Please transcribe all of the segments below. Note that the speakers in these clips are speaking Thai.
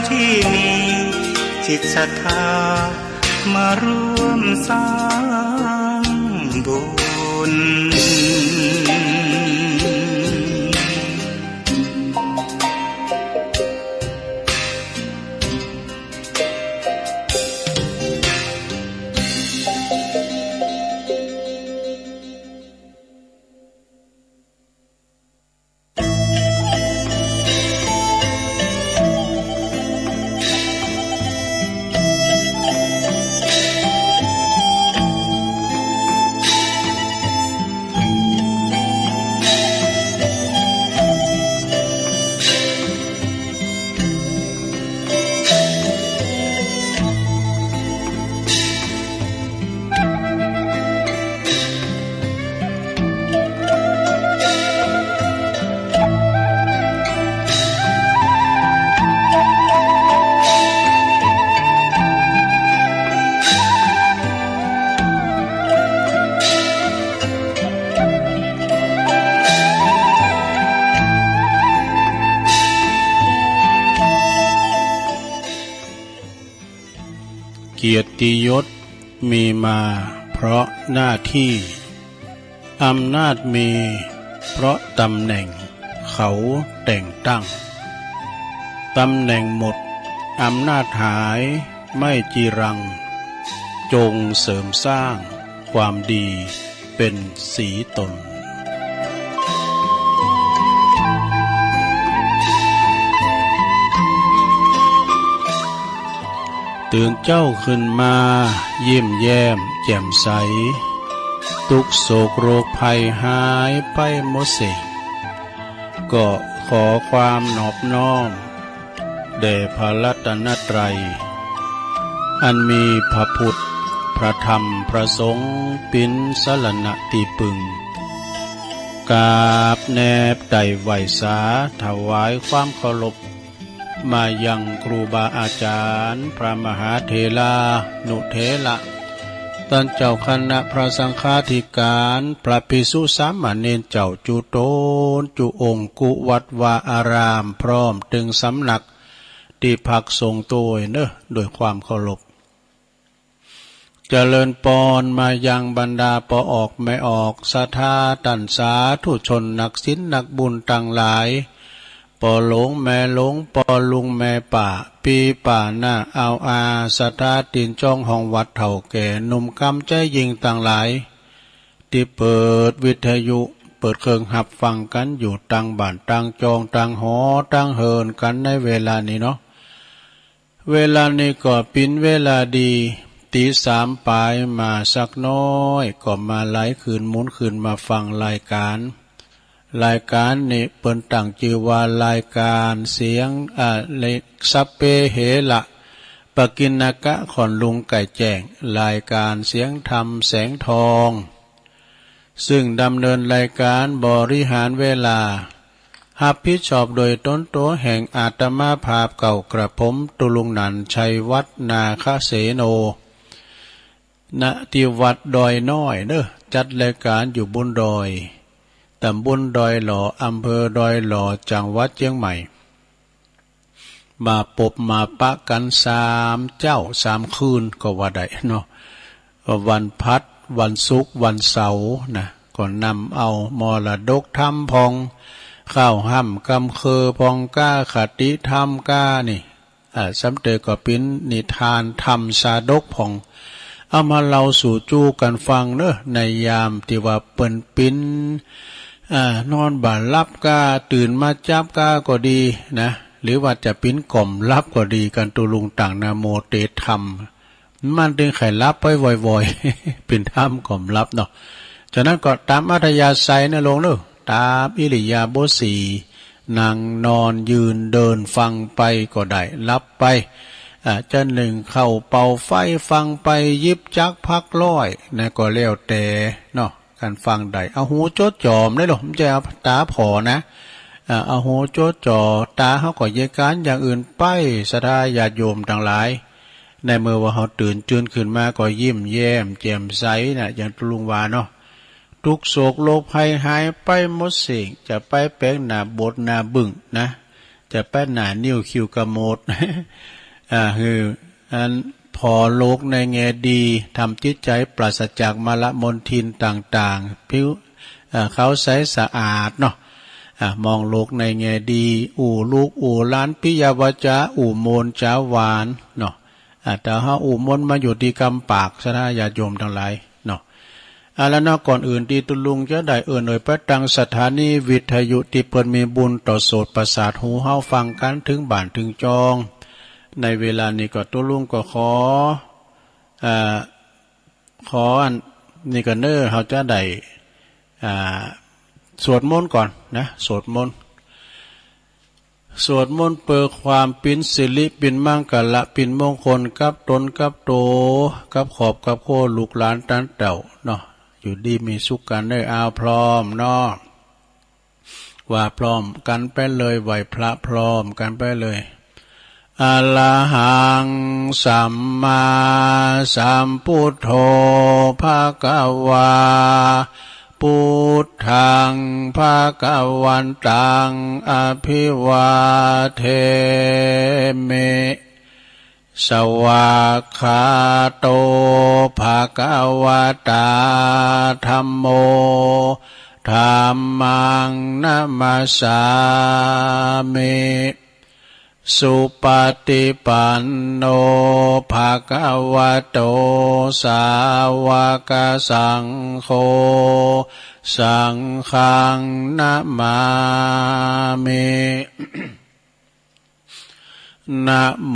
ที่มีจิตศรัทธามาร่วมสร้างบุญเกียรติยศมีมาเพราะหน้าที่อำนาจมีเพราะตำแหน่งเขาแต่งตั้งตำแหน่งหมดอำนาจหายไม่จีรังจงเสริมสร้างความดีเป็นสีตนตื่นเจ้าขึ้นมายิ้มแย้มแจ่มใสทุกโศกโรคภัยหายไปหมดสิ้นก็ขอความนอบน้อมแด่พระรัตนตรัยอันมีพระพุทธพระธรรมพระสงฆ์เป็นสรณะที่พึ่งกราบแนบไต่ไหวสาถวายความเคารพมายังครูบาอาจารย์พระมหาเถรานุเถระท่านเจ้าคณะพระสังฆาธิการพระภิกษุสามเณรเจ้าจุโตนจุองค์กุวัดวาอารามพร้อมถึงสำนักที่พักทรงตัวเนอะด้วยความเคารพเจริญปอนมายังบรรดาปอออกไม่ออกศรัทธาตันสาธุชนนักศีลนักบุญต่างหลายปอหลงแม่หลงปอลุงแม่ป่าปีป่าหน้าเอาอาศรัทธาตินจ้องห้องวัดเถ่าแก่หนุ่มกำใจยิงต่างหลายที่เปิดวิทยุเปิดเครื่องหับฟังกันอยู่ต่างบ้านต่างจองต่างหอต่างเฮินกันในเวลานี้เนาะเวลานี้ก็เป็นเวลาดีตีสามปลายมาสักน้อยก็มาไหลคืนหมุนคืนมาฟังรายการนี้เปิ่นตั้งชื่อว่ารายการเสียงเลสัพเพเหระปกิณกะขอนลุงไก่แจ้งรายการเสียงธรรมแสงทองซึ่งดำเนินรายการบริหารเวลารับผิดชอบโดยต้นตัวแห่งอาตมาภาพเก่ากระผมตุลุงนันชัยวัฒนาคเสโนณที่วัดดอยน้อยเนอะจัดรายการอยู่บนดอยตำบลดอยหล่ออำเภอดอยหล่อจังหวัดเชียงใหม่มาปบมาปะกัน3 เจ้า3 คืนก็ว่าได้เนาะวันพัดวันศุกร์วันเสาร์นะก็นำเอามรดกธรรมพองข้าวห้ำกำเคอพองก้าขติธรรมก้านี่สำเตก็เป็นนิทานธรรมสาดกพองเอามาเล่าสู่จู้กันฟังเนอะในยามที่ว่าเปิ้นปิ้นนอนบ่ารับก้าตื่นมาจับก้าก็ดีนะหรือว่าจะปิ้นกล่อมรับก็ดีกันตุลุงต่างนาโมเตธรรมมันดึงไข่รับไปบ่อยๆเป็นธรรมกล่อมรับเนาะฉะนั้นก็ตามอัธยาศัยนะลงเนอะตามอิริยาบถสี่นั่งนอนยืนเดินฟังไปก็ได้รับไปจะหนึ่งเข้าเป่าไฟฟังไปยิบจักพักร้อยนะก็แล้วแต่เนาะการฟังได้เอาหูจดจ่อมได้หรอผมจะเอาตาผอนะเอาหูจดจ่อตาเขาก็เยการอย่างอื่นไปศรัทธาญาติโยมต่างหลายในเมื่อว่าเขาตื่นจืนขึ้นมาก็ยิ้มแย้มแจ่มใสนะอย่างตุลุงวาเนาะทุกโศกโรคภัยหายไปหมดสิ่งจะไปแปลงหน้าบทหน้าบึ้งนะ จะแป้นหนานิ้วคิวกระโมด คืออันพอโลกในแง่ดีทำจิตใจปราศจากมลมลทินต่างๆผิวเขาใสสะอาดเนาะมองโลกในแง่ดีอู่ลูกอู่ล้านปิยวจาอู่โมนจ้าหวานเนาะแต่ถ้าอู่มนมาอยู่ที่กำปากซะนะญาติโยมทั้งหลายเนาะแล้วนอกก่อนอื่นที่ตุลุงจะได้ไปตั้งสถานีวิทยุที่เปิดมีบุญต่อโสตประสาทหูเฮาฟังกันถึงบ้านถึงจองในเวลานี้ก็ตุลุงก็ขออันนี่ก็เขาจะได้สวดมนต์ก่อนนะสวดมนต์เปิดความปินสิริปินมั่งกะละปินมงคลกับตนกับโตกับขอบกับโคลูกหลานตันเต่าเนาะอยู่ดีมีสุขกันได้เอาพร้อมเนาะว่าพร้อมกันไปเลยไหวพระพร้อมกันไปเลยอะระหังสัมมาสัมพุทโธภะคะวาพุทธังภะคะวันตังอภิวาเทมิสวากขาโตภะคะวะตาธัมโมธัมมังนะมัสสามิสุปฏิปันโนภะคะวะโตสาวกสังโฆสังฆังนะมามิ นะโม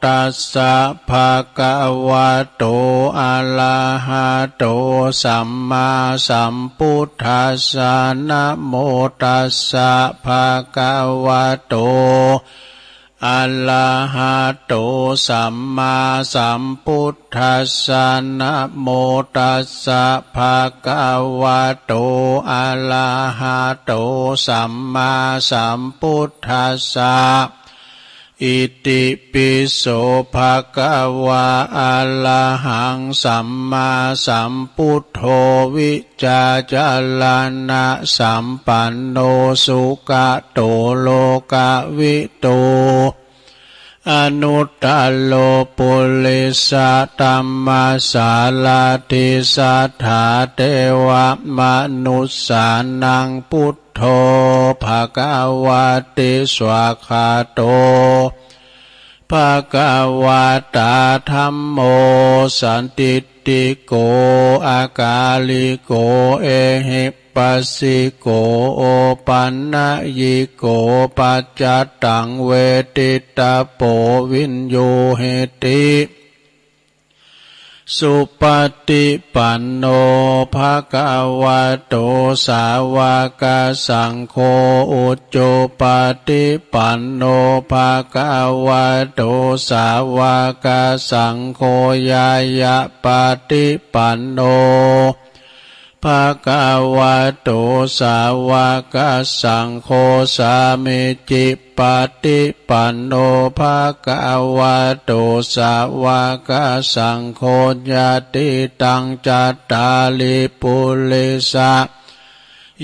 ตัสสะภะคะวะโตอะระหะโตสัมมาสัมพุทธัสสะนะโมตัสสะภะคะวะโตอะระหะโตสัมมาสัมพุทธัสสะนะโมตัสสะภะคะวะโตอะระหะโตสัมมาสัมพุทธัสสะอิติปิโสภะคะวะอะระหังสัมมาสัมพุทโธวิจาจารณะสัมปันโนสุขโตโลกวิโตอนุตตโลปุริสตัมมาสาลาติสัทธาเทวมนุสสานังพุทโธภะคะวะติสวากขาโตภะคะวะตาธัมโมสันติติโกอากาลิโกเอหิปัสสิโกโอปันนะยิโกปัจจตังเวทิตาโปวินโยเหติสุปฏิปันโนภะคะวะโตสาวกสังโฆอุจโจปฏิปันโนภะคะวะโตสาวกสังโฆยายะปฏิปันโนภะคะวะโตสาวกสังโฆสามิจิปฏิปันโนภะคะวะโตสาวกสังโฆญาติตังจัตตาลิปุริสะ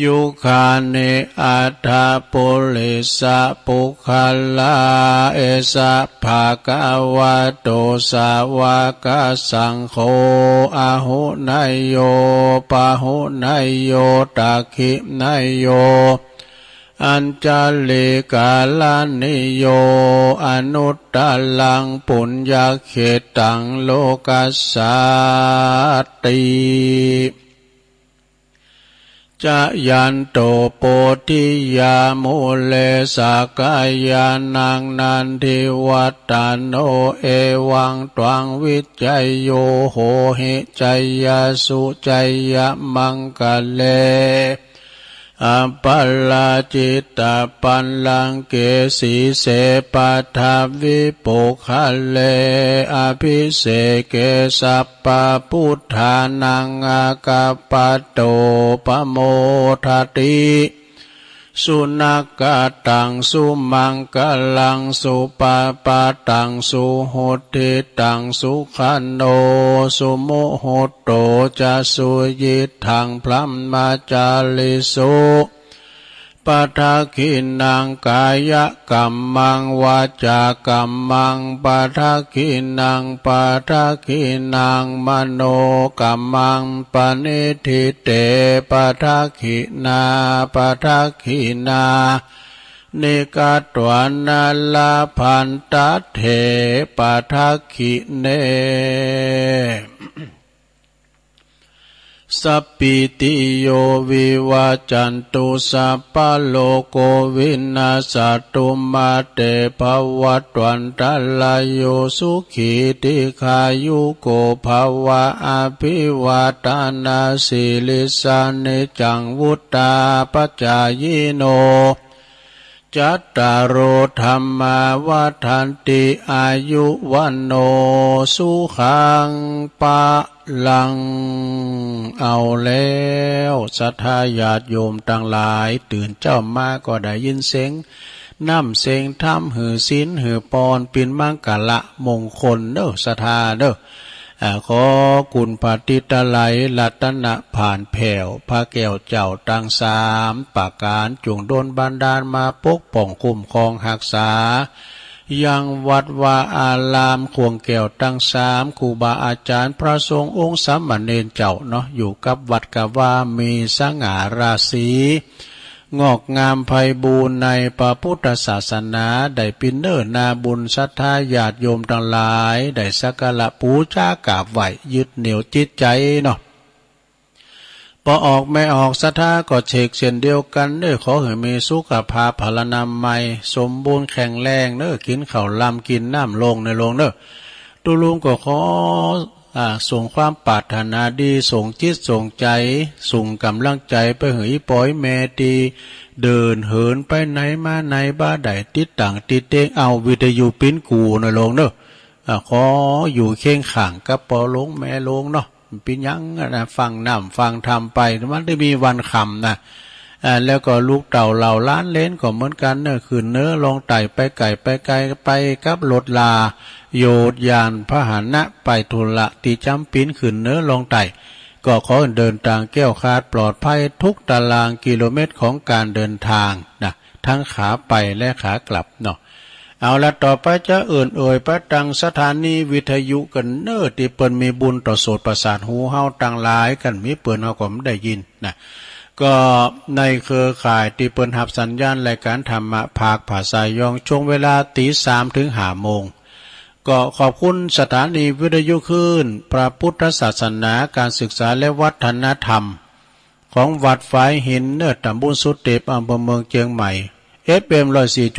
ยุคานิอัฏฐปุริสะปุคคลาเอสะภะคะวะโตสาวกสังโฆอะหุนายโยปะหุนายโยตักขินายโยอัญจลิกาลานิโยอนุตตลังปุญญเขตังโลกัสสาติจะยันโตโปธิยามุเลสกายานังนันทิวัตตโนเอวังตวังวิจัยโยโหหิจัยยสุจัยยมังคะเลอัปปลาจิตตปันลังเกสีเสปัทถวิปุคะเลอภิเสเกสัพพพุทธานังอากาปโตปโมทติสุนักกตังสุมังกลังสุปปาตังสุหุติตังสุขันโนสุโมโหโตจะสุยิทังพลัมมาจาลิสุป ปทักขินังกายกัมมังวาจากัมมังปทักขินังปทักขินังมโนกัมมังปณิทิเตปทักขินาปทักขินานิกาตวานาลาพันตเถปทักขิเนสัพพิติโยวิวาจันตุสัพพะโลโกวินาศตุมาเตภวัตวันตรายโยสุขีติขายุโกภวะอภิวาทานาสิลิสานิจังวุตตาปัจจายโนจัตตารโอธรรมาวัฏันติอายุวันโนสุขังปะลังเอาแล้วศรัทธาญาติโยมทั้งหลายตื่นเจ้ามาก็ได้ยินเสียงน้ำเสียงธรรมหือศีลหือปอนปินมังกะละมงคลเด้อศรัทธาเด้อขอกุณปฏิตไลรัตนะผ่านแผ่วพระแก้วเจ้าตั้งสามปากการจงโดนบันดาลมาปกป้องคุ้มครองรักษายังวัดวาอารามควงแก้วตั้งสามครูบาอาจารย์พระสงฆ์องค์สามเณรเจ้าเนาะอยู่กับวัดกะว่ามีสง่าราศีงอกงามไพบูรณ์ในพระพุทธศาสนาได้ปินเนอร์นาบุญศรัทธาญาติโยมทั้งหลายได้สักการะบูชากราบไหวยึดเหนี่ยวจิตใจเนาะพอออกไม่ออกศรัทธาก็เชกเช่นเดียวกันเด้อขอให้มีสุขภาพพลานามัยสมบูรณ์แข็งแรงเด้อกินข้าวลำกินน้ำลงในโรงเด้อตุลุงก็ขอส่งความปรารถนาดีส่งจิตส่งใจส่งกำลังใจไปเหยปอยแม่ดีเดินเหินไปไหนมาไหนบ้าใดติดต่างติดเต้งเอาวิทยุปิ้นกูในโรงเด้อขออยู่เคียงข้างกับปอลงแม่ลงเนาะปิ้นยังนะฟังน้ำฟังทำไปมันได้มีวันคำนะแล้วก็ลูกเต่าเหล่าล้านเล้นก็เหมือนกันเนอะขึ้นเนื้อลงไต่ไปไก่ไปไกลไปกับรถลาโยดยานพาหนะไปทุละตีจำปิ้นขึ้นเนื้อลงไต่ก็ขอเดินทางแก้วคาดปลอดภัยทุกตารางกิโลเมตรของการเดินทางนะทั้งขาไปและขากลับเนาะเอาละต่อไปจะประตังสถานีวิทยุกันเนอที่เปิ้นมีบุญต่อโสตประสาทหูเฮาต่างหลายกันมีเปิ้นเฮาก็ไม่ได้ยินนะก็ในเครือข่ายที่เปิ้นหับสัญญาณรายการธรรมะภาคภาษายองช่วงเวลา 3:00 ถึง 5:00 นก็ขอบคุณสถานีวิทยุคลื่นพระพุทธศาสนาการศึกษาและวัฒนธรรมของวัดฝายหินเนิดตำบลสุเทพอำเภอเมืองเชียงใหม่ FM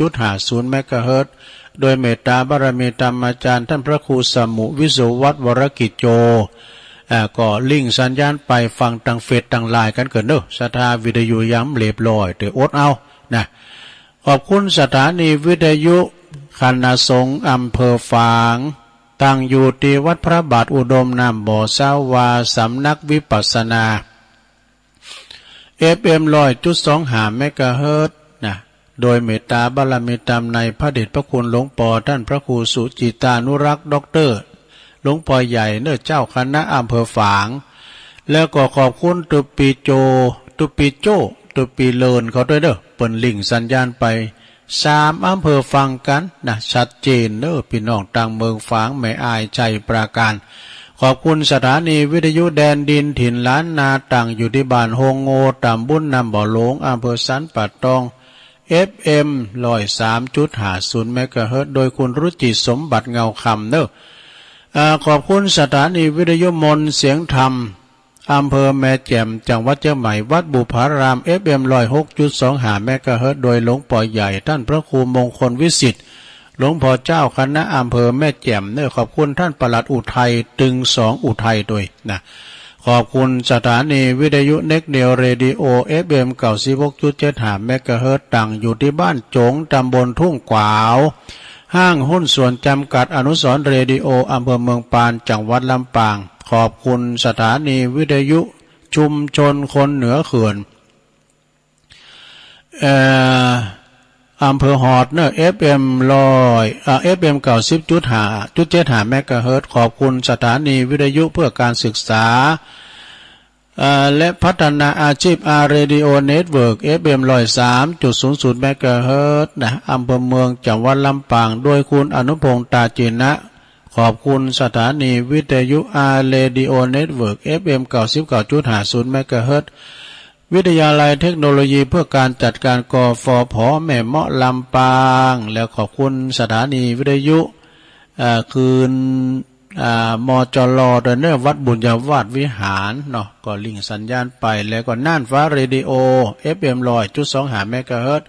104.50 เมกะเฮิรตซ์โดยเมตตาบารมีธรรมอาจารย์ท่านพระครูสมุวิสุวัฒน์วรกิจโจก็ลิงก์สัญญาณไปฟังทางเฟซทางไลน์กันเกินเด้อสถาวิทยุย้ำเรียบร้อยเดี๋ยวอดเอานะขอบคุณสถานีวิทยุคณะสงฆ์อำเภอฝางตั้งอยู่ที่วัดพระบาทอุดมน้ำบ่อสาวาสำนักวิปัสสนา FM 100.25 เมกะเฮิรตซ์นะโดยเมตตาบารมีธรรมในพระเดชพระคุณหลวงปู่ท่านพระครูสุจิตานุรักษ์ด็อกเตอร์หลวงพ่อใหญ่เนื้อเจ้าคณะอำเภอฝางแล้วก็ขอบคุณตุปีโจตุปีเลินเขาด้วยเด้อเปิดลิงก์สัญญาณไป3อำเภอฟังกันนะชัดเจนเด้อพี่น้องต่างเมืองฝางแม่อายใจปราการขอบคุณสถานีวิทยุแดนดินถิ่นล้านนาต่างอยู่ที่บ้านโฮงโง่ตำบลน้ำบ่อหลงอำเภอสันป่าตอง FM 103.50 เมกะเฮิรตซ์โดยคุณรุจิสมบัติเงาคำเด้อขอบคุณสถานีวิทยุมนเสียงธรรมอำเภอแม่แจ่มจังหวัดเชียงใหม่วัดบุพาราม FM 106.25 เมกะเฮิรตซ์โดยหลวงพ่อใหญ่ท่านพระครูมงคลวิสิทธิ์หลวงพ่อเจ้าคณะอำเภอแม่แจ่มขอบคุณท่านปลัดอุทัยตึง2อุทัยด้วยนะขอบคุณสถานีวิทยุเน็กเดียวเรดิโอ FM 96.75 เมกะเฮิรตซ์ตั้งอยู่ที่บ้านจงตำบลทุ่งกวาวห้างหุ้นส่วนจำกัดอนุสรณ์เรดิโออำเภอเมืองปานจังหวัดลำปางขอบคุณสถานีวิทยุชุมชนคนเหนือเขื่อนอำเภอหอดFM FM 90.75 เมกะเฮิรตซ์ขอบคุณสถานีวิทยุเพื่อการศึกษา และพัฒนาอาชีพเรดิโอเน็ตเวิร์ก FM 103.00 เมกะเฮิรตซ์นะอำเภอเมืองจังหวัดลำปางโดยคุณอนุพงษ์ตาจินะขอบคุณสถานีวิทยุเรดิโอเน็ตเวิร์ก FM 99.50 เมกะเฮิรตซ์วิทยาลัยเทคโนโลยีเพื่อการจัดการกฟผ.แม่เมาะลำปางแล้วขอบคุณสถานีวิทยุคืนมจลโดยเนื้อวัดบุญญาวาสวิหารเนาะก็ลิงก์สัญญาณไปแล้วก็น่านฟ้าเรดิโอ FM 100.25 เมกะเฮิรตซ์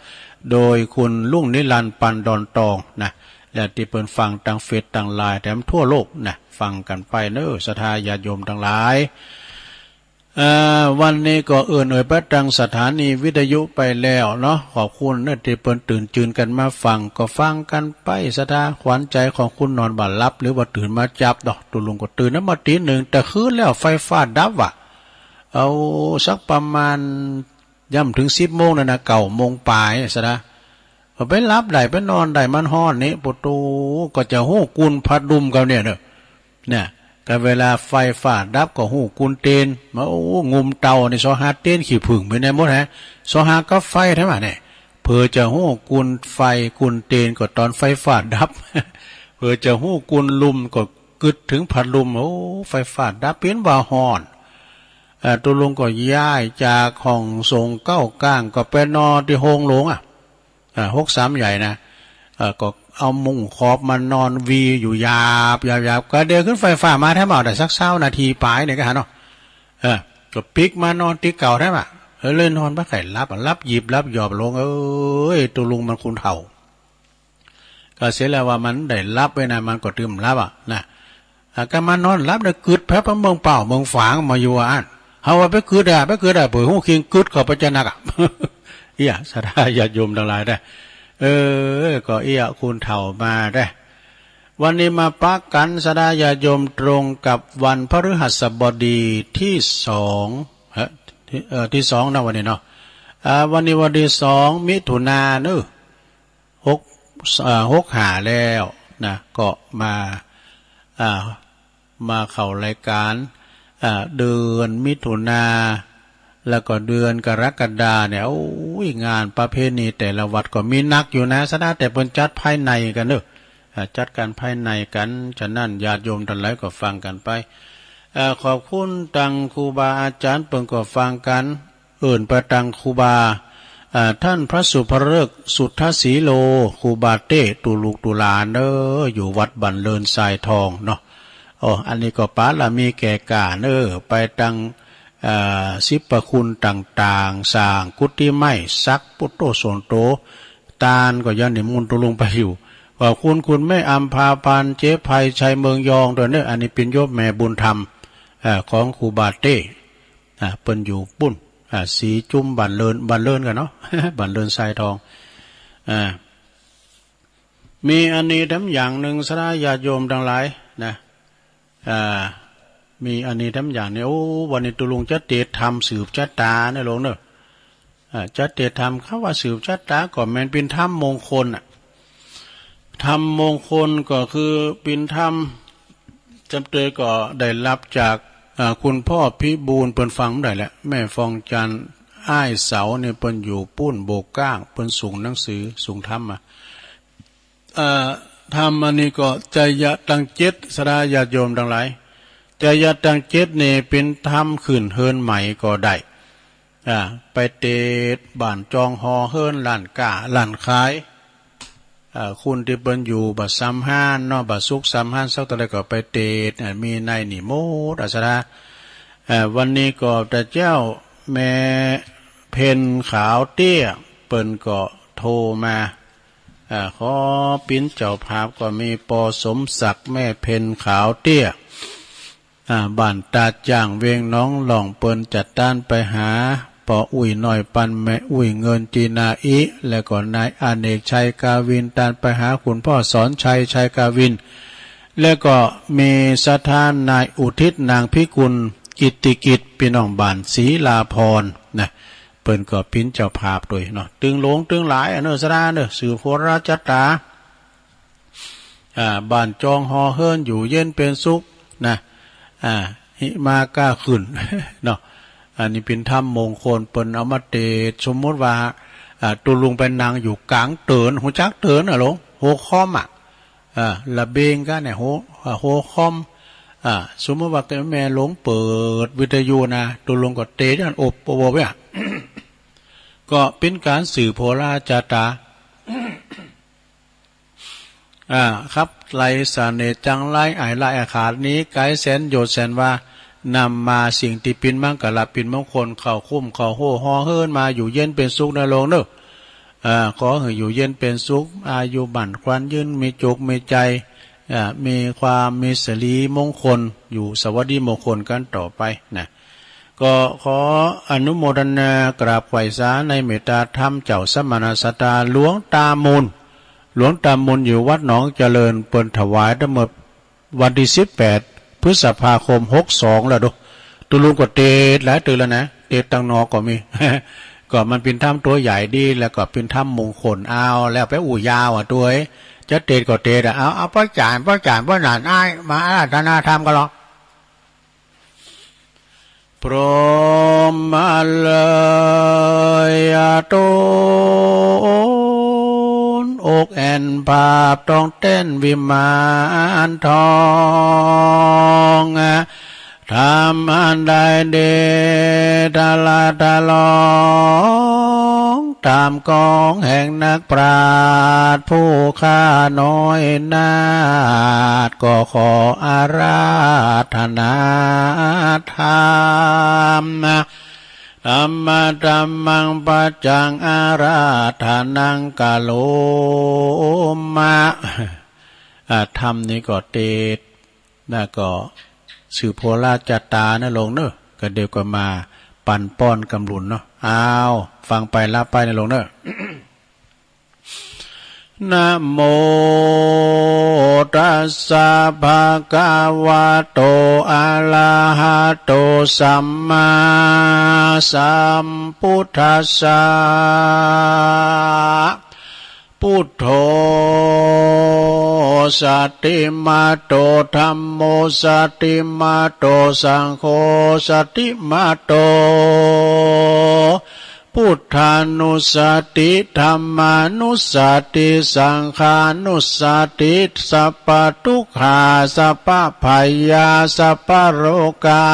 โดยคุณลุ่งนิรันดร์ปันดอนตองนะและที่เปิดฟังทางเฟซทางไลน์แถมทั่วโลกนะฟังกันไปเนอะศรัทธาญาติโยมทั้งหลายวันนี้ก็ไปทางสถานีวิทยุไปแล้วเนาะขอบคุณเนอะที่เปิดตื่นจืนกันมาฟังก็ฟังกันไปศรัทธาขวัญใจของคุณนอนบ่หลับหรือว่าตื่นมาจับดอกตุลุงก็ตื่นน้ำมาตีหนึ่งแต่คืนแล้วไฟฟ้าดับว่ะเอาสักประมาณย่ำถึง10 โมงนะ9 โมงปลายศรัทธาไปรับได้ไปนอนได้มันฮ้อนนี่ประตูก็จะหู้กุนพัดดุมกันเนี่ยก็เวลาไฟฟ้าดับก็หู้กุนเตนมางุมเตาในซอหาเตนขี้ผึ่งไปในหมดฮะซอหาก็ไฟใช่ไหมเนี่ยเพื่อจะหู้กุนไฟกุนเตนก็ตอนไฟฟ้าดับ เพื่อจะหู้กุนลุมก็กึดถึงพัดลมไฟฟ้าดับเปลี่ยนว่าฮ้อนตัวลุงก็ย้ายจากห้องส่งเก้าก้างก็ไปนอนที่โฮงหลวง63ใหญ่นะก็เอามุ้งขอบมานอนวีอยู่ยาบก็เดินขึ้นไฟฟ้ามาแท้หมดแต่สัก20 นาทีปลายเนี่ยก็หาเนาะก็ปิกมานอนที่เก่าแท้ป่ะเลยนอนบ่ไข่รับหยิบรับหยอบลงตัวลุงมันคุณเฒ่าก็เสียแล้วว่ามันได้รับไว้นะมันก็ตื่มรับนะก็มานอนรับได้กึดแป๊บเมืองเปล่าเมืองฝางมาอยู่เฮาว่าไปกึดเปิดหูคิงกึดเข้าไปจะนักศรัทธาญาติโยมทั้งหลายได้ก็คุณเฒ่ามาได้วันนี้มาปักกันศรัทธาญาติโยมตรงกับวันพฤหัสบดีที่2ที่2นะวันนี้เนาะวันนี้วันที่2 มิถุนายน65แล้วนะก็มาเข้ารายการเดือนมิถุนาแล้วก็เดือนกรกฎาเนี่ยงานประเพณีแต่ละวัดก็มีนักอยู่นะซะนะแต่เพิ่นจัดภายในกันเด้อจัดการภายในกันฉะนั้นญาติโยมทั้งหลายก็ฟังกันไปขอบคุณตังครูบาอาจารย์เพิ่นก็ฟังกันไปตังครูบาท่านพระสุภฤกษ์สุทธศีโลครูบาเต้ตุลูกตุลาเด้ออยู่วัดบันเลินทรายทองเนาะอันนี้ก็ปาละมีแก่กาไปตังสิบประคุณต่างๆสร้างกุฏิไม้ซักปุตโตโสนโตตาลก็ยันนิมนต์ตุลงไปอยู่ว่าคุณแม่อัมพาพันเจ๊ภัยชัยเมืองยองตัวนี้อันนี้เป็นโยมแม่บุญธรรมของครูบาเต้เปิ้นอยู่ปุ้นสีจุ่มบันเลินกันเนาะ บันเลินทรายทองมีอันนี้ทั้งอย่างหนึ่งสระญาติโยมทั้งหลายนะมีอันนี้ทั้งอย่างเนี่ยวันนี้ตุลุงจะเตะทำสืบชะตาเนี่ยลงเนอะจะเตะทำเขาว่าสืบชะตาก็มันเป็นธรรมมงคลธรรมมงคลก็คือเป็นธรรมจำเตยก็ได้รับจากคุณพ่อพิบูลเปิ้นฟังได้แหละแม่ฟองจันทร์อ้ายเสาเนี่ยเปิ้นอยู่ปุ้นโบกก้างเปิ้นส่งหนังสือส่งธรรมมาธรรมอันนี้ก็ใจยะตังเจ็ดสระญาติโยมทั้งหลายใจยะตังเจ็ดนี่เป็นธรรมขึ้นเฮินใหม่ก็ได้ไปเตดบ้านจองหอเฮินล้านก้าล้านขายคุณที่เปิ้นอยู่บัด35เนาะบัดสุก35สักตะไดก็ไปเตดมีในนี่โมดสระวันนี้ก็พระเจ้าแม่เพ็ญขาวเตี้ยเปิ้นก็โทรมาขอปิ้นเจ้าภาพก็มีปอสมศักดิ์แม่เพ็ญขาวเตี้ยบ้านตาจ่างเวียงน้องหล่องเปิ้นจัดต้านไปหาปออุ้ยหน่อยปันแม่อุ้ยเงินจีนาอิและก็นายอเนกชัยกาวินตานไปหาคุณพ่อสอนชัยกาวินและก็มีสถานนายอุทิศนางพิกุลกิตติกิจพี่น้องบ้านศรีลาพรนะเปิ้นก็ปิ้นเจ้าภาพด้วยเนาะตึงหลงตึงหลายสระสื่อโพราชตาบ้านจองหอเฮิรนอยู่เย็นเป็นสุขนะหิมาก้าขึ้นเนาะ อันนี้เป็นธรรมมงคลเปิ้นเอามาเทศสมมติว่าตัวลุงเป็นนางอยู่กลางเตินหูจักเตินหลงโหคอมระเบงกันเนี่ยโหคอมสมมติว่าแม่หลงเปิดวิทยุนะตัวลุงก็เตะกันอบโบเนี่ย ก็เป็นการสื่อโพราจาตาครับไลสาเนจังไลไอไลอาขาดนี้ไกด์แสนโยแสนว่านำมาสิ่งที่ปินมั่งกะละปินมงคลเข้าคุ้มเข้าโหฮอเฮิรนมาอยู่เย็นเป็นสุขในโลกเนอะขอให้อยู่เย็นเป็นสุขอายุบั่นควันยืนมีจุกมีใจมีความมีสิริมงคลอยู่สวัสดีมงคลกันต่อไปนะก็ขออนุโมทนากราบไหว้สาในเมตตาธรรมเจ้าสมณศัตาหลวงตามูลอยู่วัดหนองเจริญเปิ่นถวายทั้งหมดวันที่18 พฤษภาคม62แล้วดูตุลุงก็เตดหลายตื่นแล้วนะเตดตังนอก็มี ก็มันเป็นถ้ำตัวใหญ่ดีแล้วก็เป็นถ้ำมงคลเอาแล้วไปอู่ยาวตัวจะเตดก็เตดเอาป้าจ่ายป้าหนานอ้ายมาอาราธนาธรรมกันหรอพรหมเลยตุนอกแอนภาพต้องเต้นวิมานทองทำอันใดเดทาลาทาลองตามกองแห่งนักปราชญ์ผู้ข้าน้อยนาฏก็ขออาราธนาธรรมธัมมาธัมมังปัจจังอาราธนังกะโลมะธรรมนี้ก็เตดแล้วก็สื่อโพราจตานะลงเนอะก็เดี๋ยวก็มาปั่นป้อนกำลุนเนาะฟังไปรับไปนะลงเนอะ นะโมตัสสะภะคะวะโตอะระหะโตสัมมาสัมพุทธัสสะพุทโธสัตติมาโตธัมโมสัตติมาโตสังโฆสัตติมาโตพุทธานุสติธัมมานุสติสังฆานุสติสัพพทุกขาสัพพพยาสัพพโรกา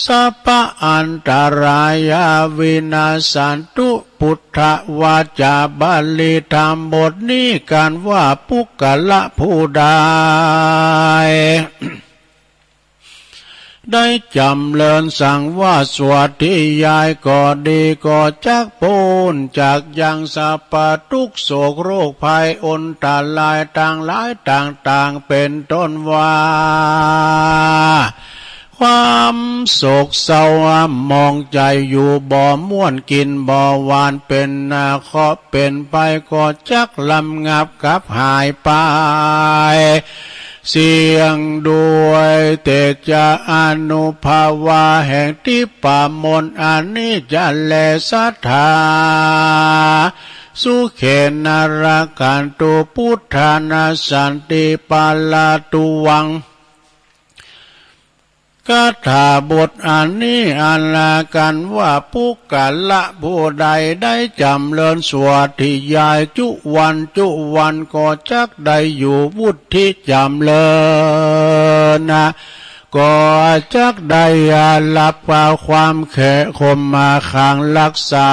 สัพพอันตรายาวินาสันตุพุทธวาจาบาลีธรรมบทนี้กันว่าปุกกะละผู้ใดได้จำเริญสั่งว่าสวัสดียายก็ดีก็จักปูนจากยังสัพพทุกโศกโรคภัยอนตาลายต่างหลายต่างๆเป็นต้นว่าความโศกเศร้ามองใจอยู่บ่ม่วนกินบ่หวานเป็นขอเป็นไปก็จักลำงับกับหายไปเสียงด้วยเตจะอนุภาวะแห่งที่ป่ามนอันนี้จะแลสัทธาสุเขนารากันตุพุทธานาสันติปาลาตุวังคาถาบทอันนี้อันลากันว่าปุกกะละผู้ใดได้จำเริญสวดที่ยายจุวันก็จักได้อยู่วุฒิจำเริญก็จักได้หลับความแขคมมาขังรักษา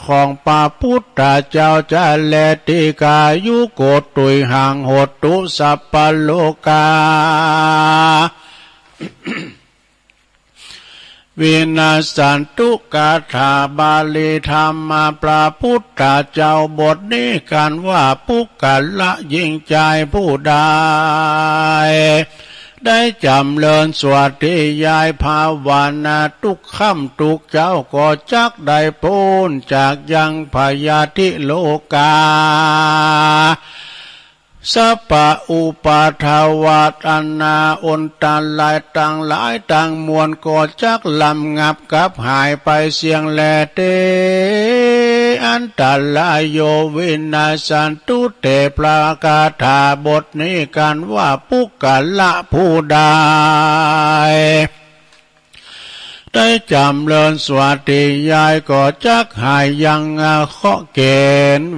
ของพระพุทธเจ้าจะแลติกายุโกตุยหังหดตุสัพพโลกาวินาสันตุกาถาบาลีธรรมพระพุทธเจ้าบทนี้กันว่าปุกกะละยิ่งใจผู้ใดได้จำเริญสวัสดียายภาวนาทุกค่ำทุกเจ้าก็จักได้พ้นจากยังพยาธิโลกาสัพพะอุปาทวัตอันนาอนตันลายต่างหลายต่างมวลก็จักลำงับกับหายไปเสียงแลเตอันตลายโยวินาสันตุเตปลากาถาบทนี้กันว่าปุกกะละผู้ใด ได้จำเริญสวัสดียายก็จักหายยังเคาะเกณฑ์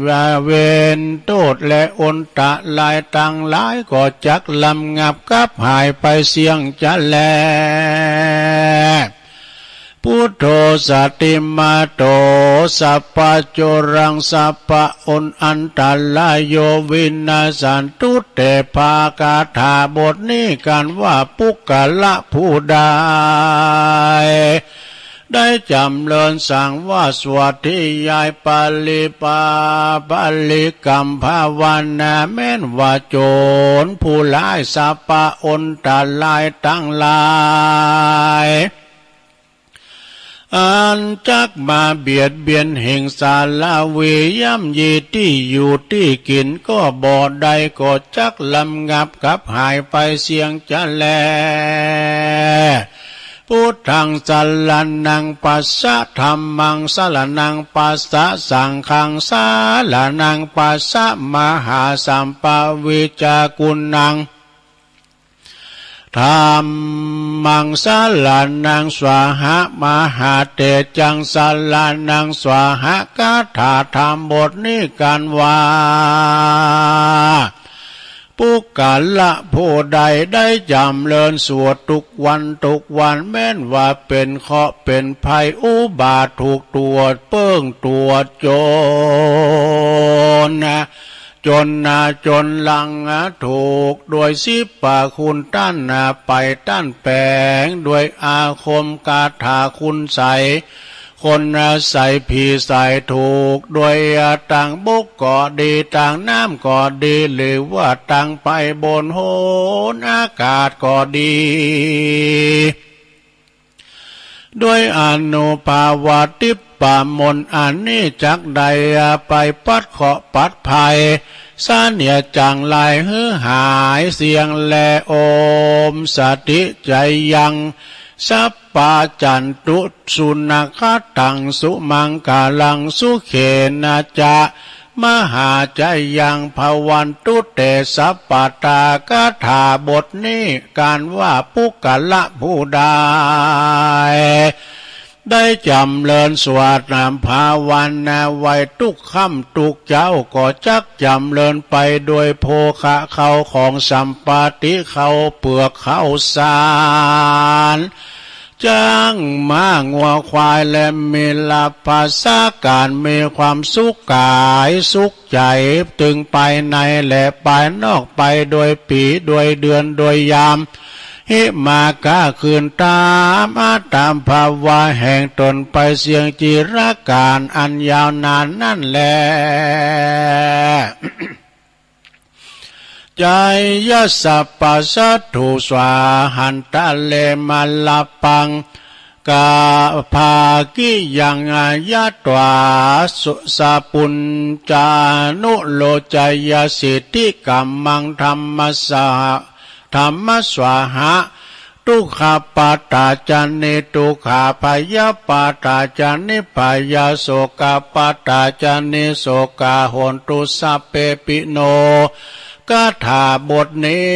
เวนโตดและอนตะลายตังหลายก็จักลำงับกับหายไปเสียงจะแลพุทโธสติมาโตสัพพะโจรังสัพพะอนอันตลายโยวินาสันตุเตภากาถาบทนี้กันว่าปุกกะละผู้ใดได้จำเริญสั่งว่าสวัสดียายปาลิปาปาลิกรรมภาวนาแม้นว่าโจรผู้ลายสัพพะอนตลายตั้งหลายอันจักมาเบียดเบียนแห่งสาลาเวย่ำยีที่อยู่ที่กินก็บ่ได้ก็จักลำงับกับหายไปเสียงจะแลพุทธังสรณังปัสสะธัมมังสรณังปัสสะสังฆังสรณังปัสสะมหาสัมปวิจากุณังธัมมังสรณังสวาหะมหาเตจังสรณังสวาหะคาถาธรรมบทนี้กันว่าปุกกะละผู้ใดได้จำเริญสวดทุกวันแม้นว่าเป็นเคราะห์เป็นภัยอุบาทถูกตรวจเปิ้งตรวจโจรจนลังถูกโดยสิบปาคุณต้านไปต้านแปงด้วยอาคมกาถาคุณใสคนใส่ผีใส่ถูกโดยต่างบุกก็ดีต่างน้ำก็ดีหรือว่าต่างไปบนโหนอากาศก็ดีด้วยอนุภาวาติปามนอันนี้จักใดไปปัดเคาะปัดภัยสาเนียจังลายหื้อหายเสียงแลโอมสติใจยังสัพปะจันตุสุนัขตังสุมังกาลังสุเขนะจะมหาใจยังภวันตุเตสัพปตากถาบทนี้การว่าปุกกะละผู้ใดได้จำเริญสวดนามภาวนาไว้ทุกค่ำทุกเจ้าก็จักจำเริญไปโดยโภคะเขาของสัมปติเขาเปลือกเขาสารจ้างม้างัวควายและมีลาภาษาการมีความสุขกายสุขใจตึงไปในและไปนอกไปโดยปีโดยเดือนโดยยามหิมากาคืนตามภาวะแห่งตนไปเสียงจิรการอันยาวนานนั่นแล ใจยสัพพสัตถุสวาหันตะเลมาลปังกาภากิยังยะตวาสุสาปุญจานุโลจายสิทธิกัมมังธรรมสาธรรมสวาหะทุกขปาตาจันนิทุกขพยาปาตาจันนิพยาโสกาปาตาจันนิโสกาโหนตุสัพเปปิโนกาถาบทนี้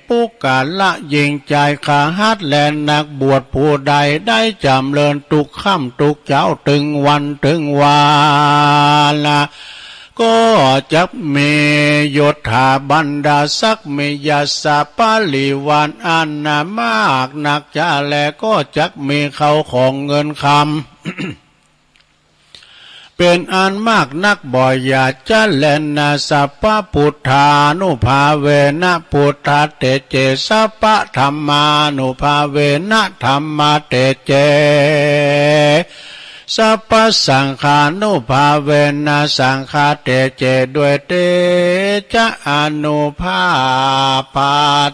ปุกกะละยิงใจขาหัดและนักบวชผู้ใดได้จำเริญทุกค่ำทุกเจ้าถึงวันถึงวาละก็จักมียศถาบรรดาศักดิ์มียศปาลิวานอันนามากนักจะแลก็จักมีเขาของเงินคำ เป็นอันมากนักบ่อยอย่าจะเล่นนะสัพพะพุทธานุภาเวนะพุทธาเตเจสัพพะธรรมานุภาเวนะธรรมาเตเจสัพพะสังฆานุภาเวนะสังฆาเตเจด้วยเตจะอนุภาปา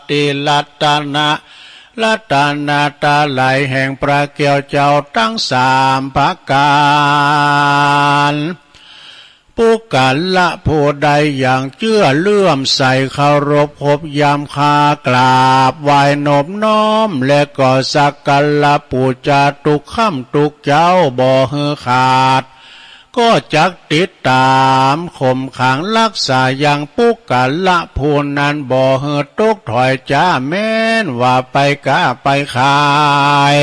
ติลัตตนะลัตตนาตาไหลแห่งพระเกี่ยวเจ้าทั้งสามประการปุกกะละผู้ใดอย่างเชื่อเลื่อมใสเคารพพบยามคากราบไหว้นอบน้อมและก็สักการะปูชาทุกค่ำทุกเจ้าบ่ฮือขาดก็จักติดตามข่มขังรักษาอย่างปุกกะละผู้นั้นบ่เหือตกถอยจ้าแม้นว่าไปกาไปขาย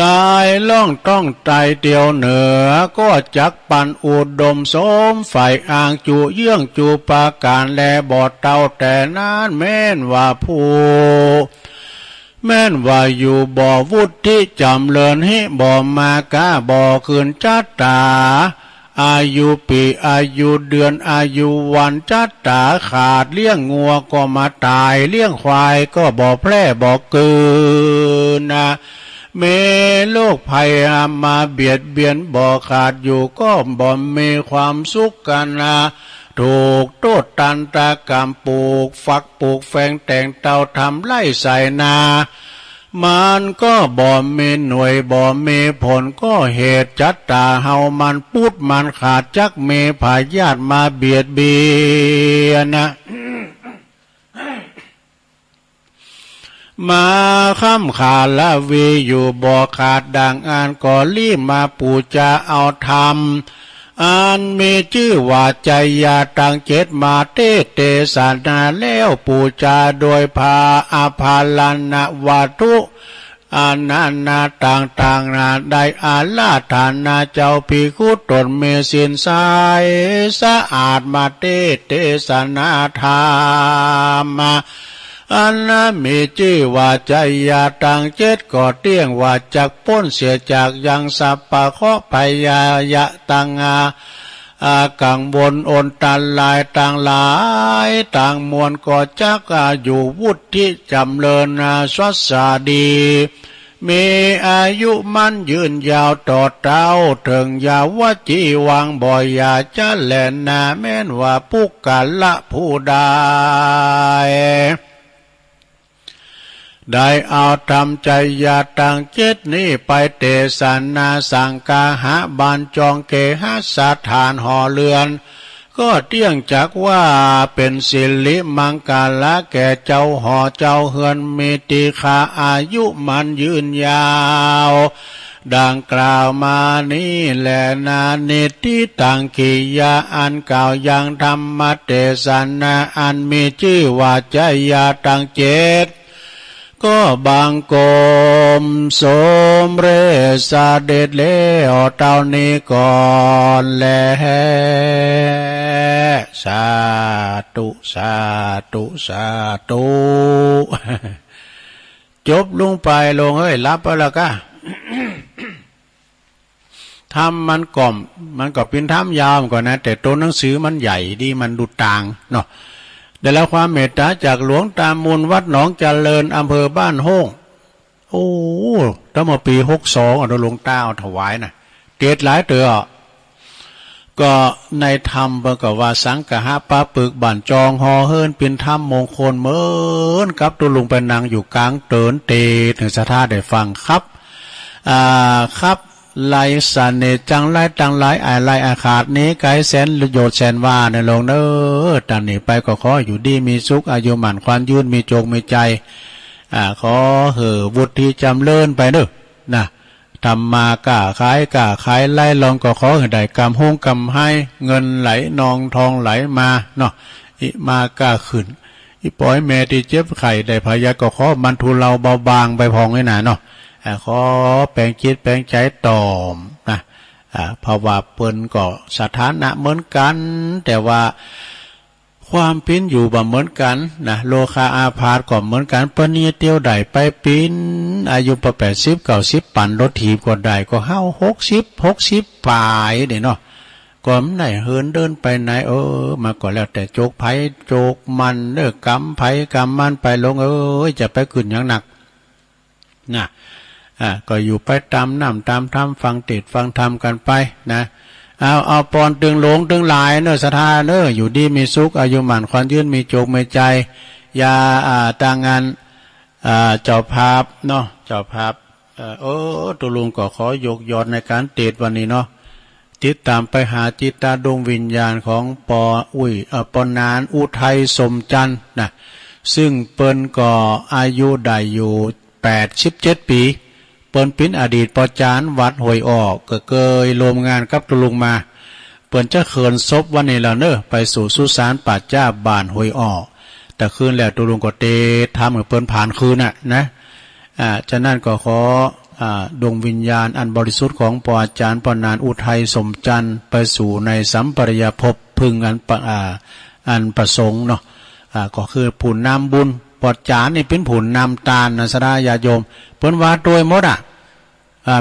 ลายล่องต้องใจเดียวเหนือก็จักปันอุดมสมฝ่ายอ่างจูเยื่องจูปาการแลบอดเต่าแต่นั้นแม่นว่าผู้แม่นว่าอยู่บ่อวุฒิจำเลินให้บ่มากาบ่อคืนจัตตาอายุปีอายุเดือนอายุวันจัตตาขาดเลี้ยงงัวก็มาตายเลี้ยงควายก็บ่แพร่บ่เกินนะเมโลกภัยมาเบียดเบียนบ่ขาดอยู่ก็บ่มีความสุขกันนะถูกโทษตันตากรรมปลูกฝักปลูกแฝงแต่งเตาทำไล่ใส่นามันก็บ่มีหน่วยบ่มีผลก็เหตุจัตตาเฮามันพูดมันขาดจักเมพายาตมาเบียดเบียนนะมาค้ำขาดละวีอยู่บ่ขาดดังอ่านก็รีบมาปูจาเอาธรรมอันมีชื่อว่าใจยาตังเจตมาเตเตสานาแล้วปูจาโดยพาอาภาลนวัตถุอานานาต่างนาได้อาลาฐานาเจ้าภิกขุตนเมสินสายสะอาดมาเตเตสนาธรรมอันนั้นมีชื่อว่าใจยาตังเจตก็เตี้ยงว่าจากพ้นเสียจากยังสัพพะเคาะพยายะตังกังวลอนตันลายต่างหลายต่างมวลก็จักอยู่วุฒิจำเริญสวัสดีมีอายุมันยืนยาวต่อเต้าถึงยาวจีวังบ่อยาจะแลนนาแม้นว่าผู้กันละผู้ใดได้เอาทำใจยาตังเจตนี้ไปเตสนาสังกาหะบานจองเกหะสถานหอเรือนก็เตี้ยงจักว่าเป็นสิริมังกาละแก่เจ้าหอเจ้าเฮือนมีติคาอายุมันยืนยาวดังกล่าวมานี้แลนานิติตังกิยาอันกล่าวยังธรรมเตสนาอันมีชื่อว่าใจยาตังเจตก็บางกรมสมเรสาเด็ดแล้วเท่านี้ก่อนแลสาธุสาธุสาธุจบลงไปลงเฮ้ยรับไปแล้วก็ทำมันกล่อมมันก็เป็นทำยาวก่อนนะแต่ตัวหนังสือมันใหญ่ดีมันดูต่างเนาะได้รับความเมตตาจากหลวงตามูลวัดหนองเจริญอำเภอบ้านโฮงโอ้ตั้งแต่ปี62เอาหลวงตาเอาถวายนะเกศหลายเต๋อก็ในธรรมเบกว่าสังกะหะปะปึกบ้านจองหอเฮิรนเป็นธรรมมงคลเหมือนกับตัวลุงไปนั่งอยู่กลางเตินเตถึงสถาได้ฟังครับครับไลสันเนจังไลตังไลไลอาขาดนี้ไกแสนโยชน์แสนว่าในลงเนอตันนี้ไปก็ขออยู่ดีมีสุขอายุหมั่นความยืนมีโจงมีใจขอเหอวุฒิจำเลินไปเนอะนะทำมากะขายไล่ลองก็ขอให้ได้กำห้องกำให้เงินไหลนองทองไหลมาเนาะอิมากะขึ้นอิปล่อยแม่ที่เจ็บไข่ได้พยาก็ขอมันทุเราเบาบางไปพองไว้หนาเนาะขอแปลงจิตแปลงใจตอมนะเพราะว่าเปิ้นก็สถานะเหมือนกันแต่ว่าความปิ้นอยู่บ่เหมือนกันนะโลคาอาพาธก็เหมือนกันปณีเตียวใดไปปิ้นอายุประ80 90ปั่นรถถีบก็ได้ก็เฮา60ปลายเด้เนาะก็มันได้เฮินเดินไปไหนมาก็แล้วแต่โจกไผโจกมันเด้อกำไผกำมันไปลงจะไปขึ้นอย่างหนักนะก็อยู่ไปตามน้ำตามธรรมฟังเทศน์ฟังธรรมกันไปนะเอาปอนตึงหลงตึงหลายเนอศรัทธาเนออยู่ดีมีสุขอายุหมั่นขวัญยืนมีโจกมีใจยาต่างงานเจ้าภาพเนาะเจ้าภาพตุลุงก็ขอยกยอดในการเทศน์วันนี้เนาะติดตามไปหาจิตตาดวงวิญญาณของปอนานอุทัยสมจันทร์นะซึ่งเปิ้นก็อายุได้อยู่87 ปีเปิ้นเป็นอดีตปจารย์วัดห้วยอ้อก็เคยรวมงานกับตุลุงมาเปิ้นจะเขินศพวันนี้แล้วเนอะไปสู่สุสานป่าจ้าบ้านห้วยอ้อแต่คืนแล้วตุลุงก็เตทำกับเปิ้นผ่านคืนน่ะนะฉะนั้นก็ขอ ดวงวิญญาณอันบริสุทธิ์ของปออาจารย์ปอนานอุทัยสมจันทร์ไปสู่ในสัมปริยภพพึงอันประสงค์เนาะก็คือผุนนำบุญปออาจารย์นี่เป็นผุนนำตาลนะสดาญาโยมเปิ้นว่าโดยหมด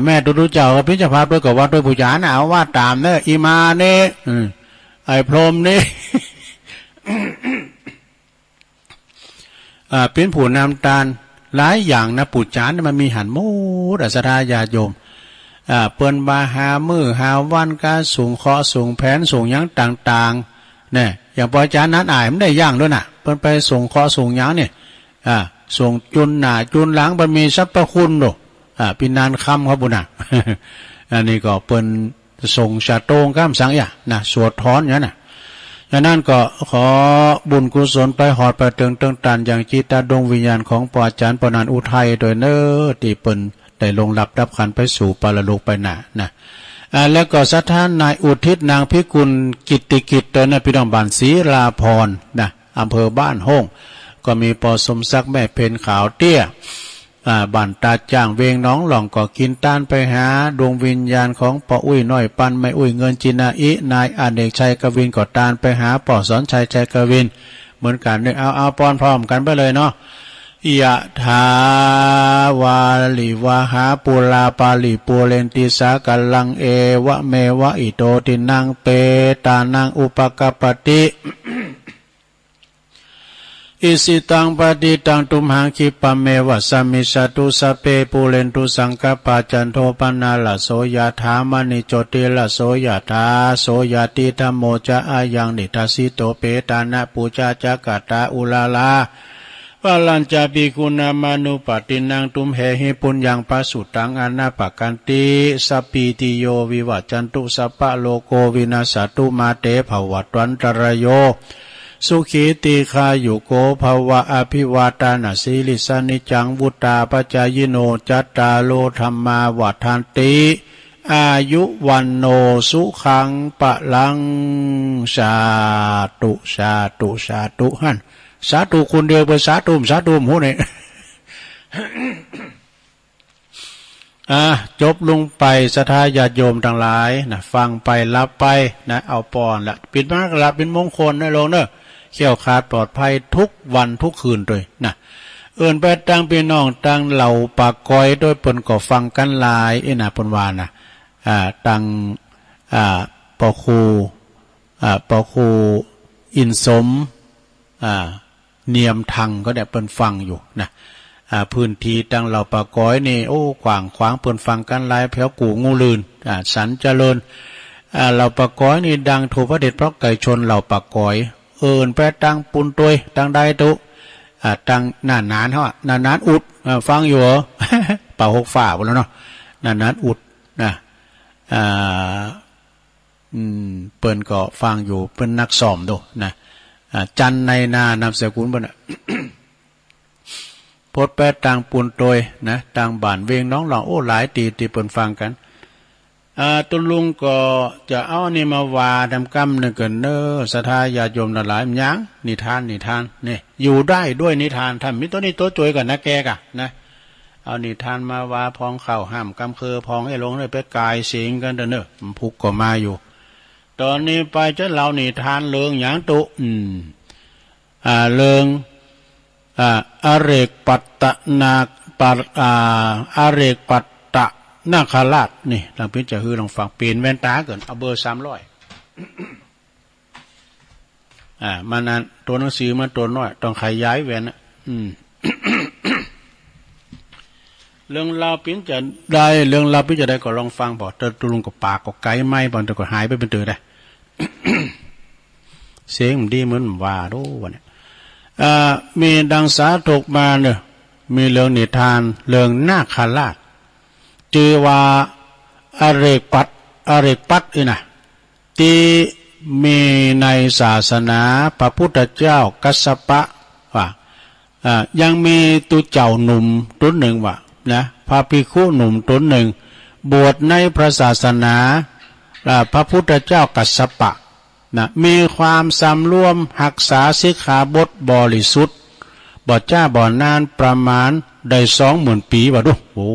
แม่ดูเจ้ากับพิจารณาด้วยกับว่าด้วยผู้ญาณเอาว่าตามเนอะอีมาเน่ไอ้พรหมนี่ เป็นผู้นำตาลหลายอย่างนะปู่จานมันมีหันมูดอัสดาญาโยมเปิ้นบาหามือหาวันการสูงเคาะสูงแผนสูงยังต่างๆเนี่ยอย่างปอจานนั้นอ่ายมันได้ย่างด้วยน่ะเปิ้นไปสูงเคาะสูงยังเนี่ยสูงจุนหน้าจุนหลังมันมีสรรพคุณโดปีนานคำครับบุญน่ะ อันนี้ก็เปิ้นส่งชาโตงข้ามสังอย่านะสวดถอนอย่างนั้นน่ะฉะนั้นก็ขอบุญกุศลไปหอดไปเติงตันอย่างจิตดวงวิญญาณของปออาจารย์ปนานอุทัยโดยเน้อที่เปิ้นได้ลงรับดับขันไปสู่ปรโลกไปหน้านะแล้วก็สถานนายอุทิศนางพิกุลกิตติกิจโดยนพี่น้องบ้านศรีลาภรณ์นะอำเภอบ้านห้องก็มีปอสมศักดิ์แม่เพนขาวเตี้ยบ้านตาจ้างเวงน้องหล่องก็กินต้านไปหาดวงวิญญาณของปออุ้ยน้อยปันไม่อุ้ยเงินจินาอินายอเนกชัยกวินก็ตานไปหาปอสอนชัยกวินเหมือนกันเนี่ยเอาป้อนพร้อมกันไปเลยเนาะยะถาวาลิวาหาปุลาปาลิปูเรนติสากัลลังเอวะเมวะอิโตตินังเปตานังอุปกปติอิสิตังปฏิตังตุมหังคิปะเมวะสมิสตุสเปปุเรนตุสังกปะจันโทปนาลโสยถามณิโจติลโสยถาโสยติธัมโมจะอายังนิทัสสิโตเปตานะปูจาจักตาอุลาลาปะลัญจปิคุณามานุปตินังตุมเหหิปุญญังปะสุตังอนาปกันติสัพพิติโยวิวัจจันตุสัพพะโลโกวินาศตุมาเตภวัตวันตรโยสุขีติคายุโกภวะอภิวาตานาสิลิสานิจังวุตาปจายโนจัตตาโลธรรมาวัฏันติอายุวันโนสุขังปะลังสาตุสาตุสาตุหันสาธุคุณเดียวไปสาธุหูเนี่ย จบลงไปศรัทธาญาติโยมทั้งหลายนะฟังไปรับไปนะเอาปอนละปิดมากละเป็นมงคลนะลงเนอะเขี่ยวขาดปลอดภัยทุกวันทุกคืนเลยนะไปตั้งพี่น้องตั้งเหล่าปากก้อยโดยเปิ้นก็ฟังกันหลายนะเปิ้นว่านะตั้งปอคูอินสมเนียมทังก็ได้เปิ้นฟังอยู่นะพื้นที่ตั้งเหล่าปากก้อยนี่โอ้ขวางเปิ้นฟังกันหลายแถวกูงูลืนสันเจริญเหล่าปากก้อยนี่ดังถูกพระเดชพระไก่ชนเหล่าปากก้อยไปตั้งปุนตัวยตั้งได้ตุตั้งนานเฮาน่านอุดฟังอยู่เหรอ ป่าหกฝ่าหมดแล้วเนาะนานอุดนะเปิ้นก็ฟังอยู่เป็นนักซ้อมดูนะจันในนานามสกุลเปิ้น พดแปดต่างปูนโตยนะต่างบ้านเวงน้องหลองโอ้หลายตีเปิ้นฟังกันตุลุงก็จะเอานี่มาว่าทำกรรมนึงกันเนอศรัทธาญาติโยมหลายยังนิทานนี่อยู่ได้ด้วยนิทานทำมิตัวนี้ตัวจ่วยกันนะแกกะนะเอานิทานมาว่าพองเข้าห้ามกำเคอพองให้ลงเลยไปกายสิงกันเนอะมันพุกก็มาอยู่ตอนนี้ไปจะเล่านิทานเรื่องอย่างตุเรื่องอเรกปัตตนาอเรกปัตตะนาคราชนี่ลองพิจารณาลองฟังเปลี่ยนแว่นตาเกินเอาเบอร์300มันนั้นตัวหนังสือมันตัวน้อยต้องขยายแว่นเรื่องเราปิ้นจะได้เรื่องเราปิ้นจะได้ก็ลองฟังบอกแต่ตุลุงกับปากก็ไกลไม่บางแต่ก็หายไปเป็นตัวได้ เสียงมันดีเหมือนว่าดูวันนี้มีดังสาธกมาเนี่ยมีเรื่องนิทานเรื่องนาคราชชื่อว่าอเรกปัตนะที่มีในศาสนาพระพุทธเจ้ากัสสปะว่ายังมีตัวเจ้าหนุ่มตัวหนึ่งว่านะพระภิกขุหนุ่มตัวหนึ่งบวชในพระศาสนาพระพุทธเจ้ากัสสปะนะมีความสำรวมหักษาสิกขาบทบริสุทธิ์บ่จ้าบ่นานประมาณได้20,000 ปีว่าดูโอ้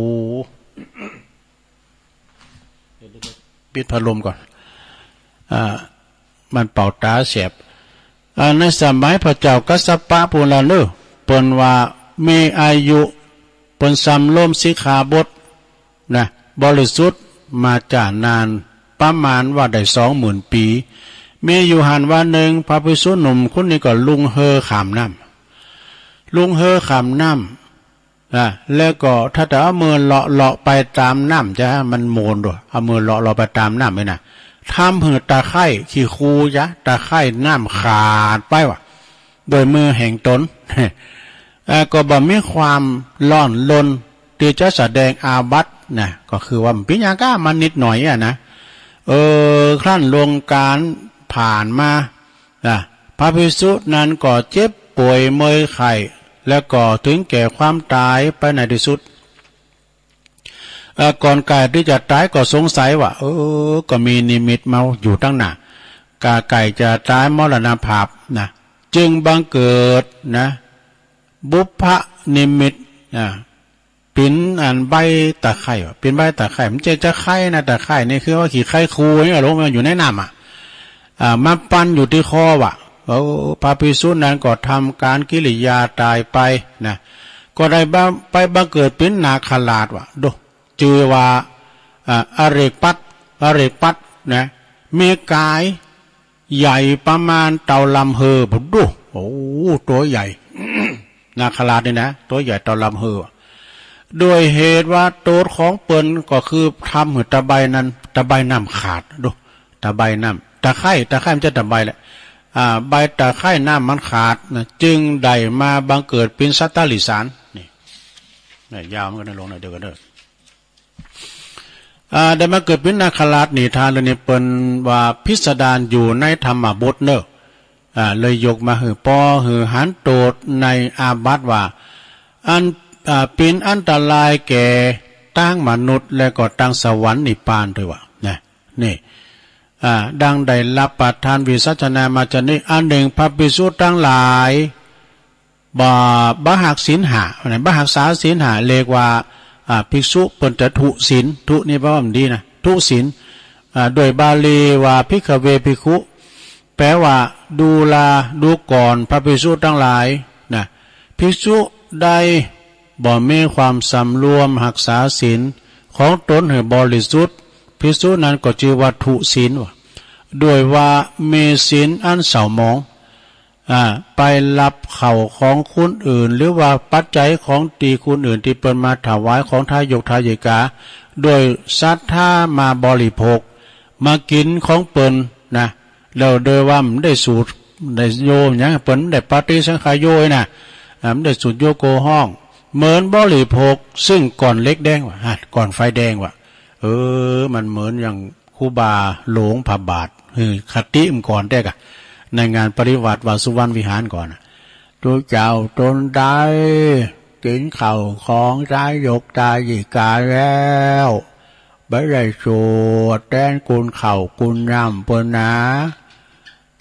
ปิดพัดลมก่อนมันเป่าตาเสียบในสมัยพระเจ้ากัสสปะปุราเนเปิ้นว่ามีอายุเปิ้นสำรวมสิกขาบทนะบริสุทธิ์มาจากนานประมาณว่าได้20,000 ปีมีอยู่หันวันหนึ่งพระภิกษุหนุ่มคนนี้ก็ลุงเฮอขามน้ำแล้วก็ถ้าแต่เอามือเลาะไปตามน้ำจะให้มันโมนด้วยเอามือเลาะไปตามน้ำไหมนะทำหือตาไข่ขี้คูยะตาไข่น้ำขาดไปวะโดยมือแห่งตน ก็บ่มีความร้อนลนที่จะแสดงอาบัตินะก็คือว่าปิญญาก้ามันนิดหน่อยนะครั้นลงการผ่านมาพระภิกษุนั้นก็เจ็บป่วยเมื่อยไข้แล้วก็ถึงแก่ความตายไปในที่สุดก่อนกายที่จะตายก็สงสัยว่าก็มีนิมิตมาอยู่ตั้งหน้ากาไก่จะตายมรณภาพนะจึงบังเกิดนะบุพนิมิตปิ่นอันใบตะไคร่เป็นใบตะไคร่มันจะไข่นะตะไคร่นี่คือว่าขี่ไข่คูนี่ลงมาอยู่ในน้ำมาปั้นอยู่ที่คอว่ะพระภิกษุนั้นก็ทำการกิริยาตายไปนะก็ได้ไปบังเกิดเป็นนาคราชว่ะดูชื่อว่าอเรกปัตนะมีกายใหญ่ประมาณเต่าลำเฮอผมดูตัวใหญ่ นาคราชนี่นะตัวใหญ่เต่าลำเฮอโดยเหตุว่าตัวของเปิ้นก็คือทำหือตะไบนั้นตะไบน้ำขาดดูตะไบน้ำตะไคร่มันจะตะไบแหละใบตะไคร่น้ำมันขาดนะจึงได้มาบังเกิดเป็นสัตตลิสารนี่ยาวมันก็ได้ลงหน่อยเดียวกันเด้อได้มาเกิดเป็นนาคราชนี่ทานเลยนี่เปิ้นว่าพิสดารอยู่ในธรรมบทเนอะเลยยกมาหือปอหือหันโตดในอาบัติว่าอันเป็นอันตรายแก่ตั้งมนุษย์และก็ตั้งสวรรค์นิพพานด้วยว่ะนี่ดังได้รับประทานวิสัชนามาจากนี้อันหนึ่งพระภิกษุทั้งหลายบหักศีลหาบหักษาศีลหาเรียกว่าภิกษุเปิ่นจะทุศีลทุนี่แปลว่ามันดีนะทุศีลโดยบาลีว่าภิกขเวภิกขุแปลว่าดูก่อนพระภิกษุทั้งหลายนะภิกษุได้บ่มีความสำรวมหักษาศีลของตนให้บริสุทธิ์ภิกษุนั้นก็ชื่อว่าทุศีลด้วยว่ามีศีลอันเศร้าหมองไปรับเข่าของคนอื่นหรือว่าปัจจัยของตีคนอื่นที่เป็นมาถวายของทายกทายิกาโดยศรัทธามาบริโภคมากินของเปิ้นนะแล้วโดยว่ามันได้สูตรได้โยมอย่างเปิ้นได้ปฏิสังขายโยนะมันได้สูตรโยโกห้องเหมือนบริโภคซึ่งก่อนเล็กแดงว่ะก่อนไฟแดงว่ะมันเหมือนอย่างครูบาหลวงพระบาทคติมก่อนได้กะในงานปริวัติวาสุวรรณวิหารก่อนตัวเจ้าตนได้กินข้าวของทายกทายิกาแล้วไม่ได้สวดแทนกุลข้าวกุลน้ำเปิ้นนะ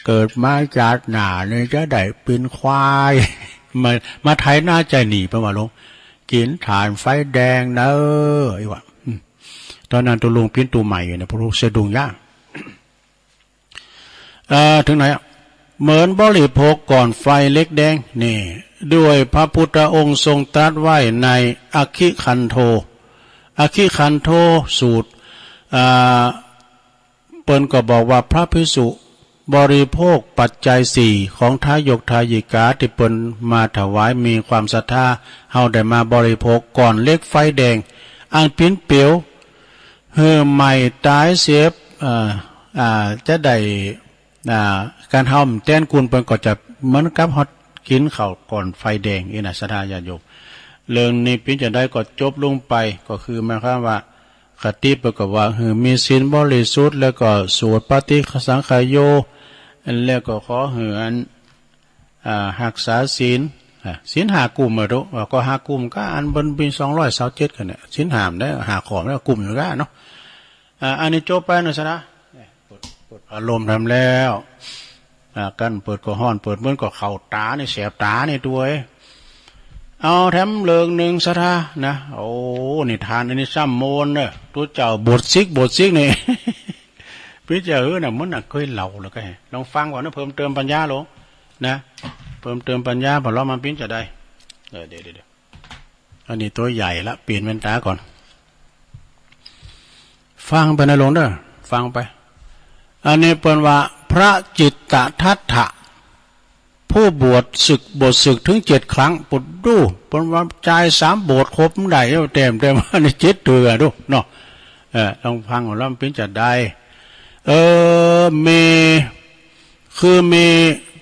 เกิดมาจากหนาเนี่ยจะได้เป็นควายมาไทยหน้าใจหนีไปว่าลงกินฐานไฟแดงเนอะไอ้วะตอนนั้นตัวลุงพิ้นตัวใหม่อยู่นะพระลูกเสดุงย่างถึงไหนเหมือนบริโภคก่อนไฟเล็กแดงนี่ด้วยพระพุทธองค์ทรงตรัสไว้ในอคิคันโธสูตรเปิ้นก็บอกว่าพระภิกษุบริโภคปัจจัยสี่ของทายกทายิกาที่เปิ้นมาถวายมีความศรัทธาเฮาได้มาบริโภคก่อนเล็กไฟแดงอันปิ้นเปียวใหม่ตายเสียบจะได้การเฮาแต้นกุลเปิ้นก็จะเหมือนกับฮอดกินข้าวก่อนไฟแดงอีน่ะศรัทธาญาติโยมเรื่องนี้ปิ้นจะได้ก็จบลงไปก็คือหมายความว่าคติประกอบว่ามีศีลบริสุทธิ์แล้วก็สวดปฏิสังขายโยแล้วก็ขอหักษาศีล5 กลุ่มมาดูก็5 กลุ่มก็อันบนปี227กันเนี่ยศีล5ได้5 ข้อแล้วกลุ่มอยู่ก็เนาะอันนี้จบไปนะซะนะเปิดอารมณ์ทำแล้วกันเปิดก็ห้อนเปิดเหมือนก็เข้าตานี่แสบตานี่ด้วยเอาแถมเลิงหนึ่งซะท่านะโอ้นี่ทานอันนี้ซ้ำโมนเนอะตัวเจ้าบทซิกนี่ พี่จะน่ะมันน่ะเคยเหล่าแล้วก็ลองฟังก่อนนะเพิ่มเติมปัญญาหรอนะเพิ่มเติมปัญญาพอเรามาปิ้นจะได้เดี๋ยวอันนี้ตัวใหญ่ละเปลี่ยนแว่นตาก่อนฟังไปนะหลวงเด้อฟังไปอันนี้เปิ้นว่าพระจิตตทัตถะผู้บวชศึกบทศึกถึง7 ครั้งปุดดูเปิ้นว่าใจ3 บทครบได้เต็มอันนี้7 เดือนดูเนาะลองฟังของเราปิ้นจะได้มี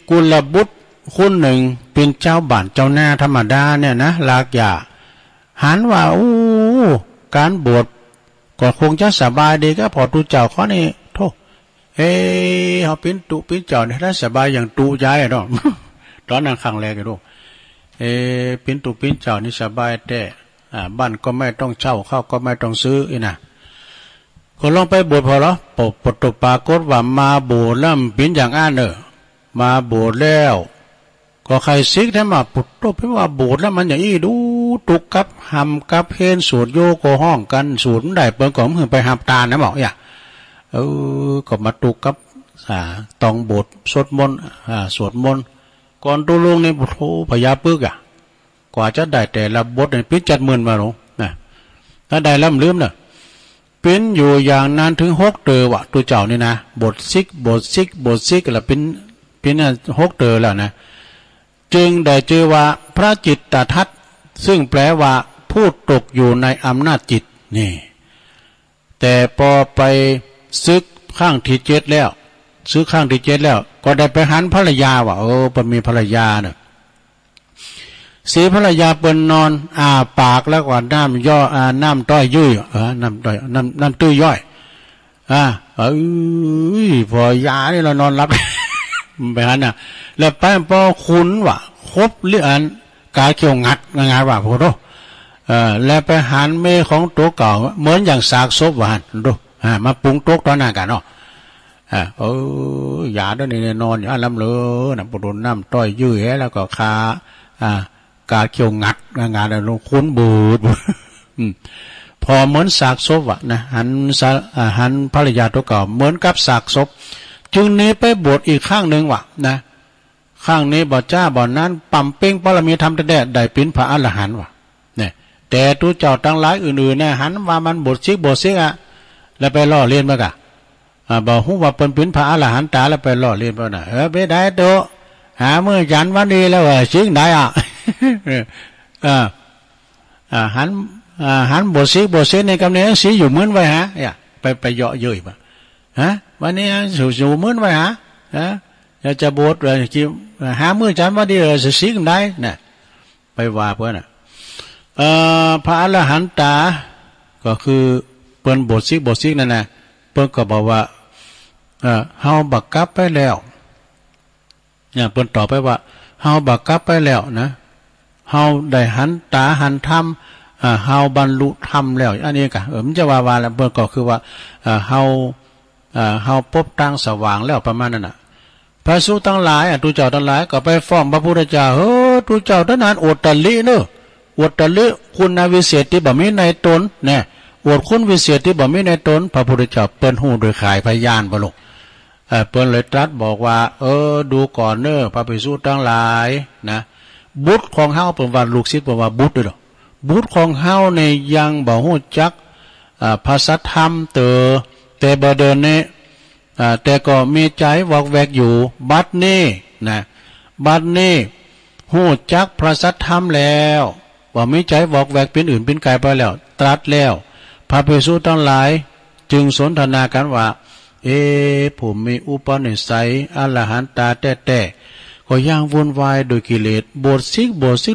กุลบุตรคนหนึ่งเป็นเจ้าบ้านเจ้าหน้าธรรมดาเนี่ยนะลากยาหันว่าการบวชก็คงจะสบายดีก็พอตูเจ้าเขานี่โธ่เขาเป็นตุเป็นเจ้าเนี่ยถ้าสบายอย่างตูย้ายเนาะ ตอนนั้นครั้งแรกดูเป็นตุเป็นเจ้านี่สบายแต่บ้านก็ไม่ต้องเช่าเข้าก็ไม่ต้องซื้อนะก็ลองไปบวชพอแล้วปตปากฏว่ามาบวชแล้วเป็นอย่างอ้านมาบวชแล้วก็ใครซิกได้มาปุตโตเป็นว่าบวชแล้วมันอย่างนี้ดูตุกกับหำกับเพนสูตรโยโกห้องกันสูตรได้เปิงก่อนมึงไปหำตานะบอกอย่าก็มาตุกกับตองบทสวดมนต์สวดมนต์ก่อนตุลงในบุตรพญาปึกกว่าจะได้แต่ละบทเนี่ยพิจัดมื่นมาหรอนะถ้าได้ล่ำลืมเนาะเป็นอยู่อย่างนั้นถึง6 เดือนวะตัวเจ้านี่นะบทซิกแล้วเป็น6 เดือนแล้วนะจึงได้ชื่อว่าพระจิตตทัตซึ่งแปลว่าผู้ตกอยู่ในอำนาจจิตนี่แต่พอไปซึกข้างที่7แล้วซึกข้างที่7แล้วก็ได้ไปหันภรรยาว่ามันมีภรรยาเนี่ยสีภรรยาเปิ้นนอนปากแล้วกว่าน้ำต้อยยุ่ยน้ำตื้อยย่อยพอยานี่เรานอนรับ ไปหันน่ะแล้วไปพอคุณว่ะครบเรื่องกาเกี่ยวงัดงานว่าพอรู้แล้วไปหันเมของตัวเก่าเหมือนอย่างสากซบว่าหันดูมาปรุงโต๊ะตอนหน้ากันเนาะยาด้วยนี่นอนอยู่ลำเลยนะปวดน้ำต้อยยื้อแล้วก็คากาเกี่ยวงัดงานลงคุ้นบูดพอเหมือนสากศพนะหันภรรยาตัวเก่าเหมือนกับสากศพจึงนี้ไปบวชอีกข้างหนึ่งนะข้างนี้บ่จ้าบ่นั้นปั่มเป้งปรมีธรรมแต่ได้เป็นพระอรหันต์เนี่ยแต่ตัวเจ้าทั้งหลายอื่นๆเนี่ยหันว่ามันบวชซิกแล้วไปล่อเลียนมากะบอกฮู้ว่าเป็นพระอรหันต์ตาแล้วไปล่อเลียนมาน่ะไปได้ตัวหาเมื่อจันวันนี้แล้วซิกได้หันบทซิกในกำเนิดสีอยู่มื้นไว้ไปเยาะเย้ยป่ะวันนี้อยู่มื้นไว้จะบวชหามื้อจันวันนี้ซิกได้น่ะไปว่าเพิ่นพระอรหันตาก็คือเปิ้นบทซิกนั่นน่ะเปิ้นก็บอกว่าเฮาบักกลับไปแล้วเนี่ยเปิ้นตอบไปว่าเฮาบักกลับไปแล้วนะเฮาได้หันตาหันธรรมเฮาบรรลุธรรมแล้วอันนี้กะมันจะว่าแล้วเปิ้นก็คือว่าเฮาพบทางสว่างแล้วประมาณนั้นน่ะพระสูทั้งหลายตุเจ้าทั้งหลายก็ไปฟ้องพระพุทธเจ้าตุเจ้าทั้งนั้นอดตะลิเนอะอดตะลิคุณวิเศษที่บ่มีในตนเนี่ยอวดคุณวิเศษที่บ่มีในตนพระพุทธเจ้าเปิ้นฮู้โดยขายพยานบ่ลงเปิ้นเลยตรัสบอกว่าดูก่อนเนอะพระภิกษุทั้งหลายนะบุตรของเฮาเปิ้นว่าลูกศิษย์เปิ้นว่าบุตรด้วยดอกบุตรของเฮาในยังบ่ฮู้จักภาษาธรรมแต่บ่เดินนี้แต่ก็มีใจวอกแวกอยู่บัดนี้นะบัดนี้ฮู้จักภาษาธรรมแล้วว่ามีใจวอกแวกเป็นอื่นเป็นกายไปแล้วตรัสแล้วพระภิกษุทั้งหลายจึงสนทนากันว่าผมมีอุปนิสัยอรหันตาแต่ก็ย่างวุ่นวายโดยกิเลสบทซิก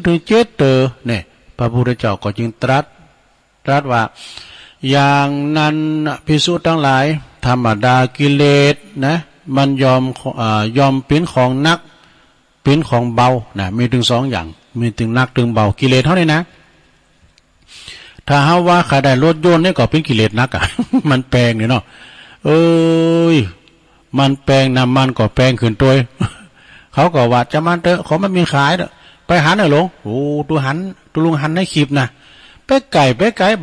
ถึง7 เดือนเนี่ยพระพุทธเจ้าก็จึงตรัสว่าอย่างนั้นภิกษุทั้งหลายธรรมดากิเลสนะมันยอมเป็นของนักเป็นของเบานะมีถึง2 อย่างมีถึงนักถึงเบากิเลสเท่านี้นะถ้าหาว่าใครได้รถยนต์นี่ก็เป็นกิเลสนักมันแปลงเนี่ยเนาะมันแปลงน้ำมันก็แปลงขึ้นตัวเขาก็ว่าจะมันเถอะเขาไม่มีขายไปหันหลงตัวลุงหันให้ขีบนะไปไก่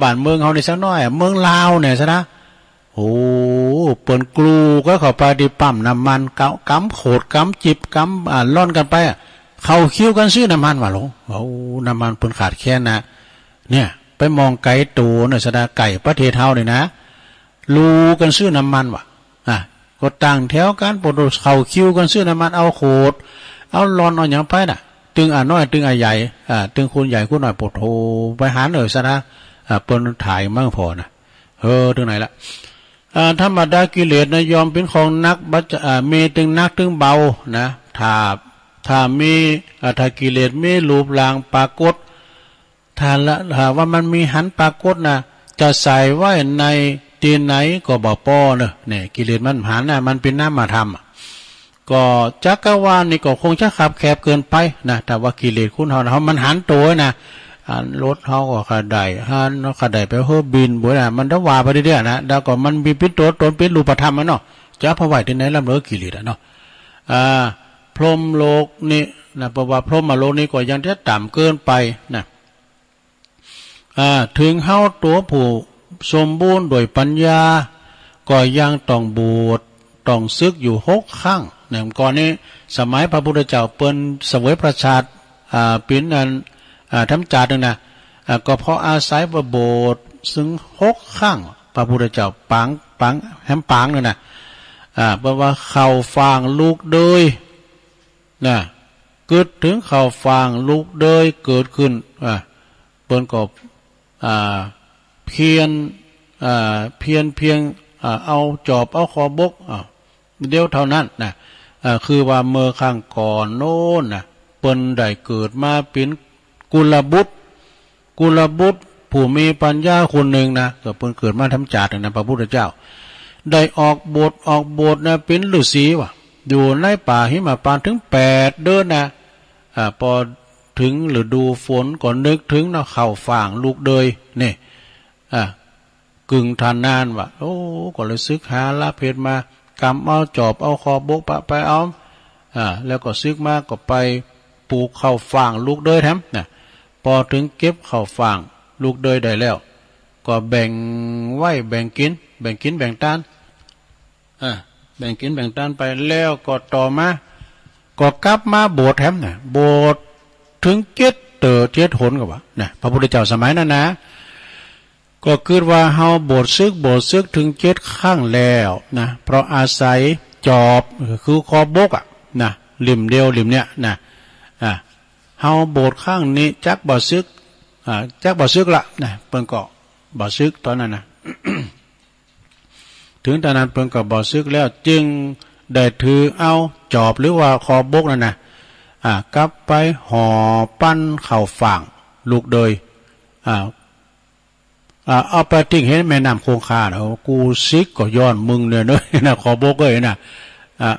บ้านเมืองเขาในสักน้อยเมืองลาวเนี่ยซะนะ โอ้เปิ้นกลูก็เข้าไปที่ปั๊มน้ำมันกำโขดกำจิบกำล่อนกันไปเข้าคิวกันซื้อน้ำมันว่ะหลงโอ้น้ำมันเปิ้นขาดแคลนนะเนี่ยไปมองไก่ตูเนี่ยสดาไก่ประเทศเฮาเนี่ยนะลูกันซื้อน้ำมันว่ะก็ต่างแถวกันปดเข้าคิวกันซื้อน้ำมันเอาโขดเอาล่อนเอาอย่างไปน่ะตึงน้อยตึงใหญ่ตึงคุณใหญ่คุณหน่อยปดโทไปหาหน่อยซะนะเปิ้นถ่ายมั่งพอนะถึงไหนละธรรมดากิเลสนะยอมเป็นของนักมีตึงนักตึงเบานะถ้ามีถ้ากิเลสมีรูปร่างปรากฏถ้าว่ามันมีหันปรากฏนะจะใส่ไว้ในตีนไหนก็บ่ป้อเนอะเนี่ยกิเลสมันหันน่ะมันเป็นน้ำมาทำก็จักรวาลนี่ก็คงจะขับแคบเกินไปนะแต่ว่ากิเลสคุณเขามันหันตัวนะรถเขาก็ขาดได้ขาดได้ไปเฮือบินบ่ได้มันต้องว่าไปเรื่อยๆนะแล้วก็มันมีเป็นตัวตนเป็นรูปธรรมมันเนาะจะพอไหวที่ไหนลำเลิกกิเลสเนาะพรหมโลกนี่นะเพราะว่าพรหมโลกนี่ก็ยังจะต่ำเกินไปนะถึงเฮาตัวผู้สมบูรณ์โดยปัญญาก็ยังต้องบวชต้องซึกอยู่6 ครั้งเนี่ยก่อนนี้สมัยพระพุทธเจ้าเปิ้นเสวยประชาติเป็นอันทำจาดนึงนะก็เพราะอาศัยว่าโบสถ์ซึ่ง6 ครั้งพระพุทธเจ้าปังแหมปังนึงนะเพราะว่าเข้าฟังลูกเดยนะเกิดถึงเข้าฟังลูกเดยเกิดขึ้นเปิ้นก็เพียงเอาจอบเอาคอบกเดียวเท่านั้นนะคือว่าเมื่อข้างก่อนโน้นนะเปิ้นได้เกิดมาเป็นกุลบุตรผู้มีปัญญาคนหนึ่งนะก็เปิ้นเกิดมาทำจาดนะพระพุทธเจ้าได้ออกบทนะเป็นฤาษีว่ะอยู่ในป่าหิมพานต์ถึง8 เดือนนะพอถึงฤดูฝนก็นึกถึงเนาะเข้าฝั่งลูกเดยนี่กึ่งทานนานว่ะโอ้ก็เลยซึกหาลาเพชรมากำเอาจอบเอาคอบกไปเอาแล้วก็ซึกมาก็ไปปลูกเข้าฝั่งลูกเดยแถมนะพอถึงเก็บเข้าฝั่งลูกเดยได้แล้วก็แบ่งไว้แบ่งกินแบ่งตานแบ่งกินแบ่งตานไปแล้วก็ต่อมาก็กลับมาโบสถ์แถมนะโบสถ์ถึง7 หนก็ว่านะพระพุทธเจ้าสมัยนั้นนะก็คิดว่าเฮาโบสถ์ซึกถึง7 ครั้งแล้วนะเพราะอาศัยจอบคือคอบกนะริมเดียวริมเนี้ยนะเฮาโบสถ์ข้างนี้จักบ่ซึกละนะเพิ่นก็บ่ซึกตอนนั้นนะ ถึงตอนนั้นเพิ่นก็บ่ซึกแล้วจึงได้ถือเอาจอบหรือว่าคอบกนั่นนะกลับไปห่อปั้นเข้าฝั่งลูกเดยเอาไปทิ้งเห็นแม่น้ำคงคาเนาะกูซิกก็ย้อนมึงเนี่ยเนาะนะขอบกเลยนะ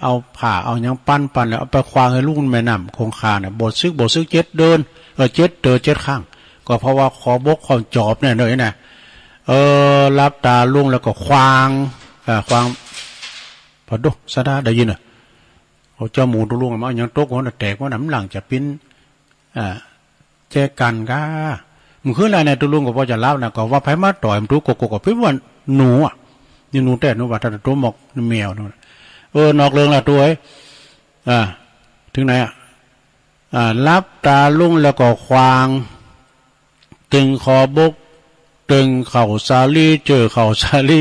เอาผ่าเอายังปั้นแล้วเอาไปควางให้ลูกแม่น้ำคงคาเนี่ยบดซึก7 เดิน7 ข้างก็เพราะว่าขอบกของจอบเนี่ยเนาะนะรับตาลุงแล้วก็ควางพอดูสะดาได้ยินอ่ะเขาเจ้าหมูตัวลุงมายังตกหัวแตกว่าน้ำหลังจะปิ้นแจกันก้ามันคืออะไรเนี่ยตัวลุงก็พอจะเล่านะก็ว่าไผมาต่อยมันตัวกก็พิว่าหนูนี่หนูแต่หนูว่าถ้าตัวหมกแมวนอกเรื่องละตัวถึงไหนรับตาลุงแล้วก็ควางตึงคอบกตึงเข่าซาลีเจอเข่าซาลี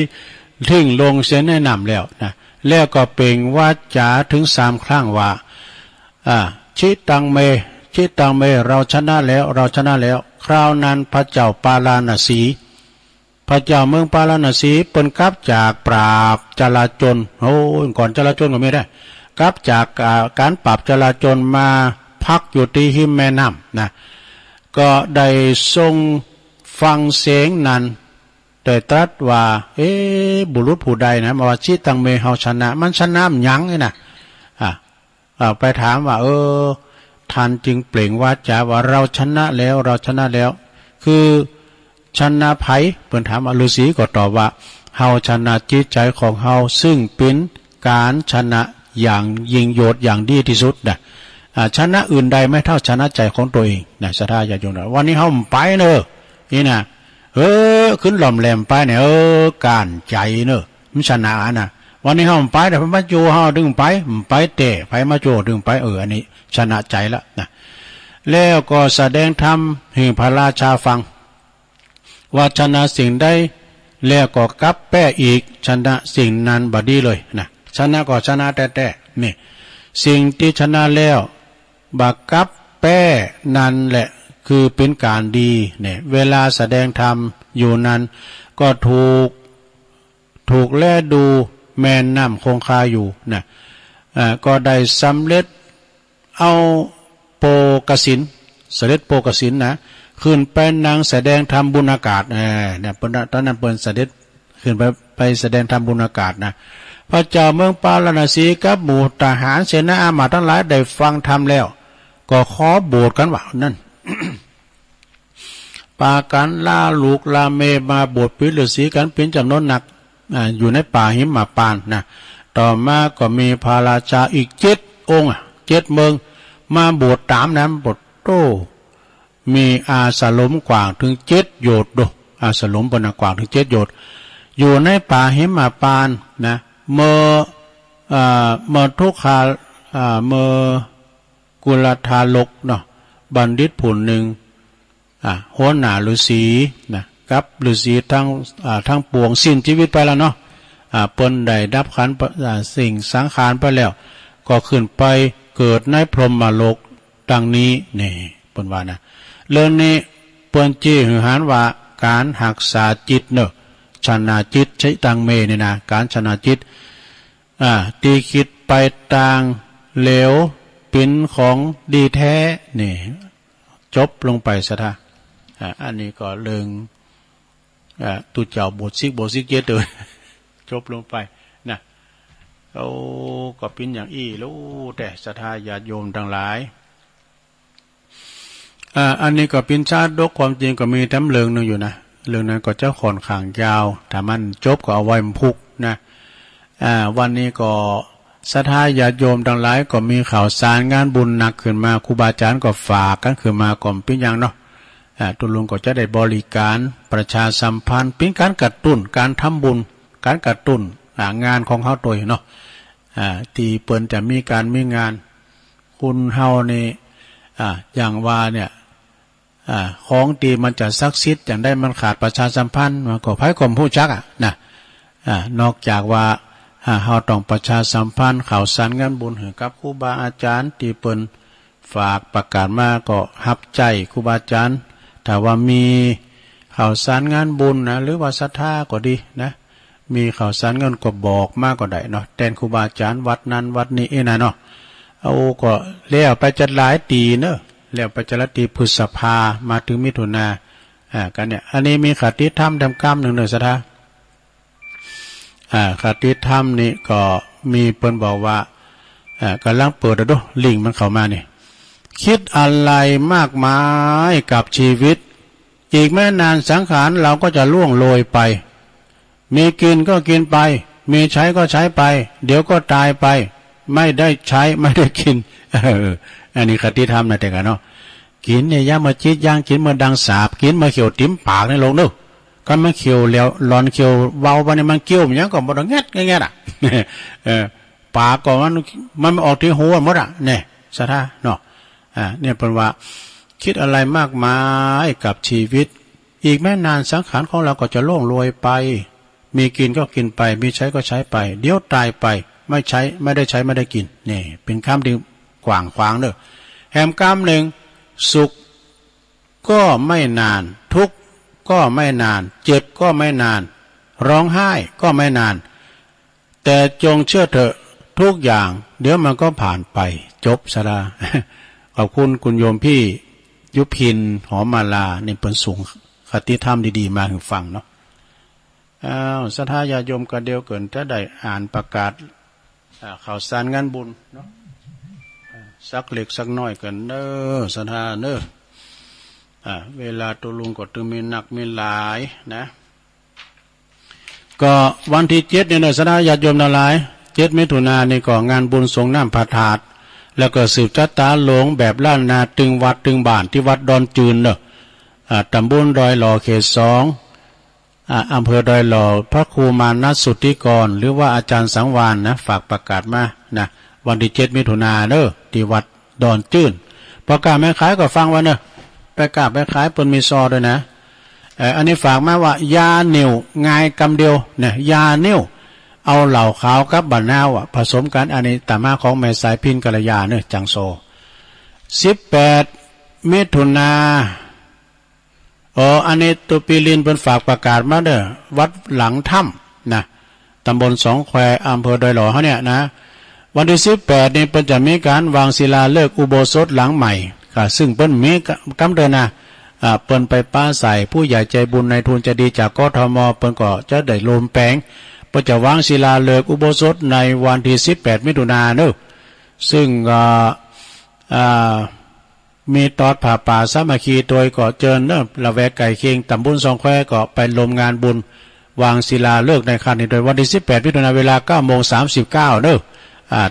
ทิ้งลงเส้นแนะนำแล้วนะแล้วก็เป่งว่าจ๋าถึง3 ครั้งว่าชิตังเมเราชนะแล้วคราวนั้นพระเจ้าปาลาณสีพระเจ้าเมืองปาลาณสีเปิ้นกลับจากปราบจลาจลก่อนจลาจลก็ไม่ได้กลับจากการปราบจลาจลมาพักอยู่ที่หิมแม่น้ำนะก็ได้ทรงฟังเสียงนั้นแต่ตรัสว่าบุรุษผู้ใดนะมาว่าชิตังเมเฮาชนะมันชนะยังไงนะไปถามว่าท่านจึงเปล่งวาจาว่าเราชนะแล้วคือชนะไผเพิ่นถามฤาษีก็ตอบว่าเฮาชนะจิตใจของเฮาซึ่งเป็นการชนะอย่างยิ่งโยดอย่างดีที่สุดนะชนะอื่นใดไม่เท่าชนะใจของตัวเองนะศรัทธาญาติโยมนะวันนี้เฮาไปเนอะนี่นะขึ้นหล่อมแหลมไปเนี่ยการใจเนอะ มันชนะน่ะวันนี้เฮาไปแต่มาโจเฮาดึงไปเตะไปมาโจดึงไปอันนี้ชนะใจแล้วนะแล้วก็แสดงธรรมให้พระราชาฟังว่าชนะสิ่งใดแล้วก็กลับแป้อีกชนะสิ่งนั้นบดีเลยนะชนะก็ชนะแต่นี่สิ่งที่ชนะแล้วบักกับแป้นั่นแหละคือเป็นการดีเนี่ยเวลาแสดงธรรมอยู่นั้นก็ถูกแลดูแม่น้ำคงคาอยู่นะก็ได้สำเร็จเอาโปกสินเสด็จโปกสินนะขึ้นไปนางแสดงธรรมบุญอากาศเนี่ยตอนนั้นเปิ้นเสด็จขึ้นไปแสดงธรรมบุญอากาศนะพระเจ้าเมืองปาราณสีกับหมู่ทหารเสนาอามาตย์ทั้งหลายได้ฟังธรรมแล้วก็ขอโบสถ์กันว่านั่น ปากันล่าลูกลาเมมาบวชเป็นฤาษีกันเป็นจำนวนหนักอยู่ในป่าหิมพานต์นะต่อมาก็มีพระราชาอีก7 องค์7 เมืองมาบวชตามนั้นบวชโตมีอาสลมกว่างถึง7 โยชน์ดูอาสลมปนกว่างถึง7 โยชน์อยู่ในป่าหิมพานต์นะเมื่อทุกขาเมื่อกุลธาลกเนาะบัณฑิตผู้หนึ่งหัวหน้าฤาษีนะกับฤาษีทั้งปวงสิ้นชีวิตไปแล้วเนาะเปิ้นได้ดับขันสิ่งสังขารไปแล้วก็ขึ้นไปเกิดในพรหมโลกดังนี้นี่เปิ้นว่านะเรื่องนี้เปิ้นจี้หือหานว่าการหักษาจิตเนอะชนะจิตใช้ตังเมเนี่ยนะการชนะจิตตีคิดไปต่างเหลวเป็นของดีแท้นี่จบลงไปซะท่าอันนี้ก็เรื่องตุเจ้าบทซิกเยอะเลยจบลงไปนะเขาก็เป็นอย่างอี้แล้วแต่ศรัทธาญาติโยมทั้งหลายอันนี้ก็เป็นชาติดกความจริงก็มีทั้งเรื่องนึงอยู่นะเรื่องนั้นก็เจ้าขอนข่างยาวถ้ามันจบก็เอาไว้มันพุกนะวันนี้ก็ศรัทธาญาติโยมทั้งหลายก็มีข่าวสารงานบุญหนักขึ้นมาครูบาอาจารย์ก็ฝากกันขึ้นมาก่อนเป็นอย่างเนาะตุลุงก็จะได้บริการประชาสัมพันธ์เป็นการกระตุ้นการทำบุญการกระตุ้นงานของเขาตัวเนาะที่เปิ้นจะมีการมีงานคุณเฮานี่อย่างว่าเนี่ยของดีมันจะซักซิดอย่างได้มันขาดประชาสัมพันธ์มันก็ไพ่ความผู้จักนะนอกจากว่าเฮาต้องประชาสัมพันธ์ข่าวสารงานบุญให้กับครูบาอาจารย์ที่เปิ้นฝากประกาศมาก็ฮับใจครูบาอาจารย์ถ้าว่ามีข่าวสารงานบุญนะหรือว่าศรัทธาก็ดีนะมีข่าวสารเงินก็บอกมากก็ได้เนาะแทนครูบาอาจารย์วัดนั้นวัดนี้นะเนาะเอาก็เลี้ยวไปจัดหลายตีเนอะเลี้ยวไปจัดหลายตีพฤษภามาถึงมิถุนากันเนี่ยอันนี้มีคติธรรมทำกรรมหนึ่งศรัทธาคติธรรมนี่ก็มีเปิ้นบอกว่ากำลังเปิดดูลิงก์มันเข้ามานี่คิดอะไรมากมายกับชีวิตอีกไม่นานสังขารเราก็จะล่วงโรยไปมีกินก็กินไปมีใช้ก็ใช้ไปเดี๋ยวก็ตายไปไม่ได้ใช้ไม่ได้กินอันนี้คติธรรมนะแต่กันเนาะกินเนี่ยย่ามาจิตย่างกินมาดังสาบกินมาเขียวติ้มปากในลงเด้อก็มันเขียวแล้วร้อนเขียวเบาไปเนี่ยมันเกี้ยวมันยังก็บ่ต้องแงดปากก็มันออกที่หัวหมดเนี่ยศรัทธาเนาะเนี่ยเป็นว่าคิดอะไรมากมายกับชีวิตอีกไม่นานสังขารของเราก็จะล่วงโรยไปมีกินก็กินไปมีใช้ก็ใช้ไปเดี๋ยวตายไปไม่ใช้ไม่ได้ใช้ไม่ได้กินนี่เป็นคำที่กว้างขวางเด้อแหมกรรมหนึ่งสุขก็ไม่นานทุกข์ก็ไม่นานเจ็บก็ไม่นานร้องไห้ก็ไม่นานแต่จงเชื่อเถอะทุกอย่างเดี๋ยวมันก็ผ่านไปจบซะละขอบคุณคุณโยมพี่ยุพินหอมมาลาเนี่ยเป็นสูงคติธรรมดีๆมาถึงฟังเนาะศรัทธาญาติโยมกันเดียวเกินจะได้อ่านประกาศข่าวสารงานบุญเนาะสักเล็กสักน้อยกันเนอศรัทธาเนอเวลาตุลุงก็ตึงมีหนักมีหลายนะก็วันที่7เนี่ยศรัทธาญาติโยมทั้งหลาย7 มิถุนายนนี่ก็งานบุญสงน้ำพระธาตุแล้วก็สืบชะตาหลงแบบล้านนาตึงวัดตึงบ้านที่วัดดอนจืนเนอะตำบลดอยหล่อเขต2 อำเภอดอยหล่อพระครูมานัสสุทธิกรหรือว่าอาจารย์สังวานนะฝากประกาศมานะวันที่7 มิถุนายนที่วัดดอนจื้นประกาศแม่ขายก็ฟังว่าเนอะไปกราบไปขายเปิ้นมีซอด้วยนะอันนี้ฝากมาว่ายาเหนียวงายกำเดียวเนี่ยยาเหนียวเอาเหล่าขาวกับบะนาวผสมกันอันนี้ตามมาของแม่สายพินกัลยาเนี่ยจังโซ18 มิถุนาอันนี้ตุปีลินเป็นฝากประกาศมาเด้อวัดหลังถ้ำนะตำบลสองแควอำเภอดอยหล่อเขาเนี่ยนะวันที่18นี่เป็นจะมีการวางศิลาฤกษ์อุโบสถหลังใหม่ซึ่งเป็นมีกำเดินนะเปิ้นไปป้าใส่ผู้ใหญ่ใจบุญในทุนจะดีจากกทมเปิ้นก็จะได้ลมแปลงเปิ้นจะวางศิลาฤกษ์อุโบสถในวันที่18 มิถุนายนเนอะซึ่งมีตอดผ่าป่าสามัคคีโดยก็เจิญเนอะละแวกไก่เคียงตำบลสองแควก็ไปลมงานบุญวางศิลาฤกษ์ในครั้งนี้โดยวันที่18 มิถุนายนเวลา 9:39 เนอะ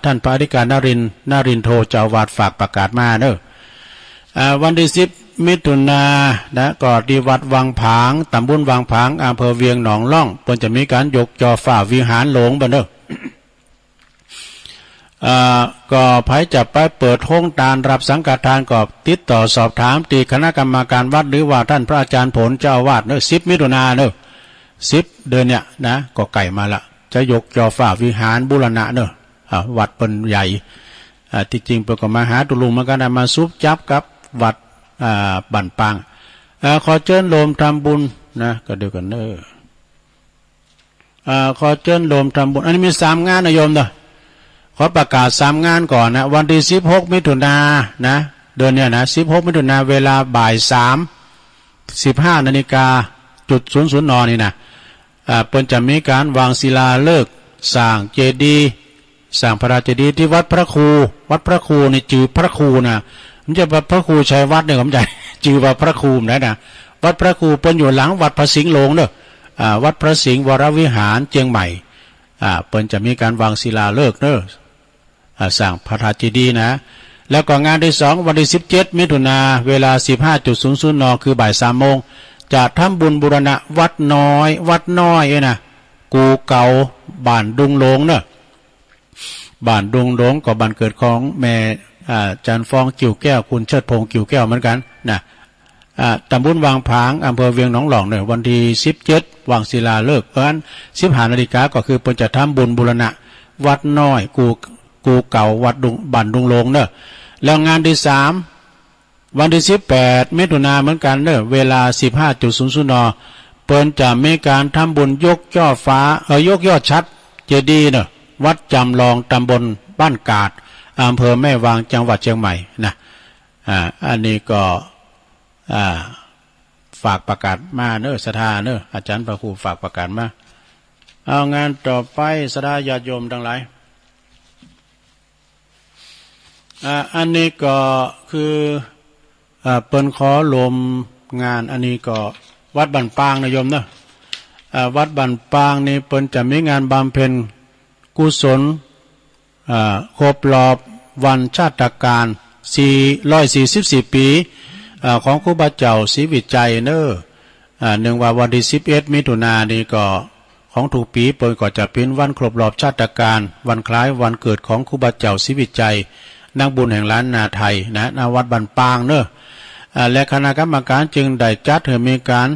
ท่านพระอธิการนรินทร์โทเจ้าวาดฝากประกาศมาเนอะวันที่10 มิถุนายนนะก็ที่วัดวังผางตำบลวังผางอำเภอเวียงหนองล่องเพิ่นจะมีการยกจอฝ่าวิหารหลวงบ่เนอะก็ไผจะไปเปิดห้องตาลรับสังฆทานก็ติดต่อสอบถามตีคณะกรรมการวัดหรือว่าท่านพระอาจารย์ผลเจ้าอาวาสเนอะ10 มิถุนายนเนอะ10 เดือนเนี่ยนะก็ไก่มาละจะยกจอฝ่าวิหารบูรณะเนอะวัดเป็นใหญ่ที่จริงเปิดก็มาหาตุลุงมากันมาซุบจับกับวัดบั่นปางขอเชิญโลมทำบุญนะก็เดียวกันเนอะขอเชิญโลมทำบุญอันนี้มี3 งานนะโยมเนอะขอประกาศ3 งานก่อนนะวันที่16 มิถุนายนนะเดือนเนี้ยนะ16 มิถุนายนเวลาบ่าย 3:15 น.00 น.นี่นะเปิ้นจะมีการวางศิลาฤกษ์สร้างเจดีย์สร้างพระราชเจดีย์ที่วัดพระครูนี่จือพระครูนะมันจะพระครูชัยวัดเนี่ยผมใจจือว่าพระครูนะวัดพระครูเปิ้นอยู่หลังวัดพระสิงห์โลงเด้อวัดพระสิงห์วรวิหารเชียงใหม่เปิ้นจะมีการวางศิลาฤกษ์เด้อสร้างพระราชเจดีย์นะแล้วก็งานที่2วันที่17 มิถุนายนเวลา 15:00 น.คือบ่าย 3 โมงจะทำบุญบูรณะวัดน้อยนะกูเก่าบ้านดุงหลงเนอะบ้านดุงหลงก็บ้านเกิดของแม่จันฟองกิ่วแก้วคุณเชิดพงษ์กิ่วแก้วเหมือนกันนะตำบลวังผางอำเภอเวียงหนองหลองเนี่ยวันที่17วางศิลาฤกษ์เพราะฉะนั้น15 นาฬิกาก็คือเพิ่นจะทำบุญบูรณะวัดน้อยกูเก่าวัดบ้านดุงหลงเนอะแล้วงานที่3วันที่18 มิถุนายนเหมือนกันเนอะเวลา 15:00 น.เปิ้นจะมีการทำบุญยกย่อฟ้ายกยอดชัดเจดีย์เนอะวัดจำลองตำบลบ้านกาดอำเภอแม่วางจังหวัดเชียงใหม่นะอันนี้ก็ฝากประกาศมาเนอะศรัทธาเนอะอาจารย์พระครูฝากประกาศมาเอางานต่อไปศรัทธาญาติโยมทั้งหลายอันนี้ก็คือเปิ้นขอลมงานอันนี้ก็วัดบั่นปางนะโยมเนอะวัดบั่นปางนี่เปิ้นจะมีงานบำเพ็ญกุศลครบรอบวันชาติการ444 ปีของครูบาเจ้าศรีวิจัยเนอะเนื่องว่าวันที่11 มิถุนายนนี่ก็ของทุกปีเปิ้นก็จะเป็นวันครบรอบชาติการวันคล้ายวันเกิดของครูบาเจ้าศรีวิจัยนักบุญแห่งล้านนาไทยนะณวัดบั่นปางเนอะและคณะกรรมการจึงได้จัดให้มีการ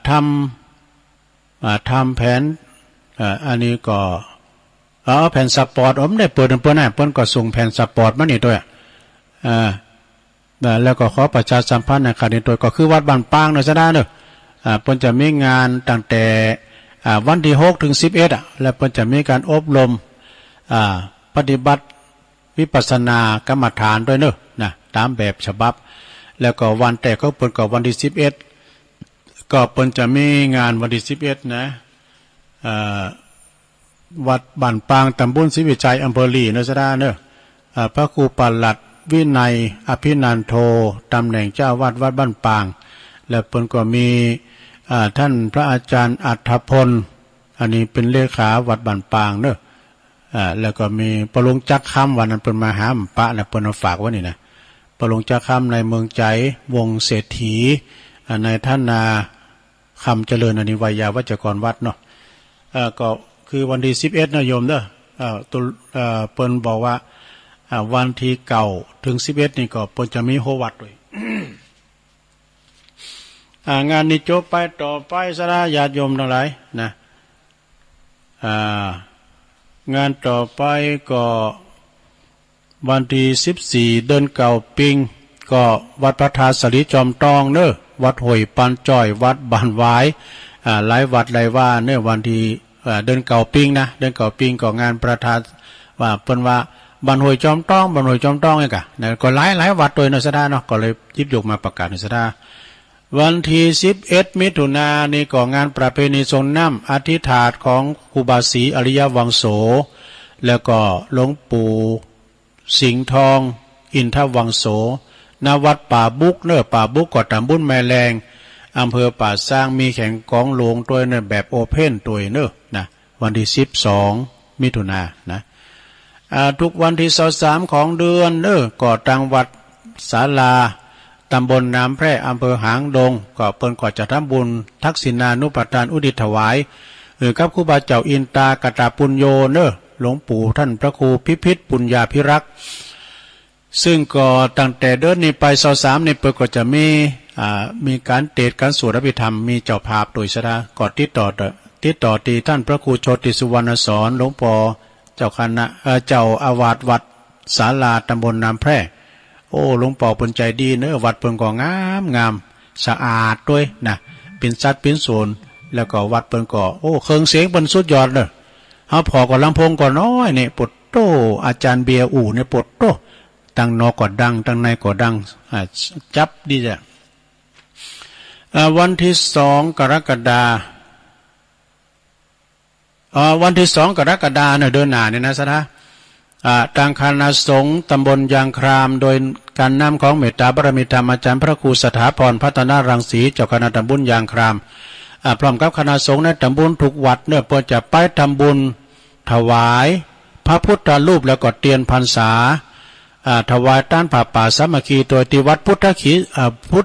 ทำแผนอันนี้ก็แผ่นสปอร์ตผมได้เปิดเปิ้นก็ส่งแผ่นสปอร์ตมานี่ด้วยแล้วก็ขอประชาสัมพันธ์ในครั้งนี้ด้วยก็คือวัดบั่นปางเนอะซะได้เนอะเปิ้นจะมีงานตั้งแต่วันที่6 ถึง 11และเปิ้นจะมีการอบรมปฏิบัติวิปัสสนากรรมฐานด้วยเนอะนะตามแบบฉบับแล้วก็วันแต่เขาเปิ้นก็วันที่11ก็เปิ้นจะมีงานวันที่11นะวัดบ้านปางตำบลศรีวิชัยอำเภอลีเนอะซะได้เนอะพระครูปลัดวินัยอภินันโทตำแหน่งเจ้าวาดวัดบ้านปางและเปิ้นก็มีท่านพระอาจารย์อัฏฐพลอันนี้เป็นเลขาวัดบ้านปางเนอะแล้วก็มีปลงจักค่ำวันนั้นเปิ้นมาหาปะนะเปิ้นเอาฝากไว้นี่นะปลงจักค่ำในเมืองใจวงเศรษฐีในท่านนา คำเจริญอนิวัยยาวัจกรวัดเนาะก็คือวันที่11นะโยมเด้อตัวเปิ้นบอกว่าวันที่เก่าถึง11นี่ก็เปิ้นจะมีโหวัดด้วย งานนี้จบไปต่อไปสระญาติโยมทั้งหลายนะงานต่อไปก็วันที่14เดือนเก่าปิงก็วัดพระธาตุสลีจอมตองเนอะวัดห้วยปันจ้อยวัดบ้านหวายหลายวัดหลายว่าเนอะวันที่เดือนเก่าปิงนะเดือนเก่าปิงก็งานประธานว่าเปิ้นว่าบ้านห้วยจอมตองบ้านห้วยจอมตองนี่กะนะก็หลายวัดโดยนสดาเนาะก็เลยหยิบยกมาประกาศนสดาวันที่11มิถุนายนนี่ก็งานประเพณีทรงน้ำอธิษฐานของครูบาศรีอริยวังโสแล้วก็หลวงปู่สิงห์ทองอินทวังโสณวัดป่าบุกเนอป่าบุกก็ตำบลแม่แรงอำเภอป่าสร้างมีแข่งกองหลวงตัวเนอแบบโอเพ่นตัวเนอนะวันที่12มิถุนายนนะทุกวันที่23ของเดือนเนอก็ตังวัดศาลาตำบลน้ำแพร่อำเภอหางดงก็เปิ้นก็จะทำบุญทักษิณานุปทานอุทิศถวายกับครูบาเจ้าอินตากตาปุญโยเนอหลวงปู่ท่านพระครูพิพิธปุญญาภิรักษ์ซึ่งก็ตั้งแต่เดือนนี้ไป23นี่เปิ้นก็จะมีการเทศน์การสวดอภิธรรมมีเจ้าภาพโดยสดาก็ติดต่อที่ท่านพระครูโชติสุวรรณสอนหลวงพ่อเจ้าคณะเจ้าอาวาสวัดศาลาตำบลน้ำแพร่โอ้หลวงปู่เปิ้นใจดีเนอะวัดเปิ้นก็งามสะอาดด้วยนะเป็นสัดเป็นส่วนแล้วก็วัดเปิ้นก็โอ้เครื่องเสียงเปิ้นสุดยอดเด้อเฮาพอก็ลำโพงก็น้อยนี่ปดโตอาจารย์เบียร์อู่เนี่ยปดโตตั้งนอกก็ดังตั้งในก็ดังจับดีจ้ะวันที่2กรกฎาวันที่2กรกฎาเนี่ยเดือนหน้าเนี่ยนะสะทางคณะสงฆ์ตำบลยางครามโดยการนำของเมตตาบารมีธรรมอาจารย์พระครูสถาพรพัฒนารังสีเจ้าคณะตำบลยางครามพร้อมกับคณะสงฆ์ในตำบลทุกวัดเนี่ยเพื่อจะไปทำบุญถวายพระพุทธรูปแล้วก็เตียนพรรษาถวายต้านผ่าป่าสามัคคีโดยที่วัดพุท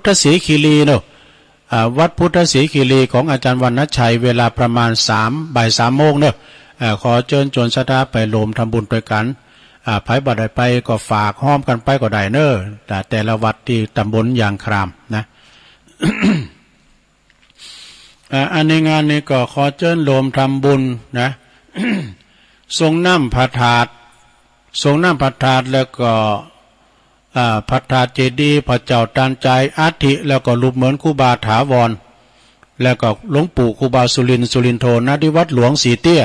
ธศรีคีรีเนาะวัดพุทธศรีคีรีของอาจารย์วรรณชัยเวลาประมาณบ่าย3 โมงเนาะขอเชิญชวนศรัทธาไปรวมทำบุญด้วยกันไผบ่ได้ไปก็ฝากห้อมกันไปก็ได้เนอะแต่ละวัดที่ตำบลยางครามนะ อันในงานนี้ก็ขอเชิญรวมทำบุญนะ ทรงน้ำพระธาตุแล้วก็พระธาตุเจดีย์พระเจ้าตานใจอัฐิแล้วก็รูปเหมือนครูบาถาวรแล้วก็หลวงปู่ครูบาสุรินทร์โทณที่วัดหลวงสีเตี้ย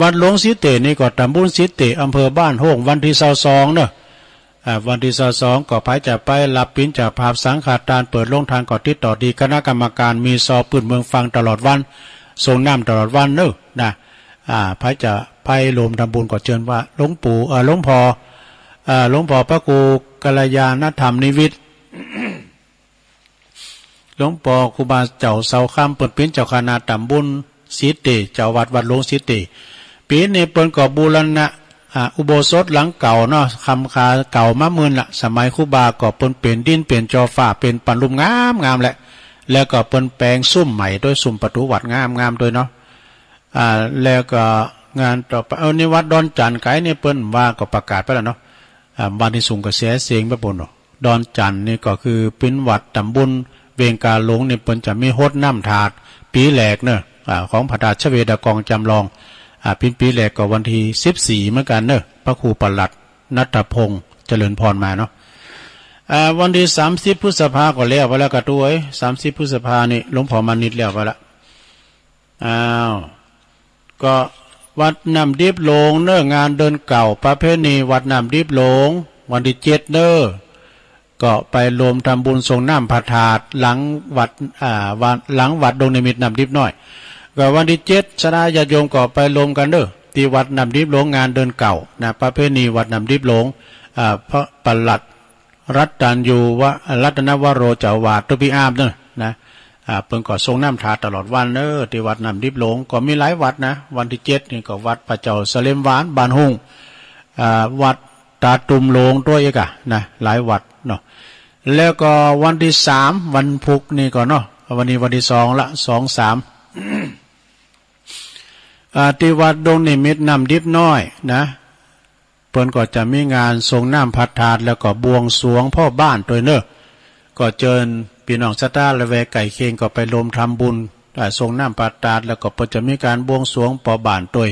วัดหลวงสีเตี้ยนี่ก็ตำบลสีเตี้ยอำเภอบ้านโฮงวันที่22เนอะวันที่22ก็ไปจะไปรับปิณจากภาพสังฆทานเปิดโรงทานก็ติดต่อดีคณะกรรมการมีสอบปืนเมืองฟังตลอดวันส่งน้ำตลอดวันเนอะนะไปจะไปรวมทำบุญก็เชิญว่าหลวงปู่หลวงพ่อพระครูกัลยาณธรรมนิวิต หลวงพ่อครูบาเจ้าเสาคำเปิดเป็นเจ้าคณะตำบลสีเตเจ้าวัดหลวงสีเตปีนี้เปิดก่อบูรณะอุโบสถหลังเก่าเนาะคำคาเก่ามามื่นละสมัยครูบาก็เปิดเปลี่ยนดินเปลี่ยนจอฟ้าเป็นปันลุมงามแหละแล้วก็เปิดแปลงซุ่มใหม่ด้วยซุ่มประตูวัดงามด้วยเนาะแล้วก็งานต่อไปนี่วัดดอนจันทร์ไกนี่เปิ้นว่าก็ประกาศไปแล้วเนาะวันที่สูงกระแสเสียงไปบนดอนจันทร์นี่ก็คือเป็นวัดตำบลเวงกาหลงนี่เปิ้นจะมีโฮดน้ำถาดปีแหลกเนอะของพระธาตุชเวดากองจำลองปีแหลกก็วันที่14เหมือนกันเนอะพระครูปลัดณัฐพงษ์เจริญพรมาเนาะวันที่30พฤษภาก็แล้วไปแล้วกระตุ้ย30พฤษภานี่หลวงพ่อมานิดแล้วไปละก็วัดน้ำดิบหลงเนอะงานเดินเก่าประเพณีวัดน้ำดิบหลงวันที่7เนอะก็ไปรวมทำบุญทรงน้ำพระธาตุหลังวัดดงนิมิตน้ำดิบน้อยก็วันที่7สดาญาติโยมก็ไปรวมกันเนอะที่วัดน้ำดิบหลงงานเดินเก่านะประเพณีวัดน้ำดิบหลงพระปลัดรัตนวโรเจ้าวาดตุปิอามเนอะนะเพิ่นก็ทรงน้ำถาตลอดวันเนอะที่วัดน้ำดิบหลงก็มีหลายวัดนะวันที่7นี่ก็วัดพระเจ้าสะเลมหวานบ้านหุงวัดตาตุมโลงตัวอีกนะหลายวัดเนาะแล้วก็วันที่3วันพุธนี่ก็เนาะ วันนี้วันที่2ละ2-3 ที่วัดดงนิมิตรน้ำดิบน้อยนะเพิ่นก็จะมีงานทรงน้ำพัดถาดแล้วก็บวงสรวงพ่อบ้านตัวเนอะก็เจิญพี่น้องศรัทธาและแวกไก่เคียงก็ไปรวมทำบุญทรงน้ำพัดถาดแล้วก็เพิ่นจะมีการบวงสรวงพ่อบ้านตัว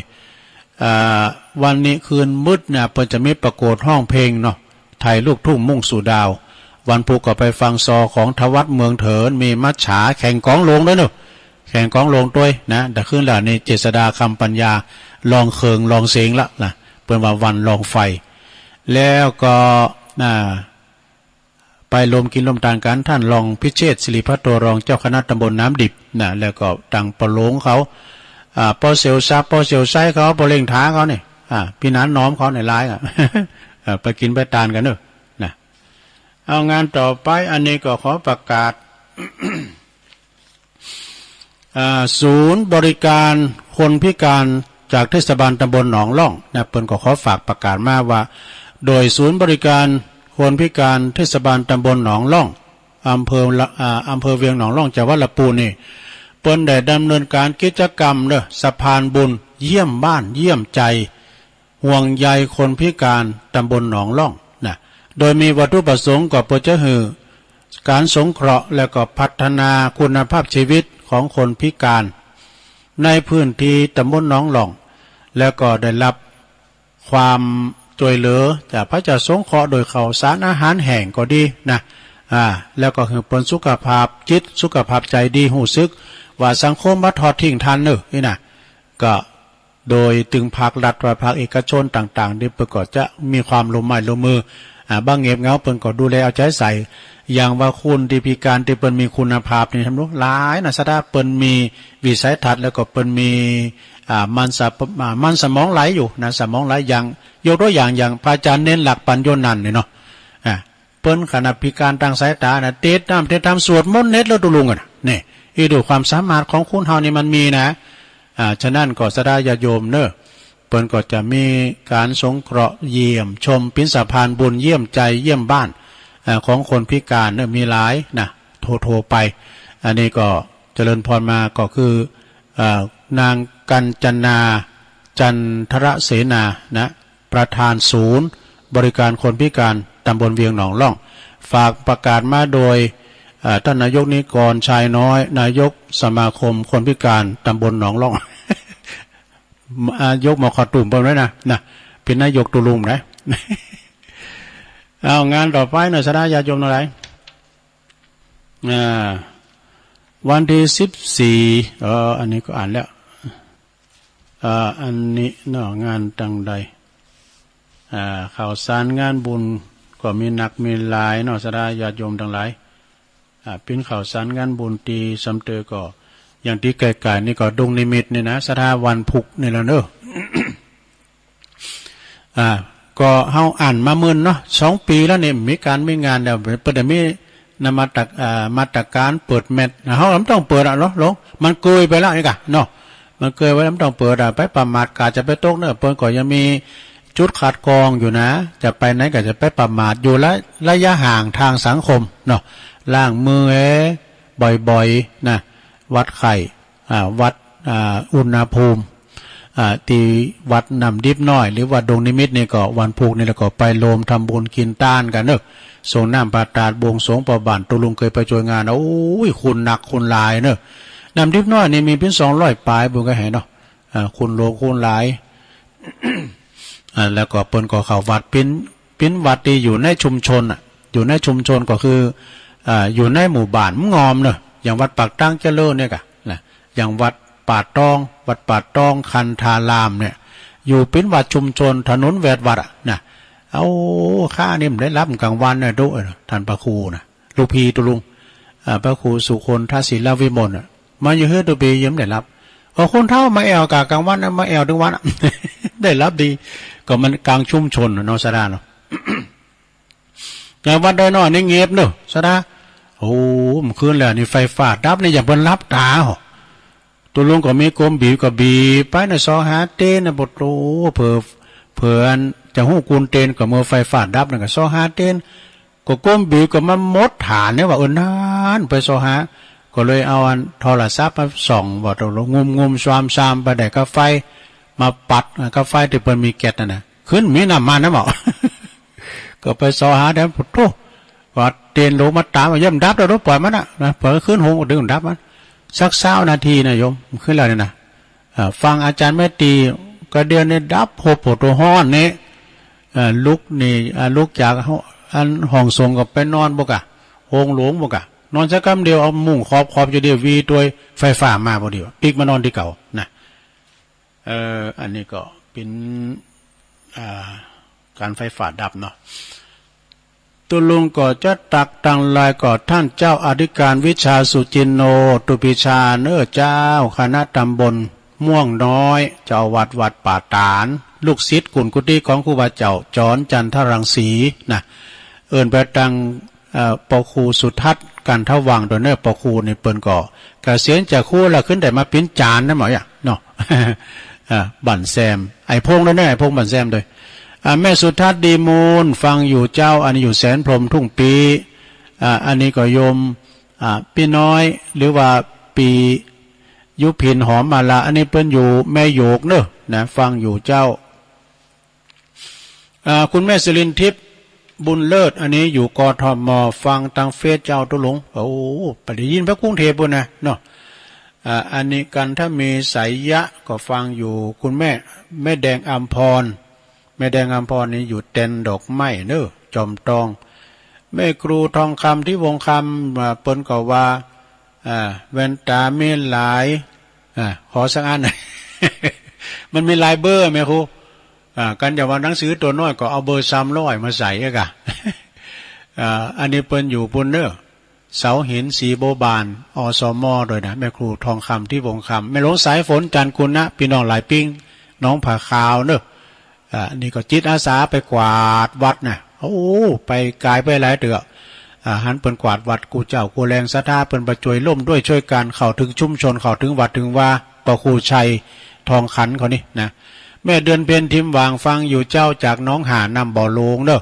วันนี้คืนมืดเนี่ยเพิ่นจะมีประกวดห้องเพลงเนาะไทยลูกทุ่งมุ่งสู่ดาววันพุธก็ไปฟังซอของทวัดเมืองเถินมีมัจฉาแข่งกองลงด้วยเนอะแข่งกองลงด้วยนะแต่ขึ้นแล้วนี่เจษฎาคำปัญญาลองเคิงลองเสียงละนะเปิ้นว่าวันลองไฟแล้วก็ไปลมกินลมตานกันท่านรองพิเชษศิริพัตโตรองเจ้าคณะตำบลน้ำดิบนะแล้วก็ดังประโลงเขาปอเซลซับปอเซลไซเขาปอเล่งท้าเขาเนี่ยพี่นันน้อมเขาในร้ายไปกินไปตานกันเนอะนะเอางานต่อไปอันนี้ก็ขอประกาศ ศูนย์บริการคนพิการจากเทศบาลตำบลหนองล่องนะเปิ้นก็ขอฝากประกาศมาว่าโดยศูนย์บริการคนพิการเทศบาลตำบลหนองล่องอำเภอเวียงหนองล่องจังหวัดลำพูนนี่เปิ้นได้ดำเนินการกิจกรรมเด้อสะพานบุญเยี่ยมบ้านเยี่ยมใจห่วงใยคนพิการตำบลหนองล่องนะโดยมีวัตถุประสงค์ก็เพื่อจะให้การสงเคราะห์และก็พัฒนาคุณภาพชีวิตของคนพิการในพื้นที่ตำบลหนองล่องแล้วก็ได้รับความช่วยเหลือจากพระเจ้าสงเคราะห์โดยข้าวสารอาหารแห้งก็ดีนะแล้วก็คือผลสุขภาพจิตสุขภาพใจดีหูซึกว่าสังคมมาทอดทิ้งทันเนอะนี่นะก็โดยตึงภาครัฐและภาคเอกชนต่างๆที่เปิดก็จะมีความลงไม้ลงมือบางเงียบเงาเปิดก็ดูแลเอาใจใส่อย่างว่าคุณที่พิการที่เปิดมีคุณภาพนี่ทำรู้หลายนะสดาเปิดมีวิสัยทัศน์แล้วก็เปิดมีมันสมองไหลอยู่นะสมองไหลอย่างยกตัวอย่างพระอาจารย์เน้นหลักปัญญนันเนี่ยเนาะเปิ้นขณะพิการทางสายตานะเทศสวดมนต์เน็ตแล้วดูลุงกันนี่อีดูความสามารถของคุณเฮานี่มันมีนะฉะนั้นก็สดาญาโยมเนอะเปิ้นก็จะมีการสงเคราะห์เยี่ยมชมปิ่นสะพานบุญเยี่ยมใจเยี่ยมบ้านของคนพิการเนอะมีหลายนะโทรไปอันนี้ก็เจริญพรมาก็คือนางกัญจนาจันทรเสนานะประธานศูนย์บริการคนพิการตำบลเวียงหนองล่องฝากประกาศมาโดยท่านนายกนิกรชายน้อยนายกสมาคมคนพิการตำบลหนองล่อง ยกมาขอตุ่มไปเลยนะเป็นนายกตุลุงนะ เอางานต่อไปหน่อยสดาญาติโยมอะไรวันที่14อันนี้ก็อ่านแล้วอันนี้เนาะงานต่างใดข่าวสารงานบุญก็มีหนักมีหลายเนาะสดาญาติโยมทั้งหลายเป็นข่าวสารงานบุญตีสำเตอก็อย่างที่ไกลๆนี่ก็ดงนิมิตนี่นะสดาวันพุกนี่แล้วเนอะก็เฮาอ่านมาเมื่อเนาะ2 ปีแล้วเนี่ยมีการมีงานแล้วเปิดมีนมาตรการเปิดแมทเฮาต้องเปิดอ่ะเนาะลงมันเกยไปแล้วนี่กะเนาะมันเกยไว้แล้วต้องเปิดไปประมาทกาจะไปตกเนอะเปิ้นก็ยังมีจุดขัดกรองอยู่นะจะไปไหนก็จะไปประมาทอยู่ระยะห่างทางสังคมเนาะล้างมือบ่อยๆนะวัดไข้วัดอุณหภูมิตีวัดนำดิบน้อยหรือวัดดงนิมิตนี่ก็วันพุกนี่แล้วก็ไปโลมทำบุญกินต้านกันเนอะส่งน้ำปาตาดบวงสรวงประบานตุลุงเคยไปช่วยงานโอ้ยคุณหนักคุณหลายเนอะนำดิบน้อยนี่มีเป็น200 ปลายบุญก็เห็นเนาะคุณโลคุณหลาย แล้วก็เปิ้นก็เข้าวัดปิ้นวัดที่อยู่ในชุมชนอยู่ในชุมชนก็คืออยู่ในหมู่บ้านงอมเนอะอย่างวัดปากตั้งเจริญเนี่ยกะนะอย่างวัดป่าตองวัดป่าตองคันธารามเนี่ยอยู่เป็นวัดชุมชนถนนแวดวัดนะเอาข้านี่มันได้รับกลางวันเนี่ยด้วยท่านพระครูนะลูกพีตุลุงพระครูสุคนทศิลวิมลมาอยู่เฮือตัวปียิ้มได้รับคนเท่ามาแอวกลางวันมาแอวถึงวัน ได้รับดีก็มันกลางชุมชนเนาะสดาเนาะ อย่างวันใดนอนนี่เงียบเนาะสดาโอ้มันคืนแล้วนี่ไฟฟ้าดับนี่อย่าเพิ่นรับตาหรอตัวลุงก็มีกลมบีก็บีไปในซอหาเต้นบทโลเผื่อจะหู้กุนเต้นก็เมื่อไฟฟ้าดับนั่นก็ซอหาเต้นก็กลมบีก็มันมดฐานเนี่ยว่านั้นไปซอหา ก็เลยเอาอันโทรศัพท์มาส่องบอกตรงงุมซามไปได้กาไฟมาปัดกาไฟที่เปิ้นมีแก๊สนั่นน่ะขึ้นมีน้ำมันนะหมอ ก็ไปสอหาแดนพุทโธก็เตียนโลมาตามย่ำดับแล้วปล่อยมันนะปล่อยขึ้นหงดึงดับมันสัก20 นาทีนะโยมขึ้นแล้วเนี่ยนะฟังอาจารย์แม่ตีก็เดือนนี้ดับโหโผตัวห้อนนี่ลุกนี่ลุกจากอันห้องทรงก็ไปนอนบ่กะโฮงหลวงบ่กะนอนสักคำเดียวเอามุ้งขอบจะเดียววีตัวไฟฟ้ามาบ่เดียวปิกมานอนที่เก่านะอันนี้ก็เป็นการไฟฟ้าดับเนาะตุลุงก็จะตักตังลายก็ท่านเจ้าอธิการวิชาสุจินโนตุปิชาเนื้อเจ้าคณะตำบลม่วงน้อยเจ้าวัดป่าตานลูกศิษย์กุลกุฏิของครูบาเจ้าจอนจันทรังสีนะเอิ้นไปตังปครูสุทัศน์กันทวังโดยเนื้อปครูในเปิ้นก่อเกษียณจากครูแล้วขึ้นได้มาเป็นจานนะหมออ่ะเนาะ บั่นแซมไอ้พงแล้วเนี่ยไอ้พงบั่นแซมโดยแม่สุทัศน์ดีมูลฟังอยู่เจ้าอันนี้อยู่แสนพรหมทุ่งปีอันนี้ก็โยมพี่น้อยหรือว่าปียุพินหอมมาละอันนี้เปิ้นอยู่แม่โยกเนอะนะฟังอยู่เจ้าคุณแม่สิรินทิพย์บุญเลิศอันนี้อยู่กทมฟังทางเฟซเจ้าตุลงโอ้ปฏิยินพระกรุงเทพฯนะเนาะอันนี้กันถ้ามีสายยะก็ฟังอยู่คุณแม่แดงอัมพรแม่แดงอัมพรนี่อยู่เต็นดอกไม้เนอะจอมตองแม่ครูทองคำที่วงคำเปิ้นก็ว่าแว่นตามีหลายขอสักอัน มันมีหลายเบอร์ไหมครูกันอย่าว่าหนังสือตัวน้อยก็เอาเบอร์300มาใส่กะ อันนี้เปิ้นอยู่ปุ่นเนอะเสาหินสีโบบานอสมโดยนะแม่ครูทองคำที่วงคำแม่หลวงสายฝนจันทร์คุณนะพี่น้องหลายปิ้งน้องผ่าขาวเนอะนี่ก็จิตอาสาไปกวาดวัดนะโอ้ไปกายไปหลายเดือหันเปิ้นกวาดวัดกูเจ้ากูแรงศรัทธาเปิ้นประจวยล่มด้วยช่วยกันเข้าถึงชุมชนเข้าถึงวัดถึงว่าปะครูชัยทองขันเขานี่นะแม่เดือนเพ็ญทิมวางฟังอยู่เจ้าจากน้องหานำบ่อโลงเด้อ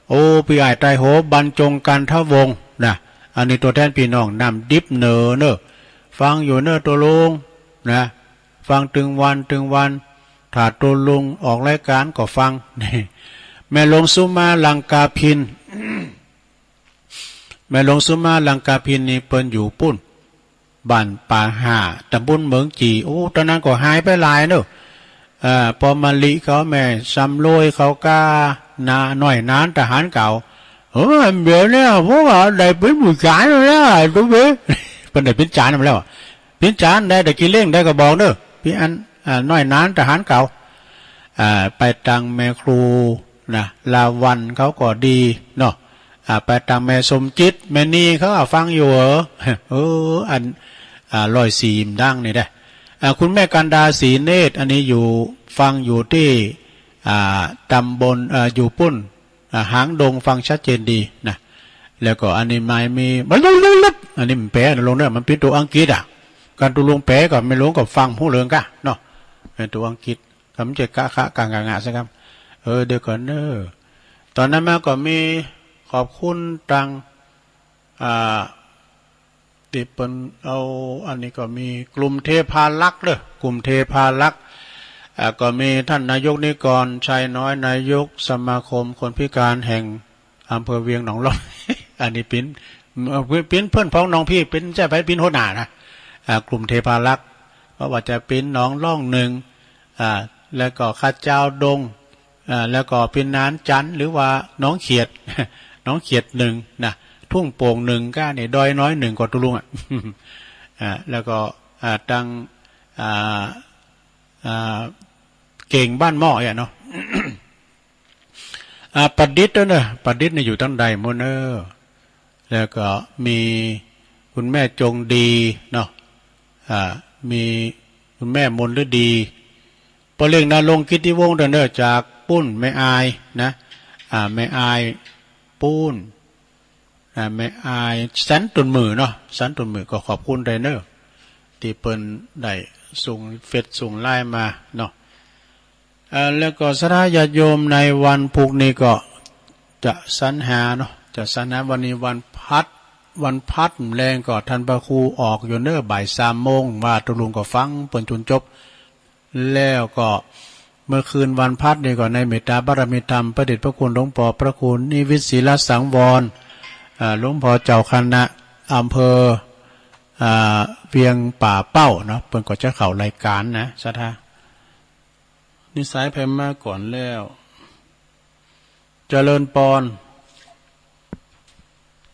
โอ้พี่ไอ้ไตรโหบรรจงกันทวงนะอันนี้ตัวแทนพี่น้องนำดิบเนอฟังอยู่เนอตัวลงนะฟังถึงวันถ้าตัวลุงออกรายการก็ฟังนี่แม่หลวงสุมาลังกาพิน แม่หลวงสุมาลังกาพินนี่เปิ้นอยู่ปุ้นบ้านป่าห่าตำบลเมืองจีโอ้ตอนนั้นก็หายไปหลายเนอะพอมาลิเขาแม่ซ้ำลอยเขาก้านาหน่อยนานทหารเก่าเดี๋ยวเนี่ยพวกได้เป็นผู้ชายแล้วนะทุกเว้ยเป็นได้เป็นจานมาแล้วเป็นจานได้กินเลี้ยงได้ก็บอกเนอะพี่อันน้อยนานทหารเก่าไปตังแม่ครูนะลาวันเขาก็ดีเนาะไปตังแม่สมจิตแม่นีเขาฟังอยู่อัน104ดังนี่ได้คุณแม่กันดาศรีเนตรอันนี้อยู่ฟังอยู่ที่ตำบลอยู่ปุ้นหางดงฟังชัดเจนดีนะแล้วก็อันนี้ไม่มีมันลุบอันนี้มันแปลลงเนี่ยมันเป็นตัวอังกฤษการตัวลงแปลก็ไม่ลงก็ฟังผู้เรื่องกะเนาะเป็นตัวอังกฤษคำเจกะคะกางงะสักคำเดี๋ยวก่อนตอนนั้นมาก็มีขอบคุณตังติดเป็นเอาอันนี้ก็มีกลุ่มเทพาลักษ์กลุ่มเทพาลักษ์ก็มีท่านนายกนิกรชัยน้อยนายกสมาคมคนพิการแห่งอำเภอเวียงหนองล่อง อันนี้เป็นเพื่อนพ้องน้องพี่เป็นเจ้าไปเป็นหัวหน้านะกลุ่มเทพาลักษ์เพราะว่าจะเป็นหนองล่องหนึ่งแล้วก็ข้าเจ้าดงแล้วก็เป็นนานจันหรือว่าน้องเขียด น้องเขียดหนึ่งนะทุ่งโป่งหนึ่งก้าเนี่ยดอยน้อยหนึ่งกว่าตุลุงแล้วก็ตังเก่งบ้านหม้อเนาะ ประดิษฐ์เนอะประดิษฐ์เนี่ยอยู่ตั้งใดโมเนอร์แล้วก็มีคุณแม่จงดีเนาะมีคุณแม่มนฤดีพอเรียกนาลงกิติวงศ์เนอะจากปุ้นไม่อายนะไม่อายปุ้นไม่อายสันตุนมือเนาะสันตุนมือก็ขอบคุณไดเนอร์ที่เปิ้นได้ส่งเฟซส่งไลน์มาเนาะแล้วก็สระญาติโยมในวันพุกนี้ก็จะสรรหาเนาะจะสรรหาวันนี้วันพัด วันพัดแรงก็ท่านพระครูออกอยู่เนอบ่าย3 โมงว่าตุลุงก็ฟังเปิ่นจนจบแล้วก็เมื่อคืนวันพัดนี่ก็ในเมตตาบารมีธรรมพระเดชพระคุณหลวงพ่อพระคุณนิวิตศิลสังวรหลวงพ่อเจ้าคณะอำเภอเวียงป่าเป้าเนาะเปิ่นก็จะเข้ารายการนะสาธานิสัยแพมมาก่อนแล้วเจริญปอน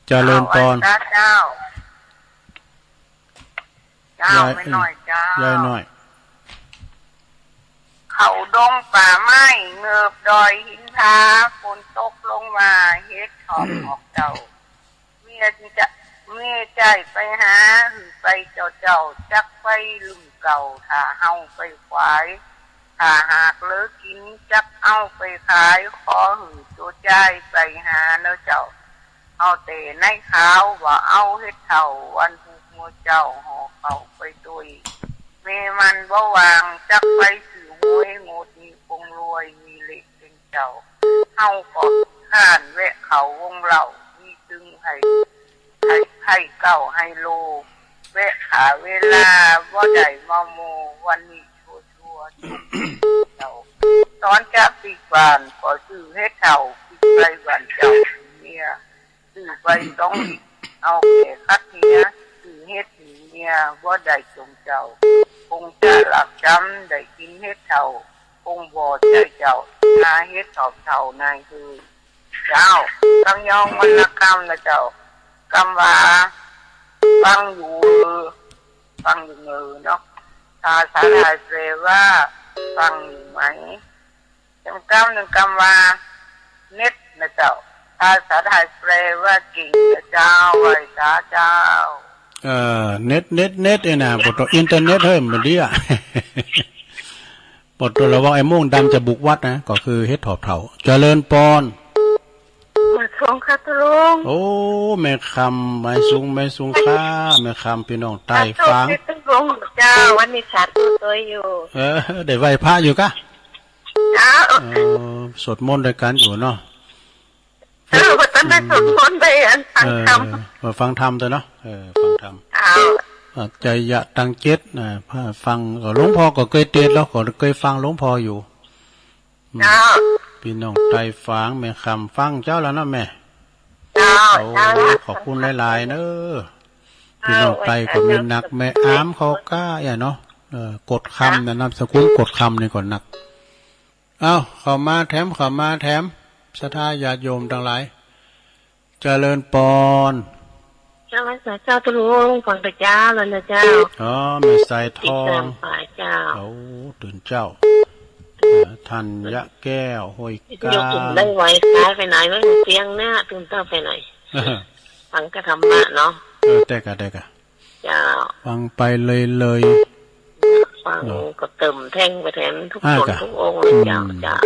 เจริญปอนเจ้าไม่น้อยเจ้ายายน้อยเขาดงป่าไม้เงือบดอยหินทาฝนตกลงมาเฮ็ดถอบออกเจ้าเมียใจไปหาไปเจ้าจักไปลืมเก่าถ้าเฮาไปควายถ้าหากเลิกกินจักเอาไปขายขอหือตัวใจไปหาแล้วเจ้าเอาแต่ในขาวว่าเอาเฮ็ดเท่าวันผูกมัวเจ้าห่อเขาไปตุยเมมันบ่วางจักไปสื่อหวยโงดมีคงรวยมีเล็กเป็นเจ้าเฮาก็ข้านแวะเขาวงเหล่ามีตึงให้เก้าให้โลแวะขาเวลาว่าใดมาโมวันนี้ชัวเจ้าตอนจะปีกบานก็ซื้อเฮ็ดเท่าปีกไรวันเจ้าเนี่ยซื้อไปต้องเอาแก่คัดเนี้ยซื้อเฮ็ดเนี่ยว่าใดจงเจ้าคงจะหลักจำได้กินเฮ็ดเท่าคงบ่ใจเจ้านาเฮ็ดเท่านายคือเจ้าตั้งยองวรรณกรรมนะเจ้ากำว่าฟังอยู่เงือเนาะภาษาไทยแปลว่าฟังอยู่ไหมจำกำว่าเน็ตนะเจ้าภาษาไทยแปลว่ากิ่งนะเจ้าไว้สาเจ้าเน็ตเอ้น่ะบทอินเทอร์เน็ตเฮ้ยมันดีอ่ะบทตัวระวังไอ้โม่งดำจะบุกวัดนะก็คือเฮ็ดถอบเถ่าเจริญปอนมาส่งค่ะตุลุงโอ้แม่คำไม่สูงค่าแม่คำพี่น้องใต้ฟังตุลุงเจ้าวันนี้ฉันตัวอยู่ได้ไหว้พระอยู่กะเจ้าสวดมนต์ด้วยกันอยู่เนาะวันนั้นสวดมนต์ไปฟังธรรมฟังธรรมตัวเนาะฟังธรรมใจยะตังเจ็ดฟังก็หลวงพ่อก็เคยเทศแล้วก็เคยฟังหลวงพ่ออยู่พี่น้องไต้ฝางแม่คำฟังเจ้าแล้วนะแม่ขอบคุณหลายๆเนอะพี่น้องไต้ก็มีนักแม่อ้ามเขากล้าอย่างเนาะกดคำนะนามสกุลกดคำนี่ก่อนหนักเข้ามาแถมศรัทธาญาติโยมทั้งหลายเจริญปอนเจ้าเจ้าตุลุงฟังแต่เจ้าแล้วนะเจ้าแม่ใส่ทองเจ้าตื่นเจ้าทันยะแก้วห้อยกาได้ไว้ซ้ายไปไหนไม่เสียงหน้าตื่นเต้าไปไหนฟังก็ธรรมะเนาะได้กะเจ้าฟังไปเลยฟังก็เติมแท่งไปแทนทุกคนทุกองค์เลยเจ้า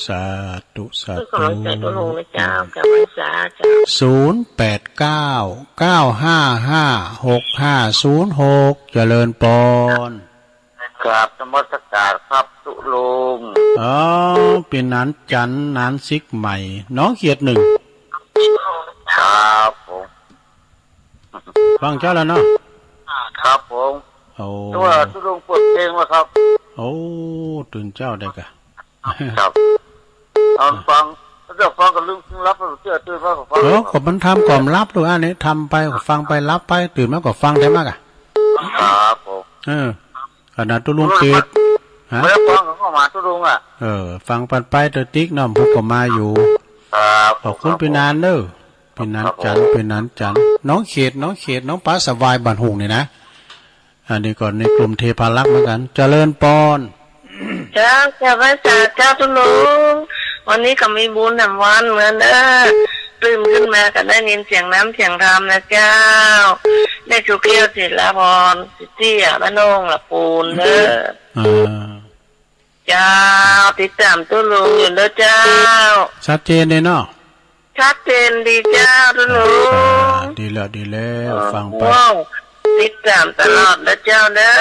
สาธุกำลังใจตัวลงเลยเจ้ากับพรรษาเจ้า0899556506เจริญปอนกราบนมัสการครับตุลุงเป็นนั้นจันนั้นซิกใหม่น้องเขียด1ครับผมฟังเจ้าแล้วเนาะครับผมตัวตุลุงเปิดเพลงมาครับตื่นเจ้าได้กะครับฟังกับลุงรับแล้วเชื่อตื่นมาก็ฟังก็มันทำก่อมรับด้วยอันนี้ทำไปก็ฟังไปรับไปตื่นมาก็ฟังได้มากอ่ะครับผมขนาดตุลุงติดไม่ได้ฟังเขามาตุลุงอ่ะฟังปันไปเตอติ๊กน้ำพวกก็มาอยู่ขอบคุณเป็นนานเด้อเป็นนานจันน้องเขตน้องป้าสบายบันหุงเนี่ยนะอันนี้ก่อนในกลุ่มเทพารักษ์เหมือนกันเจริญปอนเจ้าพระเจ้าตุลุงวันนี้ก็มีบุญทำวันเหมือนเด้อตื่นขึ้นมาก็ได้ยินเสียงน้ำเสียงธรรมนะเจ้าได้ชูเกี้ยวศิลาพรสิเตี้ยบ้านงละปูนเด้อเจ้าติดตามตุลุงอยู่เด้อเจ้าชัดเจนเลยเนาะชัดเจนดีเจ้าตุลุงดีแล้วฟังไปติดตามตลอดนะเจ้าเด้อ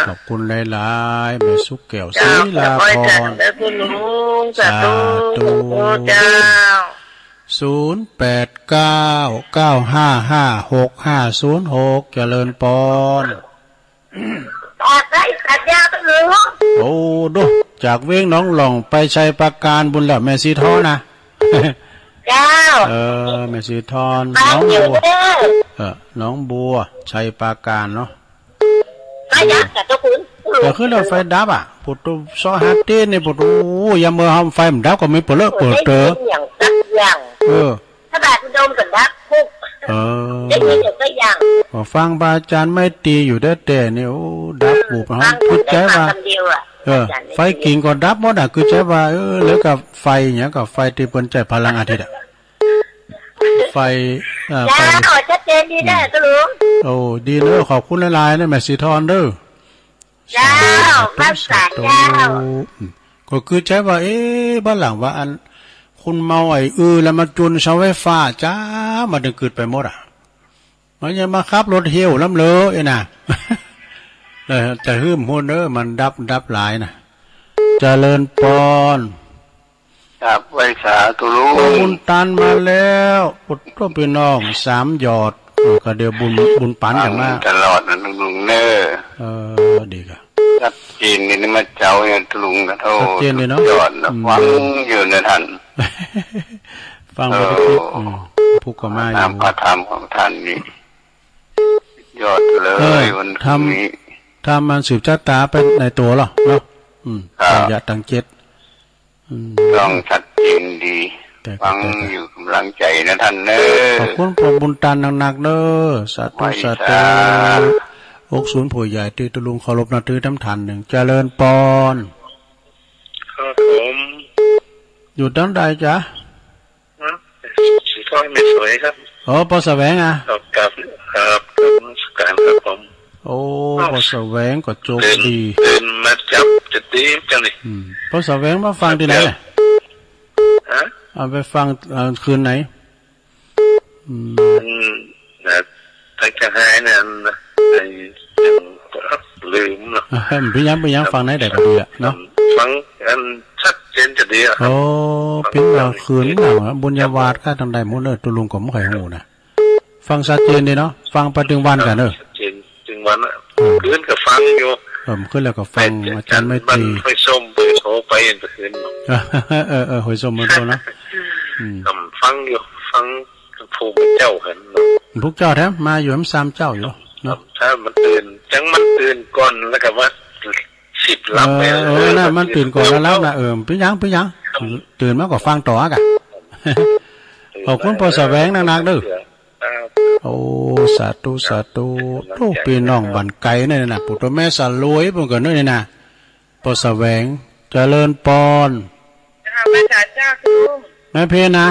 ขอบคุณหลายๆแม่สุกแก้วศิลาพรเด้อตุลุงสาธุเจ้า 0899555656เจริญปอนตัดได้ตัดยาตั้งหนึ่งโอ้ดูจากเว้งน้องหล่องไปชัยประการบุญแล้วแม่สีทอนะเจ้าแม่สีทอนน้องบัวน้องบัวชัยประการเนาะไฟดับแต่ตัวคุณแต่ขึ้นเราไฟดับอ่ะปุตุซอฮัตตี้เนี่ยปุตุยามเมื่อทำไฟมันดับก็ไม่เปิดเปิดเตออย่างดับอย่างถ้าแบบมันโดนกันดับคุกได้ยินเดี๋ยวก็อย่างฟังบาอาจารย์ไม่ตีอยู่ได้แต่เนี่ยโอ้ดับบุบเขาพูดใจว่าไฟกิ่งก็ดับหมดอ่ะคือใจว่าแล้วกับไฟเนี่ยกับไฟที่เป็นใจพลังอาทิตย์อ่ะไฟไฟชัดเจนดีได้ตลุงโอ้ดีเลยขอบคุณหลายๆนะแม่สีทอนเด้อเจ้าบ้านสาเจ้าก็คือใจว่าบ้านหลังว่าอันคุณเมาแล้วมาจุนเสาไฟฟ้าจ้ามาดึงเกิดไปหมดอ่ะมันยังมาขับรถเหี่ยวล้ำเลยน่ะแต่หืมหุ่นมันดับหลายนะเจริญปอนครับไว้สาธุลุงบุญตันมาแล้วปุตตะพี่น้อง3 หยอดก็เดี๋ยวบุญปันอย่างมากตลอดนะลุงเนอดีครับชัดเจนนี่มาเจ้าเนี่ยลุงนะโทษชัดเจนเลยเนาะยอดนะฟังอยู่ในท่านฟังไปทุกผู้ก็มาอยู่พระธรรมของท่านนี่ยอดเลยวันนี้ทำมันสืบชะตาไปในตัวหรอเนาะอย่าตั้งเจ็ดต้องชัดเจนดีฟังอยู่กำลังใจนะท่านเนอขอบคุณพระบุญตันหนักๆเนอสาธุสาธุ60ผู้ใหญ่ที่ตุลุงเคารพนับถือทั้งทันหนึ่งเจริญปอนครับผมอยู่ด้านใดจ๊ะสีทองไม่สวยครับปอแสวงอ่ะครับการครับผมโอ้ปอแสวงก็โจกดีเดินมาจับจะตีจังเลยปอแสวงมาฟังที่ไหนเลยเอาไปฟังคืนไหนทางจะหายเนี่ยลืมเนาะพี่ยังฟังไหนแต่ก็ดีอ่ะเนาะฟังกันชัดเจนจะดีอ่ะโอ้เป็นคืนหนังบุญญาวาสข้าทางใดมุนเนอตุลุงก็ไม่เคยหูนะฟังชัดเจนดีเนาะฟังไปถึงวันกันเนอะถึงวันอ่ะคืนก็ฟังอยู่ขึ้นแล้วก็ฟังอาจารย์ไม่ตีหอยส้มเปิดโทรไปเมื่อคืนหอยส้มเมื่อคืนนะฟังอยู่ฟังภูมิเจ้าเห็นพวกเจ้าแท้มาอยู่ทั้ง3 เจ้าอยู่เนาะถ้ามันตื่นจังมันตื่นก่อนแล้วก็ว่า10 ลับไปน่ะมันตื่นก่อนแล้วนะพี่ยังตื่นมากกว่าฟังต่ออ่ะขอบคุณพอแสวงนักๆเด้อโอ้สาธุลูกพี่น้องบันไก่นี่น่ะปุตตะแม่สารวยเพิ่นก็นี่น่ะพอแสวงเจริญปอนแม่จ๋าเจ้าคุณแม่เพนะ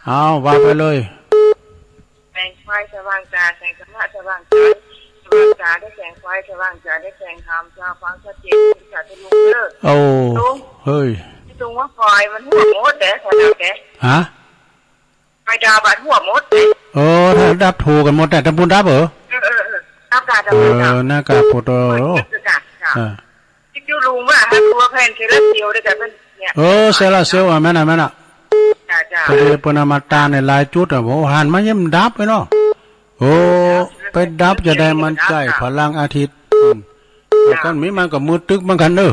เอาว่าไปเลยแสงไฟสว่างจ้าแสงธรรมะสว่างจ้าสว่างจ้าได้แสงไฟสว่างจ้าได้แสงธรรมจ้าฟังชัดเจนจ้าจะลุงเด้อโอ้เฮ้ยลุงว่าไฟมันหัวมดเด้ขอดาวแกฮะไฟดาวบัดหัวมดเด้ถ้าดับถูกกันหมดแต่ทำบุญดับเหรอดับกาดับหน้ากาปุตโตที่ดูลุงว่าถ้าตัวแผ่นเซลล์เซลล์ได้แต่เป็นเนี่ยเซลล์เซลล์แม่น่ะพอดีปนมาตาในลายจุดโอ้หันมาเยี่ยมดับไปเนาะโอ้ไปดับจะได้มันใจพลังอาทิตย์กันมีมันกับมือตึกบางคันเด้อ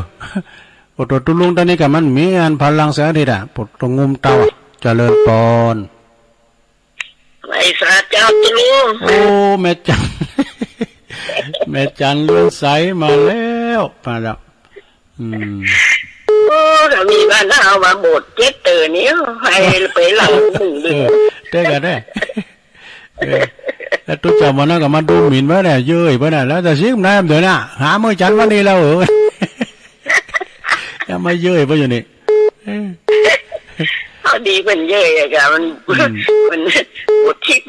ปวดตุลุงตอนนี้กับมันมีอันพลังแสงอาทิตย์ปวดตรงงุมเตาเจริญปอนไว้สาเจ้าตุลุงโอ้แม่จันเลื่อนใสมาแล้วถ้ามีบ้านเอามาบด7 ตื่นนี้ให้ไปหลัง1 เดือนได้กันได้แล้วตุ๊กจามันก็มาดูหมิ่นไว้เนี่ยเย้ยไว้เนี่ยแล้วจะซิ้มน้ำเดี๋ยวน่ะหาเมื่อจันวันนี้แล้วยังไม่เย้ยไปอยู่นี่เอาดีเป็นเย้ยอะค่ะมันบดชิก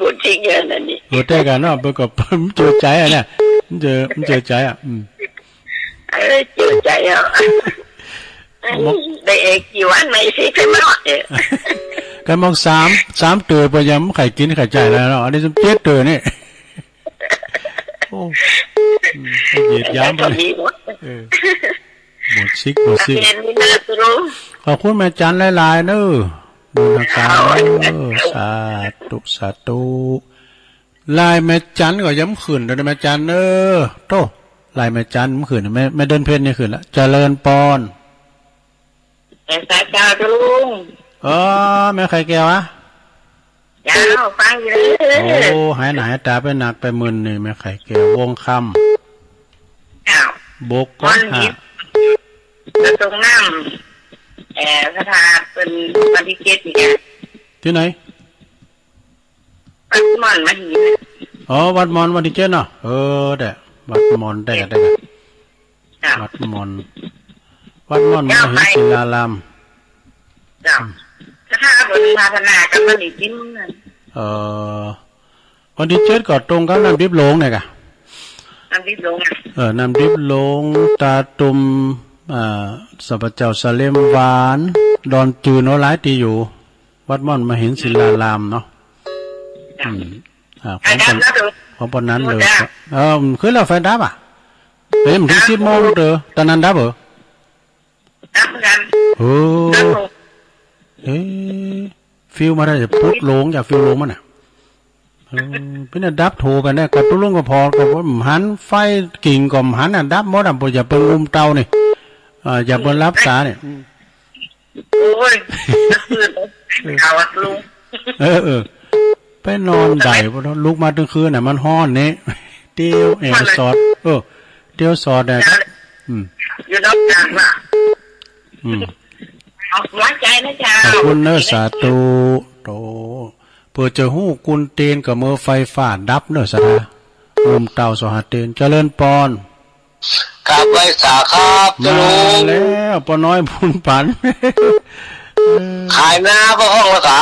อย่างนั้นนี่บดได้กันเนาะเพื่อกับเจอใจอ่ะเนี่ยเจอใจอ่ะเจอใจอ่ะได้กี่วันไม่สิใช่ไหมกันมอง3 ตื่นไปยังไข่กินไข่ใจแล้วเนาะอันนี้7 ตื่นนี่โอ้เหยียดย้ำไปหมดซิกขอบคุณแม่จันหลายๆเนอะ บุญกาสาธุสาธุลายแม่จันก็ย้ำขืนเด้อแม่จันโตลายแม่จันเมื่อคืนแม่เดินเพลินนี่คืนละเจริญปอนแต่สายตาจะลุงแม่ใครแก้วะยาวฟังอยู่เลยโอ้หายหนาหายตาไปหนักไปมึนนี่แม่ไข่แก้ววงคำบกก็หาตรงน้ำสถานเป็นวันที่7นี่ที่ไหนวัดมอนมาหินวัดมอนวันที่7เนาะได้วัดมอนได้กันวัดมอนมาหินศิลารามถ้าบนพัฒนากันมันอีกนิดนึงวันที่7ก็ตรงกับน้ำดิบหลงเนี่ยกะน้ำดิบหลงน้ำดิบหลงตาตุ่มสัพเจ้าสะเลมหวานดอนจืนโนร้ายตีอยู่วัดม่อนมาเห็นศิลารามเนาะของปนนั้นเลยคือเราไฟดับมันถึง10 โมงเด้อตอนนั้นดับดับกันฟิลมาได้จะพุดลงจากฟิลลงมันน่ะเป็นดับโทรไปเนี่ยกับตุ้ลุงก็พอกับว่าหันไฟกิ่งก่อมหันดับหมดอย่าเปิงอุ้มเตานี่อย่าเปิงรับสาเนี่ยโอ้ยข่าวลุงไปนอนได้พอลุกมาตั้งคืนน่ะมันฮ้อนนี่เตี้ยวสอดเตี้ยวสอดเนี่ยอยู่นอกจากว่ะเอาไว้ใจนะจ๊ะขอบคุณเนอสาธุโตเพื่อจะหู้กุนเตนกับมือไฟฟ้าดับเนอสาลมเต่าสหัสเตนเจริญปอนกราบไหว้สาครับจะลุงแล้วปอน้อยบุญปันขายหน้าก็ห้องละสา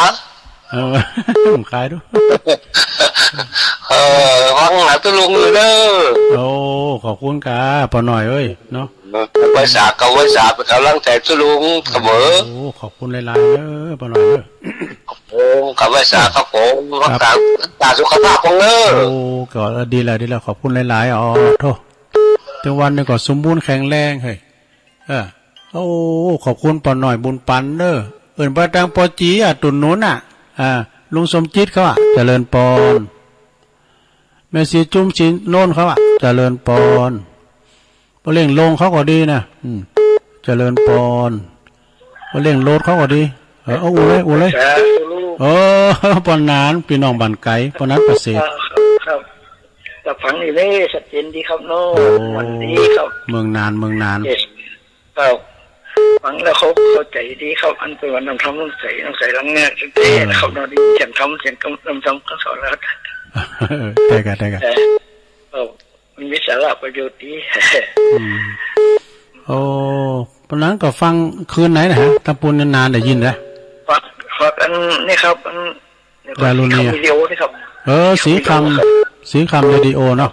ผมขายด้วยวังหาตัวลุงเลยเด้อขอบคุณกาปอน้อยเอ้ยเนาะไหว้สากับไหว้สาเป็นกำลังใจตัวลุงเสมอขอบคุณหลายๆเด้อปอน้อยเด้อกับไหว้สาครับผมรักษาตาสุขภาพของเด้อก็ดีแล้วขอบคุณหลายๆโทษแต่วันนึงก็สมบูรณ์แข็งแรงเฮ้ยขอบคุณปอน้อยบุญปันเด้อไปทางปอจีตุนนู้นลุงสมจิตเขาเจริญปอนแม่สีจุ้มสีโน่นเขาเจริญปอนพอเล่งลงเขาก็ดีนะเจริญปอนพอเล่งโลดเขาก็ดีอูเลยปอนนานพี่น้องบันไก่ปอนนั้นประเสริฐครับแต่ฝังนี่เลยชัดเจนดีครับโน่วันนี้ครับเมืองนานครับฟังแล้วเขาเข้าใจดีเขาอันเป็นวันน้ำใส่ลังเงี้ยเต้เขานอนดีเสียงน้ำก็สอนแล้วได้กันมันมีสาระประโยชน์ดีปนั้นก็ฟังคืนไหนนะฮะตะปูนนานได้ยินแล้วฟังอันนี่ครับดารุณีวิดีโอนี่ครับสีคำเรดิโอเนาะ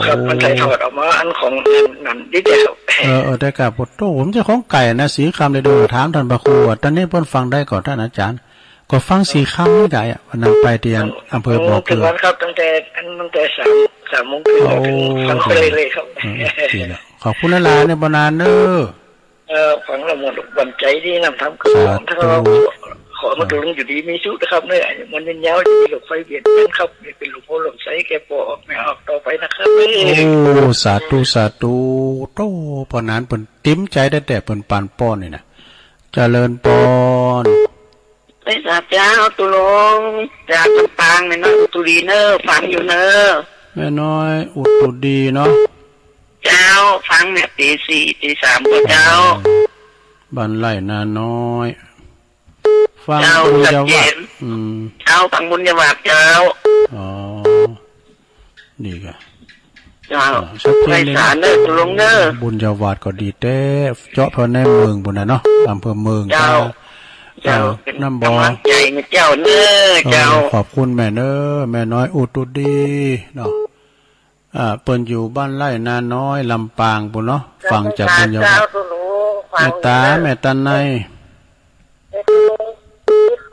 ครับมันใส่ถอดออกมาอันของนั่นดิเจครับได้กับปโต้ผมจะของไก่นะสีคำเรดิโอถามท่านพระครูตอนนี้เพิ่นฟังได้ก่อนท่านอาจารย์ก็ฟังสีคำไม่ได้วันนั้นไปเตียนอำเภอบ่อเกลือครับตั้งแต่3 โมงถึงฟังไปเลยครับขอบคุณหลายๆในบนานเนฟังแล้วหมดวันใจดีนำทำคือถ้าเราขอมาดูลงอยู่ดีมีชุดนะครับเนี่ยมันเป็นยาวจะมีหลบไฟเบียดเป็นครับเป็นหลวงพ่อหลบไซแกปออกไม่ออกต่อไปนะครับสาธุโตปอนั้นเปิ่นติ้มใจได้แต่เปิ่นปานป้อนนี่นะเจริญปอนไปสาเจ้าตุลงจากลำปางเนี่ยเนาะตุลีเนอร์ฟังอยู่เนอแม่น้อยอุตุดีเนาะเจ้าฟังเนี่ยตี 4 ตี 3ก็เจ้าบ้านไร่นาน้อยฟังบุญญาวัดเจ้าฟังบุญญาวัดเจ้าดีกันเจ้าไปสารเนอตุลงเนอบุญญาวัดก็ดีแต่เจาะพอในเมืองบุญนะเนาะอำเภอเมืองเจ้าน้ำบ่อใจเจ้าเนอเจ้าขอบคุณแม่เนอแม่น้อยอุตุดีเนาะเปิ้นอยู่บ้านไร่นาน้อยลำปางปุ่นเนาะฟังจากบุญญาวัดแม่ตาใน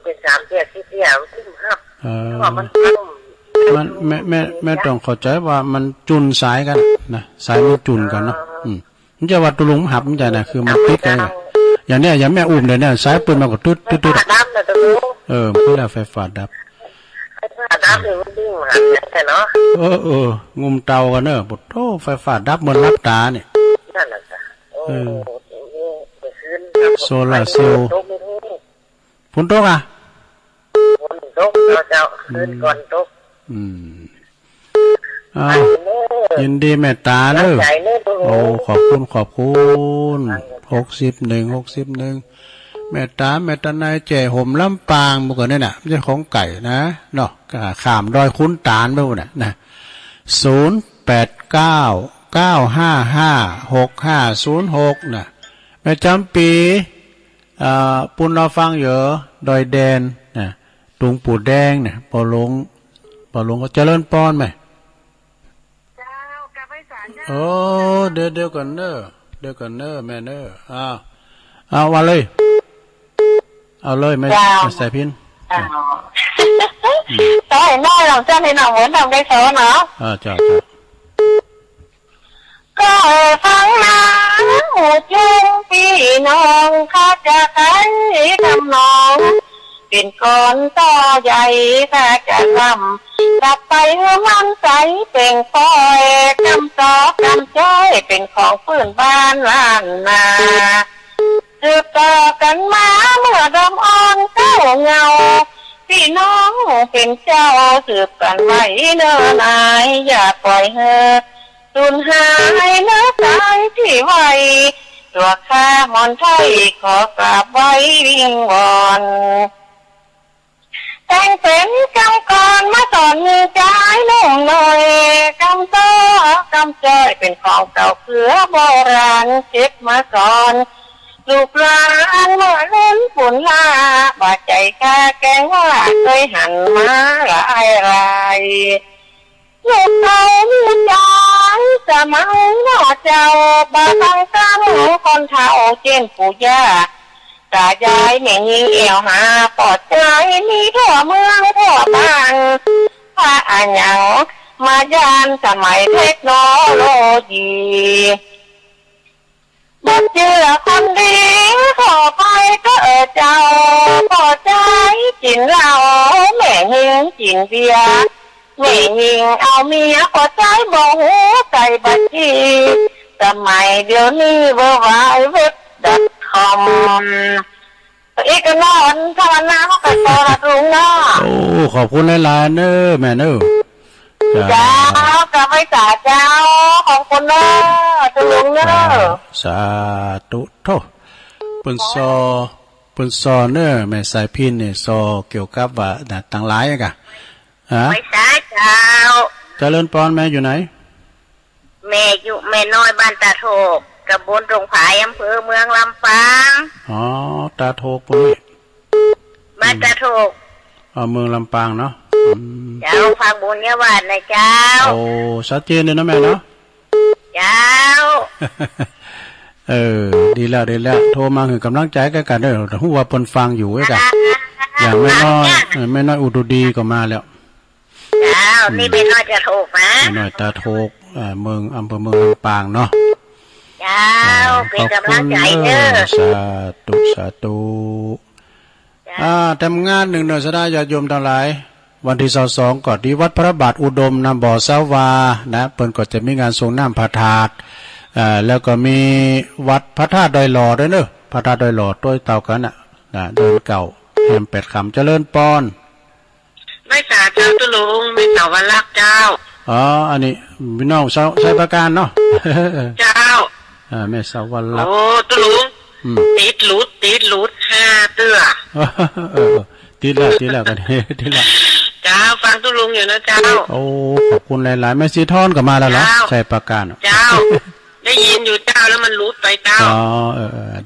เป็น3 เดือนที่เดียวที่ครับว่ามันแม่ต้องเข้าใจว่ามันจุนสายกันนะสายมันจุนกันเนาะมันจะว่าตุลุงหับมันจะนะคือมันติดกัน อย่างเนี้ยอย่างแม่อุ้มเนี่ยสายปืนมันก็ตึ๊ดตึ๊ดตึ๊ด ดับนะตัวลุง เพื่อไฟฟ้าดับ ไฟฟ้าดับเลยมันดิ้งหันใช่เนาะงุมเตากันเนอะปุถโธไฟฟ้าดับเหมือนรับตาเนี่ยนั่นแหละจ้ะโซลาร์เซลล์ฝนตกอ่ะฝนตกเจ้าคืนก่อนตกยินดีแม่ตาเลยโอ้ขอบคุณ61แม่ตานายแจ่ห่มลำปางบุกเนี่ยน่ะไม่ใช่ของไก่นะเนาะข้ามดอยคุ้นตาลไปหมดนะ0899555656นะแม่จำปีปุ่นเราฟังเยอะดอยแดนนะตุงปูแดงเนี่ยปอลงก็เจริญปอนไหมโอ้เดี๋ยวกันเนอะแม่เนอะเอาว่าเลยเอาเลยไม่ใส่พินตอนน้อยเราจะให้น้องเหมือนทำได้โซ่เนาะจ้าก็ฟังนะหูจุงพี่น้องข้าจะขันทำน้องเป็นก้อนต่อใหญ่ข้าจะนำกลับไปเมื่อมันใสเป็นคอยกำต่อกำจ้อยเป็นของพื้นบ้านล้านนาสืบต่อกันมาเมื่อดำอ่อนเก้าเงาพี่น้องเป็นเจ้าสืบกันไว้เนิ่นนายอย่าปล่อยเห่อสูญหายเนื้อตายที่ไว้ตัวข้ามอนไทยขอกราบไว้วิงวอนแต่งเป็นกำกรมาสอนมือใจนุ่มหน่อยกำต้อกำจ้อยเป็นของเก่าเขือโบราณเก็บมาก่อนลูกหลานเมื่อเล่นฝุ่นลาบาดใจข้าแกงว่าเคยหันมาหลายรายลูกเขามีใจสมัยหน้าเจ้าบาตังกำคนเฒ่าเจนปู่ย่าตายายแม่ยิงเอวหาปอดใจมีทั่วเมืองทั่วบ้านพระอัญญังมายานสมัยเทคโนโลยีบัดเจือคนดีขอไปก็เจ้าปอดใจกินเหล้าแม่ยิงกินเบียร์แม่ยิงเอาเมียปอดใจบ่หูใจบัดจีสมัยเดี๋ยวนี้เบอร์ไวเว็บ.com อีกนอนภาวนาเขาไปต่อละลุงเนาะโอ้ขอบคุณหลายๆเนอะแม่เนอะเจ้ากลับไปสาเจ้าของคนเนอะลุงเนอะสาธุโธเปิ้นซอเนอะแม่สายพินเนี่ยซอเกี่ยวกับว่าต่างหลายกะไปสาเจ้าเจริญปอนแม่อยู่ไหนแม่อยู่แม่น้อยบ้านตาโถกตำบลตรงผายอำเภอเมืองลำปางตาโถกปุ้ยบ้านตาโถกเมืองลำปางเนาะเจ้าฟังบุญเนี่ยวันนะเจ้าโอ้ชัดเจนเลยนะแม่เนาะเจ้าดีแล้วโทรมาคือกำลังใจกันเด้อแต่ฮู้ว่าเพิ่นฟังอยู่ไว้กันอย่างไม่น้อยอุดดีก็มาแล้วเจ้านี่เป็นน้อยจะโถกนะน้อยตาโถกเมืองอำเภอเมืองลำปางเนาะเจ้าเป็นกำลังใจเด้อสาธุทำงานหนึ่งเนสดาญาติโยมทั้งหลายวันที่22ก่อนที่วัดพระบาทอุดมน้ำบ่อสาวานะเพิ่นก็จะมีงานส่งน้ำพระธาตุแล้วก็มีวัดพระธาตุดอยหล่อด้วยเนอะพระธาตุดอยหล่อต้วยเต่ากันน่ะเดินเก่าแหม8 คำเจริญปอนไม่สาเจ้าตุลุงไม่สาวันรักเจ้าอันนี้พี่น้องใช้ประการเนาะเจ้าแม่สาววันรักโอ้ตุลุงติดหลุด5 เตื้อติดแล้วกันติดแล้วเจ้าฟังตุลุงอยู่นะเจ้าโอ้ขอบคุณหลายๆแม่สีทอนก็มาแล้วเหรอใช้ประการเจ้าได้ยินอยู่เจ้าแล้วมันหลุดไปเจ้า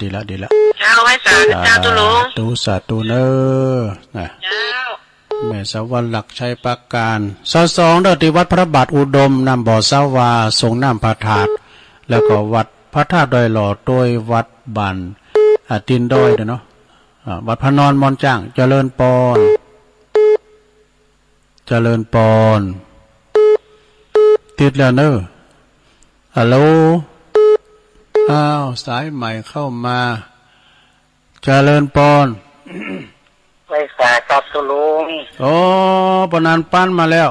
ดีแล้วเจ้าไว้สาเจ้าตุลุงสาธุเนอะเจ้าแม่สาววันหลักชัยประการ22เด้อที่วัดพระบาทอุดมน้ำบ่อสาวาส่งน้ำพระธาตุแล้วก็วัดพระธาตุดอยหล่อโดยวัดบันตินดอยเนาะวัดพระนอนมอนจ้างเจริญปอนติดแล้วเนอะฮัลโหลสายใหม่เข้ามา เจริญปอน ไปสากับตุลุง โอ้ปนานปั้นมาแล้ว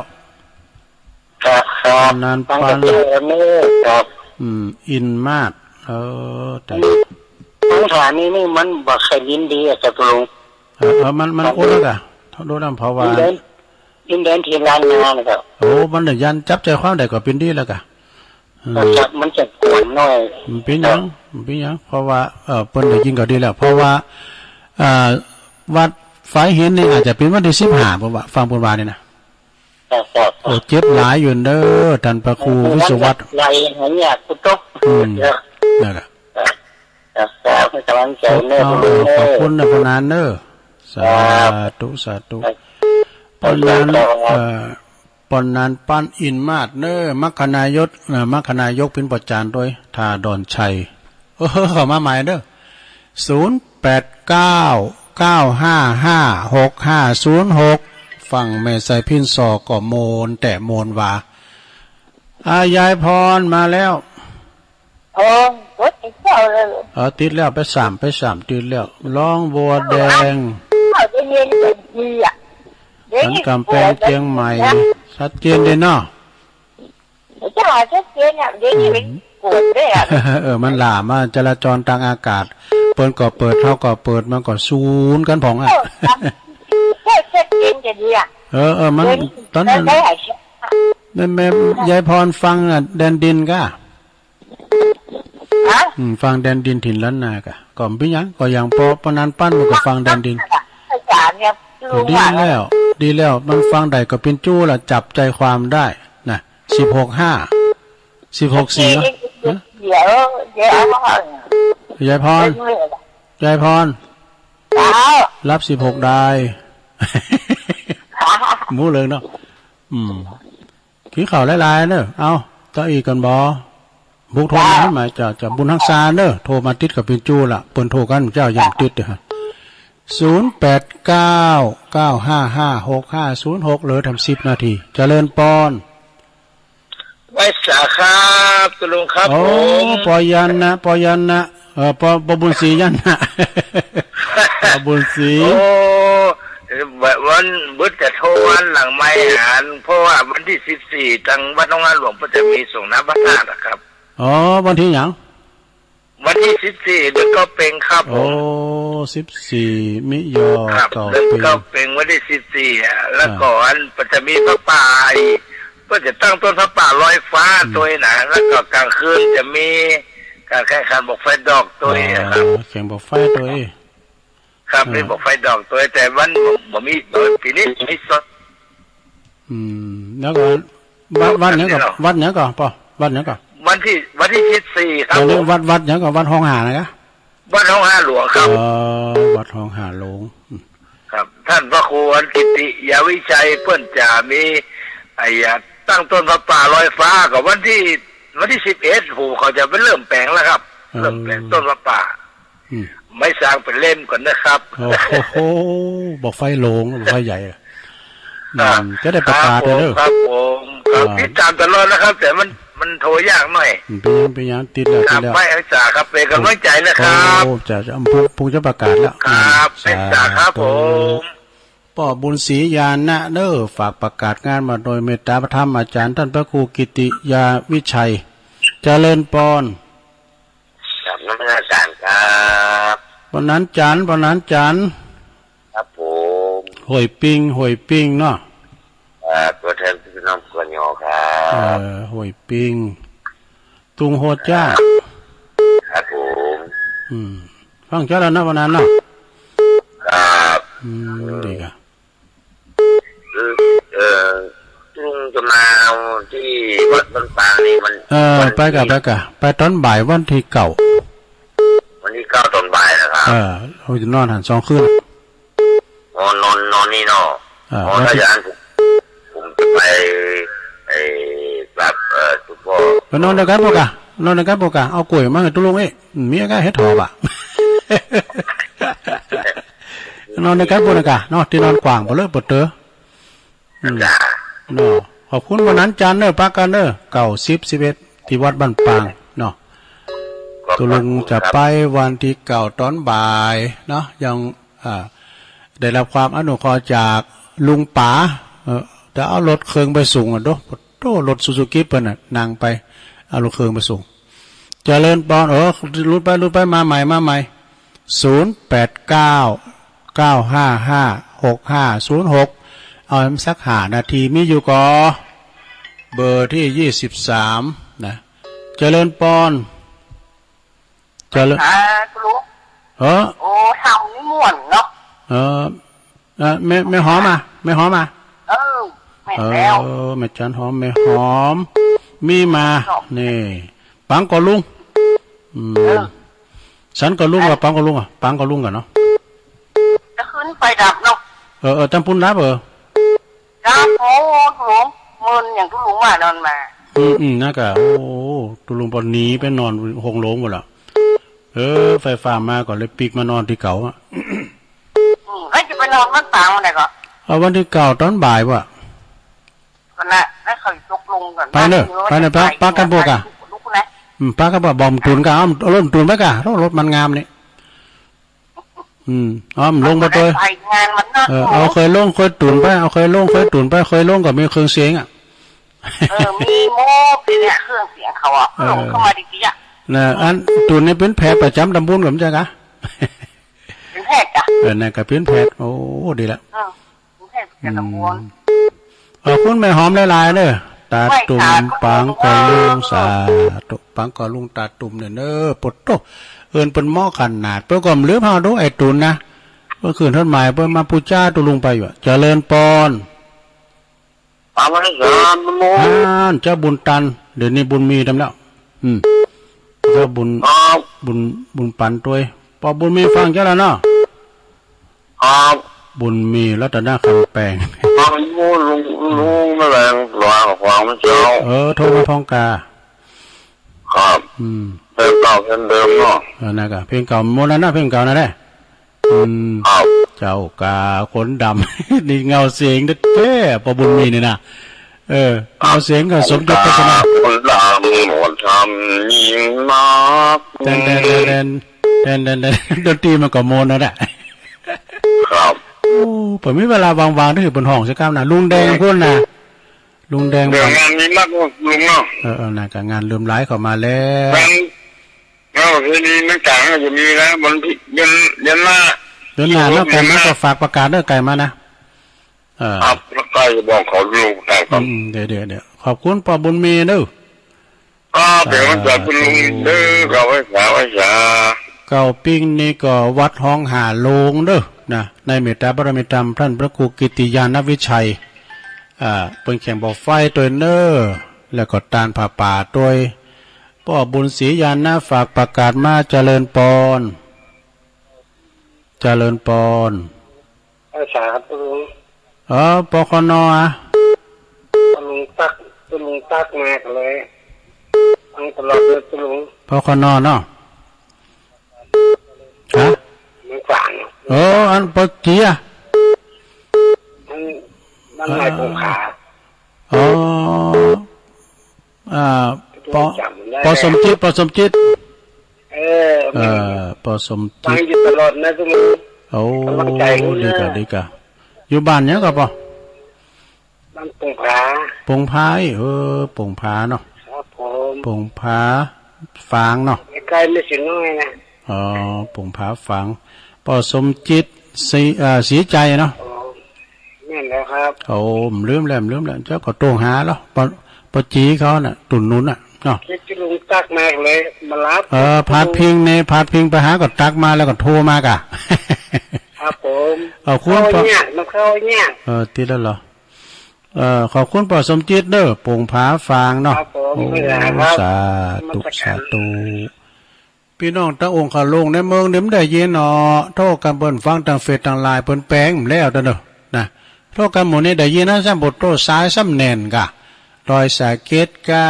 ครับครับ นาน ตั้ง ปั้น แต่เจอมือครับ อินมากแต่ ทั้งฐานนี่มันบอกใครยินดีอะกับตุลุง มันโอ้แล้วกะโดนน้ำเพราะว่า ยินเดินทีร้านงานนะครับ โอ้มันเดือดยันจับใจความได้ก็เป็นดีแล้วกะ มันจะกวนหน่อย มันเป็นหยังเพราะว่าเปิ้นได้ยินก็ดีแล้วเพราะว่าวัดฝ่ายเห็นนี่อาจจะเป็นวันที่15บ่ว่าฟังเพิ่นว่านี่นะครับ โอ้เจ็บหลายอยู่เด้อท่านพระครูวิศวัตร ไรหันอยากกุต๊ก นั่นแหละ ครับกำลังใจเนื้อตุลุง ขอบคุณนะพนานเด้อสาธุปนนั้นปั้นอินมาดเน้อมัคคนายกเป็นประจานด้วยทาดอนชัยเข้ามาใหม่เด้อ0899556506ฟังแม่ใส่พินศอกก็โมนแต่โมนว่ายายพรมาแล้วรถติดเจ้าเลย ติดแล้วไปสามติดแล้วร้องบัวแดงเขาจะเรียนเป็นดีอ่ะสันกำแพงเชียงใหม่ชัดเจนเลยเนาะจะหาชัดเจนอ่ะเดี๋ยวนี้เป็นปวดด้วยอ่ะมันหลามาจราจรทางอากาศเปิดก็เปิดเท่าก็เปิดมันก็ซูนกันผ่องอ่ะชัดเจนจะดีอ่ะมันตอนนั้นแม่ยายพรฟังแดนดินก็ฟังแดนดินถิ่นล้านนากะก่อนพี่ยังก็อย่างพอปนันปั้นมันก็ฟังแดนดินดีแล้วมันฟังได้ก็เป็นจู้ละจับใจความได้นะ16:4ยายพรรับ16ได้หมูเลยเนาะขี้เข่าหลายๆเนอะเอาเจ้าอีกันบ่บุกโทรมาหมายจะบุญทักษาเนอะโทรมาติดกับเป็นจู้ล่ะเปิ้นโทรกันเจ้าอย่างติดเด้อ0899556506เหลือทำ10 นาทีเจริญปอนไว้สาครับตุลุงครับผมปอยันนะปบุญศรียันนะปบุญศรีวันบุตรจะโทรวันหลังไม่หานเพราะว่าวันที่14ทางวัดน้องงานหลวงก็จะมีส่งน้ำพระธาตุครับวันที่หยังวันที่14เดือนก็เป็นครับผม14มิยอเดือนก็เป็นวันที่14แล้วก่อนจะมีพระป่าก็จะตั้งต้นพระป่าลอยฟ้าตัวนะแล้วก็กลางคืนจะมีการแข่งขันบอกไฟดอกตัวครับแข่งบอกไฟตัวครับนี่บอกไฟดอกตัวแต่วันบ่มีตัวปีนี้ไม่สดแล้วก็วัดเนี้ยก็วัดเนี้ยก็ป่ะวัดเนี้ยก็วันที่14ครับวัดเนี้ยก็วัดห้องหานะครับวัดห้องหาหลวงครับวัดห้องหาหลวงครับท่านพระครูอันกิติยาวิชัยเพิ่นจะมีตั้งต้นพระป่าลอยฟ้ากับวันที่11ผู้เขาจะไปเริ่มแปลงแล้วครับเริ่มแปลงต้นพระป่าไม่สร้างเป็นเล่มก่อนนะครับโอ้บอกไฟโลงบอกไฟใหญ่จะได้ประกาศเลยครับผมครับติดตามตลอดนะครับ แต่มันโทรยากหน่อยเป็นยังติดแล้วไม่ศึกษาครับเป็นกำลังใจนะครับจะผู้จะประกาศแล้วครับศึกษาครับผมป่อบุญศรียานนะเด้อฝากประกาศงานมาโดยเมตตาพระธรรมอาจารย์ท่านพระครูกิติยาวิชัยเจริญปอนครับน้ำอาจารย์ครับวันนั้นจันครับผมห่วยปิงเนาะตัวแทนพี่น้องกญครับห่วยปิงตุงโหดจ้าครับผมฟังเจ้าแล้วนะวันนั้นเนาะครับดีครับลุงจะมาที่วัดบ้านปางนี่มันไปตอนบ่ายวันที่9ตอนบ่ายนะครับเราจะนอนหัน2 คืนนอนนี่เนาะถ้าอย่างผมจะไปแบบทุกพ่อนอนด้วยกันพวกอะเอากล้วยมาให้ตุลุงมีอะไรให้ถอบ่ะนอนในกันพวกอะเนาะที่นอนกว้างบ่เลยบ่เตอเนาะขอบคุณวันนั้นจันเด้อปากกันเด้อ90 11ที่วัดบ้านปางเนาะก็ ตุลุงจะไปวันที่เก่าตอนบ่ายเนาะยังได้รับความอนุเคราะห์จากลุงป๋าจะเอารถเครื่องไปส่งอ่ะโตรถซูซูกิเปิ้นน่ะนั่งไปเอารถเครื่องไปส่งเจริญปอนรุดไปมาใหม่0899556506เอาสัก5 นาทีมีอยู่ก็เบอร์ที่23นะเจริญปอนเจริญลุงโอ้ทำนี่ม่วนเนาะไม่หอมอ่ะไม่หอมอ่ะแม่แล้วแม่จันหอมไม่หอมมีมานี่ปังก็ลุงฉันก็ลุงกับปังก็ลุงอ่ะปังก็ลุงกันเนาะจะขึ้นไปดับเนาะจำปุ่นนับดับโอ้โหมึนอย่างทุลุงมานอนมาน่ากะโอ้ทุลุงปอนนี้ไปนอนหงโลงหมดละไฟฟ้ามาก่อนเลยปีกมานอนที่เก่าอ่ะแล้วจะไปนอนวันต่างวันไหนก็วันที่เก่าตอนบ่ายวะกันนะได้เคยตกลงกันไปเนอะป้ากันบวกอ่ะป้ากันบวกบอมตุนกันเอารถตุนไหมกะรถมันงามนี่ลงมาตัวเอาเคยลงเคยตุนไปเอาเคยลงเคยตุนไปเคยลงกับมีเครื่องเสียงอ่ะมีโม่เนี่ยเครื่องเสียงเขาอ่ะลงเข้ามาดีๆอ่ะอันตุนนี่เป็นแพทย์ประจำตำบลกับจ้ะกะเป็นแพทย์จ้ะนี่กับเป็นแพทย์โอ้ดีละเป็นแพทย์ประจำตำบลคุณไม่หอมหลายๆเด้อตาตุ่มปังกอลุงสาตุปังกอลุงตาตุ่มเนี่ยปดโตเป็นหม้อขนาดเพื่อก่อมหรือพาดูไอตุนนะเมื่อคืนท่านหมายเพื่อมาปูจ้าตุลุงไปอยู่เจริญปอนเจ้าบุญตันเดี๋ยวนี้บุญมีทำแล้วเจ้าบุญปันตัวพอบุญมีฟังเจ้าแล้วเนาะบุญมีรัตนคำแปลงลุงไม่แรงหลวงความเจ้าโทรมาพองกาครับเพลงเก่าเพลงเดิมเนาะนะกะเพลงเก่าโมนันนะเพลงเก่านั่นแหละเจ้ากาขนดำนี่เงาเสียงเท่พอบุญมีนี่นะเงาเสียงก็สมยศพัฒนาคนดำหมดทำยิงมากเดนดนตรีมันก็โมนนั่นแหละครับผมมีเวลาวางๆที่อยู่บนห้องสักครั้งนะลุงแดงพุ่นนะลุงแดงงานนี้มากลุงเนาะนะกับงานลืมร้ายเข้ามาแล้วทีนี้นักการจะมีแล้วมันเดือนหน้าแล้วไก่มาก็ฝากประกาศเด้อไก่มานะครับไก่บอกเขาลุงแต่ครับเดี๋ยวขอบคุณปอบุญมีเด้อเดี๋ยวมันจะเป็นลุงเด้อเราไว้ษาเก่าปิ้งนี่ก็วัดห้องหาโลงเด้อนะในเมตตาบารมีธรรมท่านพระครูกิติยานวิชัยเป็นแข่งบอกไฟตัวเนอแล้วก็ตานผ่าป่าตัวพ่อบุญศรียานฝากประกาศมาเจริญปอนสาธุปคนลุงตักมาเลยฟังตลอดเลยลุงปคนเนาะฮะมันฝังอันปจีอ่ะมันไหลปงขาปอสมจิตปอสมจิตฟังอยู่ตลอดนะทุกคนดีกะอยู่บ้านเนี้ยก็ปอบ้านปงผาปงพายปงผาเนาะครับผมปงผาฟางเนาะใกล้ไม่ถึงน้อยนะปงผาฟางปอสมจิตสีใจเนาะนั่นแหละครับลืมแล้วเจ้าก็โต้งหาแล้วปจีเขาน่ะตุ่นนุ้นน่ะเนาะคิดจะลุงตักมาเลยมารับพาดพิงไปหาก็ตักมาแล้วก็โทรมากะครับผมคุณปอเนี่ยมาเข้าเนี่ยติดแล้วเหรอขอบคุณปอสมจิตเด้อปงผาฟางเนาะสาธุพี่น้องตั้งองค์ขาลงในเมืองเดิมได้ยินเนาะโทษกันเปิ้นฟังทางเฟซทางไลน์เปิ้นแปลงแล้วเด้อนะโทษกันหมู่นี้ได้ยินนะซ้ำบทโตซ้ายซ้ำแน่นกะรอยสาเกตกา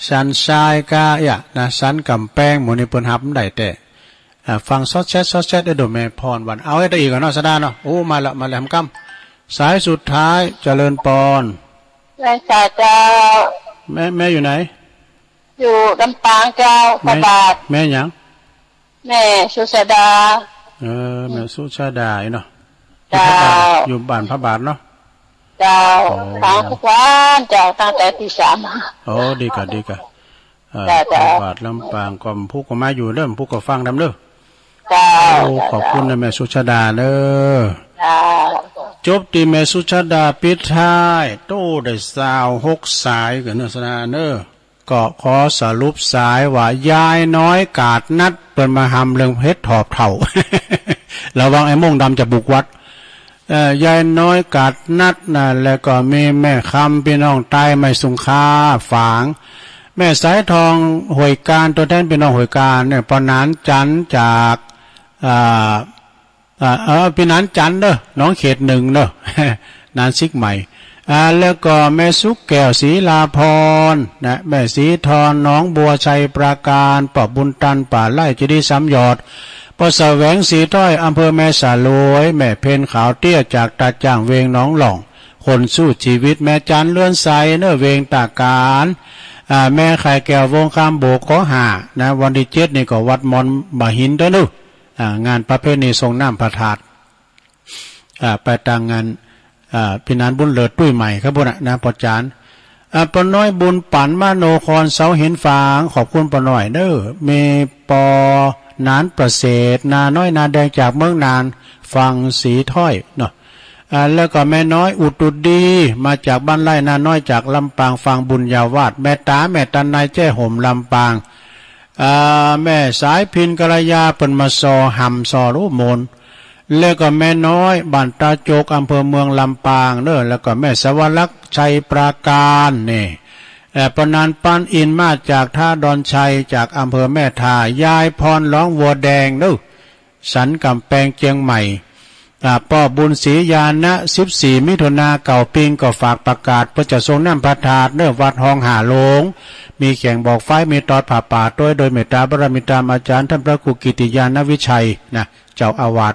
สันทรายกานะสันกำแพงหมู่นี้เปิ้นหับได้แต่ฟังซอสแชทได้โดแม่พรวันเอาให้ได้อีกเนาะสดาเนาะมาแล้วกำสายสุดท้ายเจริญปอนแม่เจ้าแม่อยู่ไหน อยู่ลำปางเจ้าพระบาทแม่หยังแม่สุชาดาแม่สุชาดาเนาะเจ้าอยู่บ้านพระบาทเนาะเจ้าทางทุกวันเจ้าตั้งแต่ตี 3โอ้ดีกะพระบาทลำปางก็ผู้ก็มาอยู่เริ่มผู้ก็ฟังดำเด้อเจ้าขอบคุณนะแม่สุชาดาเด้อจบที่แม่สุชาดาปิดท้ายโต้ได้26 สายกันเนอะสนาเนอะก็ขอสรุปสายว่ายายน้อยกาดนัดเปิดมาหำเรื่องเพชรถอบเถ่า ระวังไอ้โม่งดำจะบุกวัดยายน้อยกาดนัดนะแล้วก็มีแม่คำพี่น้องใต้ไม่สุงคาฝางแม่สายทองหวยการตัวแทนพี่น้องหวยการเนี่ยปนานจันจากพี่นานจันเด้อน้องเขต1เด้อนานซิกใหม่แล้วก็แม่สุกแก้วศรีลาพรนะแม่สีทรน้องบัวชัยปราการปอบบุญตันป่าไร่จะได้ซ้ำยอดปแสวงสีต้อยอำเภอแม่สาลวยแม่เพนขาวเตี้ยจากตาจ่างเวงน้องหล่องคนสู้ชีวิตแม่จันเลื่อนใสเนื้อเวงตาการแม่ไข่แก้ววงคำโบกขอหานะวันที่7นี่ก็วัดมอนบะหินเด้อนู่งานประเพณีทรงน้ำพระธาตุไปต่างงานพี่นานบุญเลิศตุ้ยใหม่ครับบุญนะปอจานปอน้อยบุญปั่นมาโนคอนเสาเห็นฟางขอบคุณปอน้อยเด้อเมปอนานประเสริฐนาน้อยนาแดงจากเมืองนานฟังสีถ้อยเนาะแล้วก็แม่น้อยอุตุดีมาจากบ้านไร่นาน้อยจากลำปางฟังบุญยาวาดแม่ตาแม่ตันนายแจ้ห่มลำปางแม่สายพินกระยาเปิ่นมาซอหำซอรูมนแล้วก็แม่น้อยบ้านตาโจกอำเภอเมืองลำปางเด้อแล้วก็แม่สวรรคชัยปราการนี่ปนานปานอินมาจากท่าดอนชัยจากอำเภอแม่ทายายพรร้องวัวแดงเด้อสันกำแพงเชียงใหม่ป้อบุญศรียานะ14 มิถุนาเก่าปิงก็ฝากประกาศเพื่อจะทรงน้ำพระธาตุเนื้อวัดห้องหาโลงมีแข่งบอกไฟมีตอดผ่าป่าโดยเมตตาบารมีตามอาจารย์ท่านพระครูกิติยานวิชัยนะเจ้าอาวาส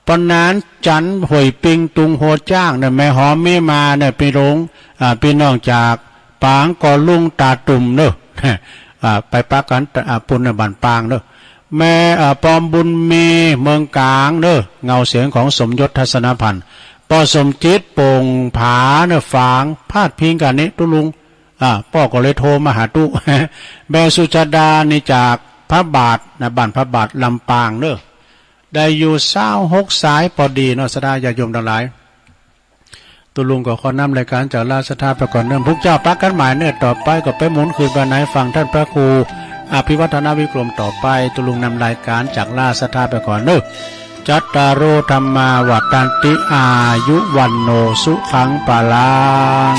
ปนานจันหวยปิงตุงโหจ้างเนี่ยแม่หอมมีมาเนี่ยไปลงพี่น้องจากปางก่อลุงตาตุ่มเนอะไปปักกันปุณณบันปางเนอะแม่ปอมบุญมีเมืองกลางเนอะเงาเสียงของสมยศทัศนพันธ์ปอสมจิตโป่งผาเนอะฝางพาดพิงกันนี้ตุลุงพ่อก็เลยโทรมาหาตุแม่สุชาดานี่จากพระบาทนะบ้านพระบาทลำปางเนอะได้อยู่26 สายพอดีเนาะสดาญาโยมทั้งหลายตุลุงก็ขอนำรายการจากราชธาไปก่อนเนื่องพวกเจ้าปักกันหมายเนี่ยต่อไปก็ไปหมุนคืนบ้านไหนฟังท่านพระครูอภิวัฒนาวิกรมต่อไปตุลุงนำรายการจากราชธาไปก่อนเนอะจัตตารโอธรรมาวัฏฏันติอายุวันโนสุขังปะลัง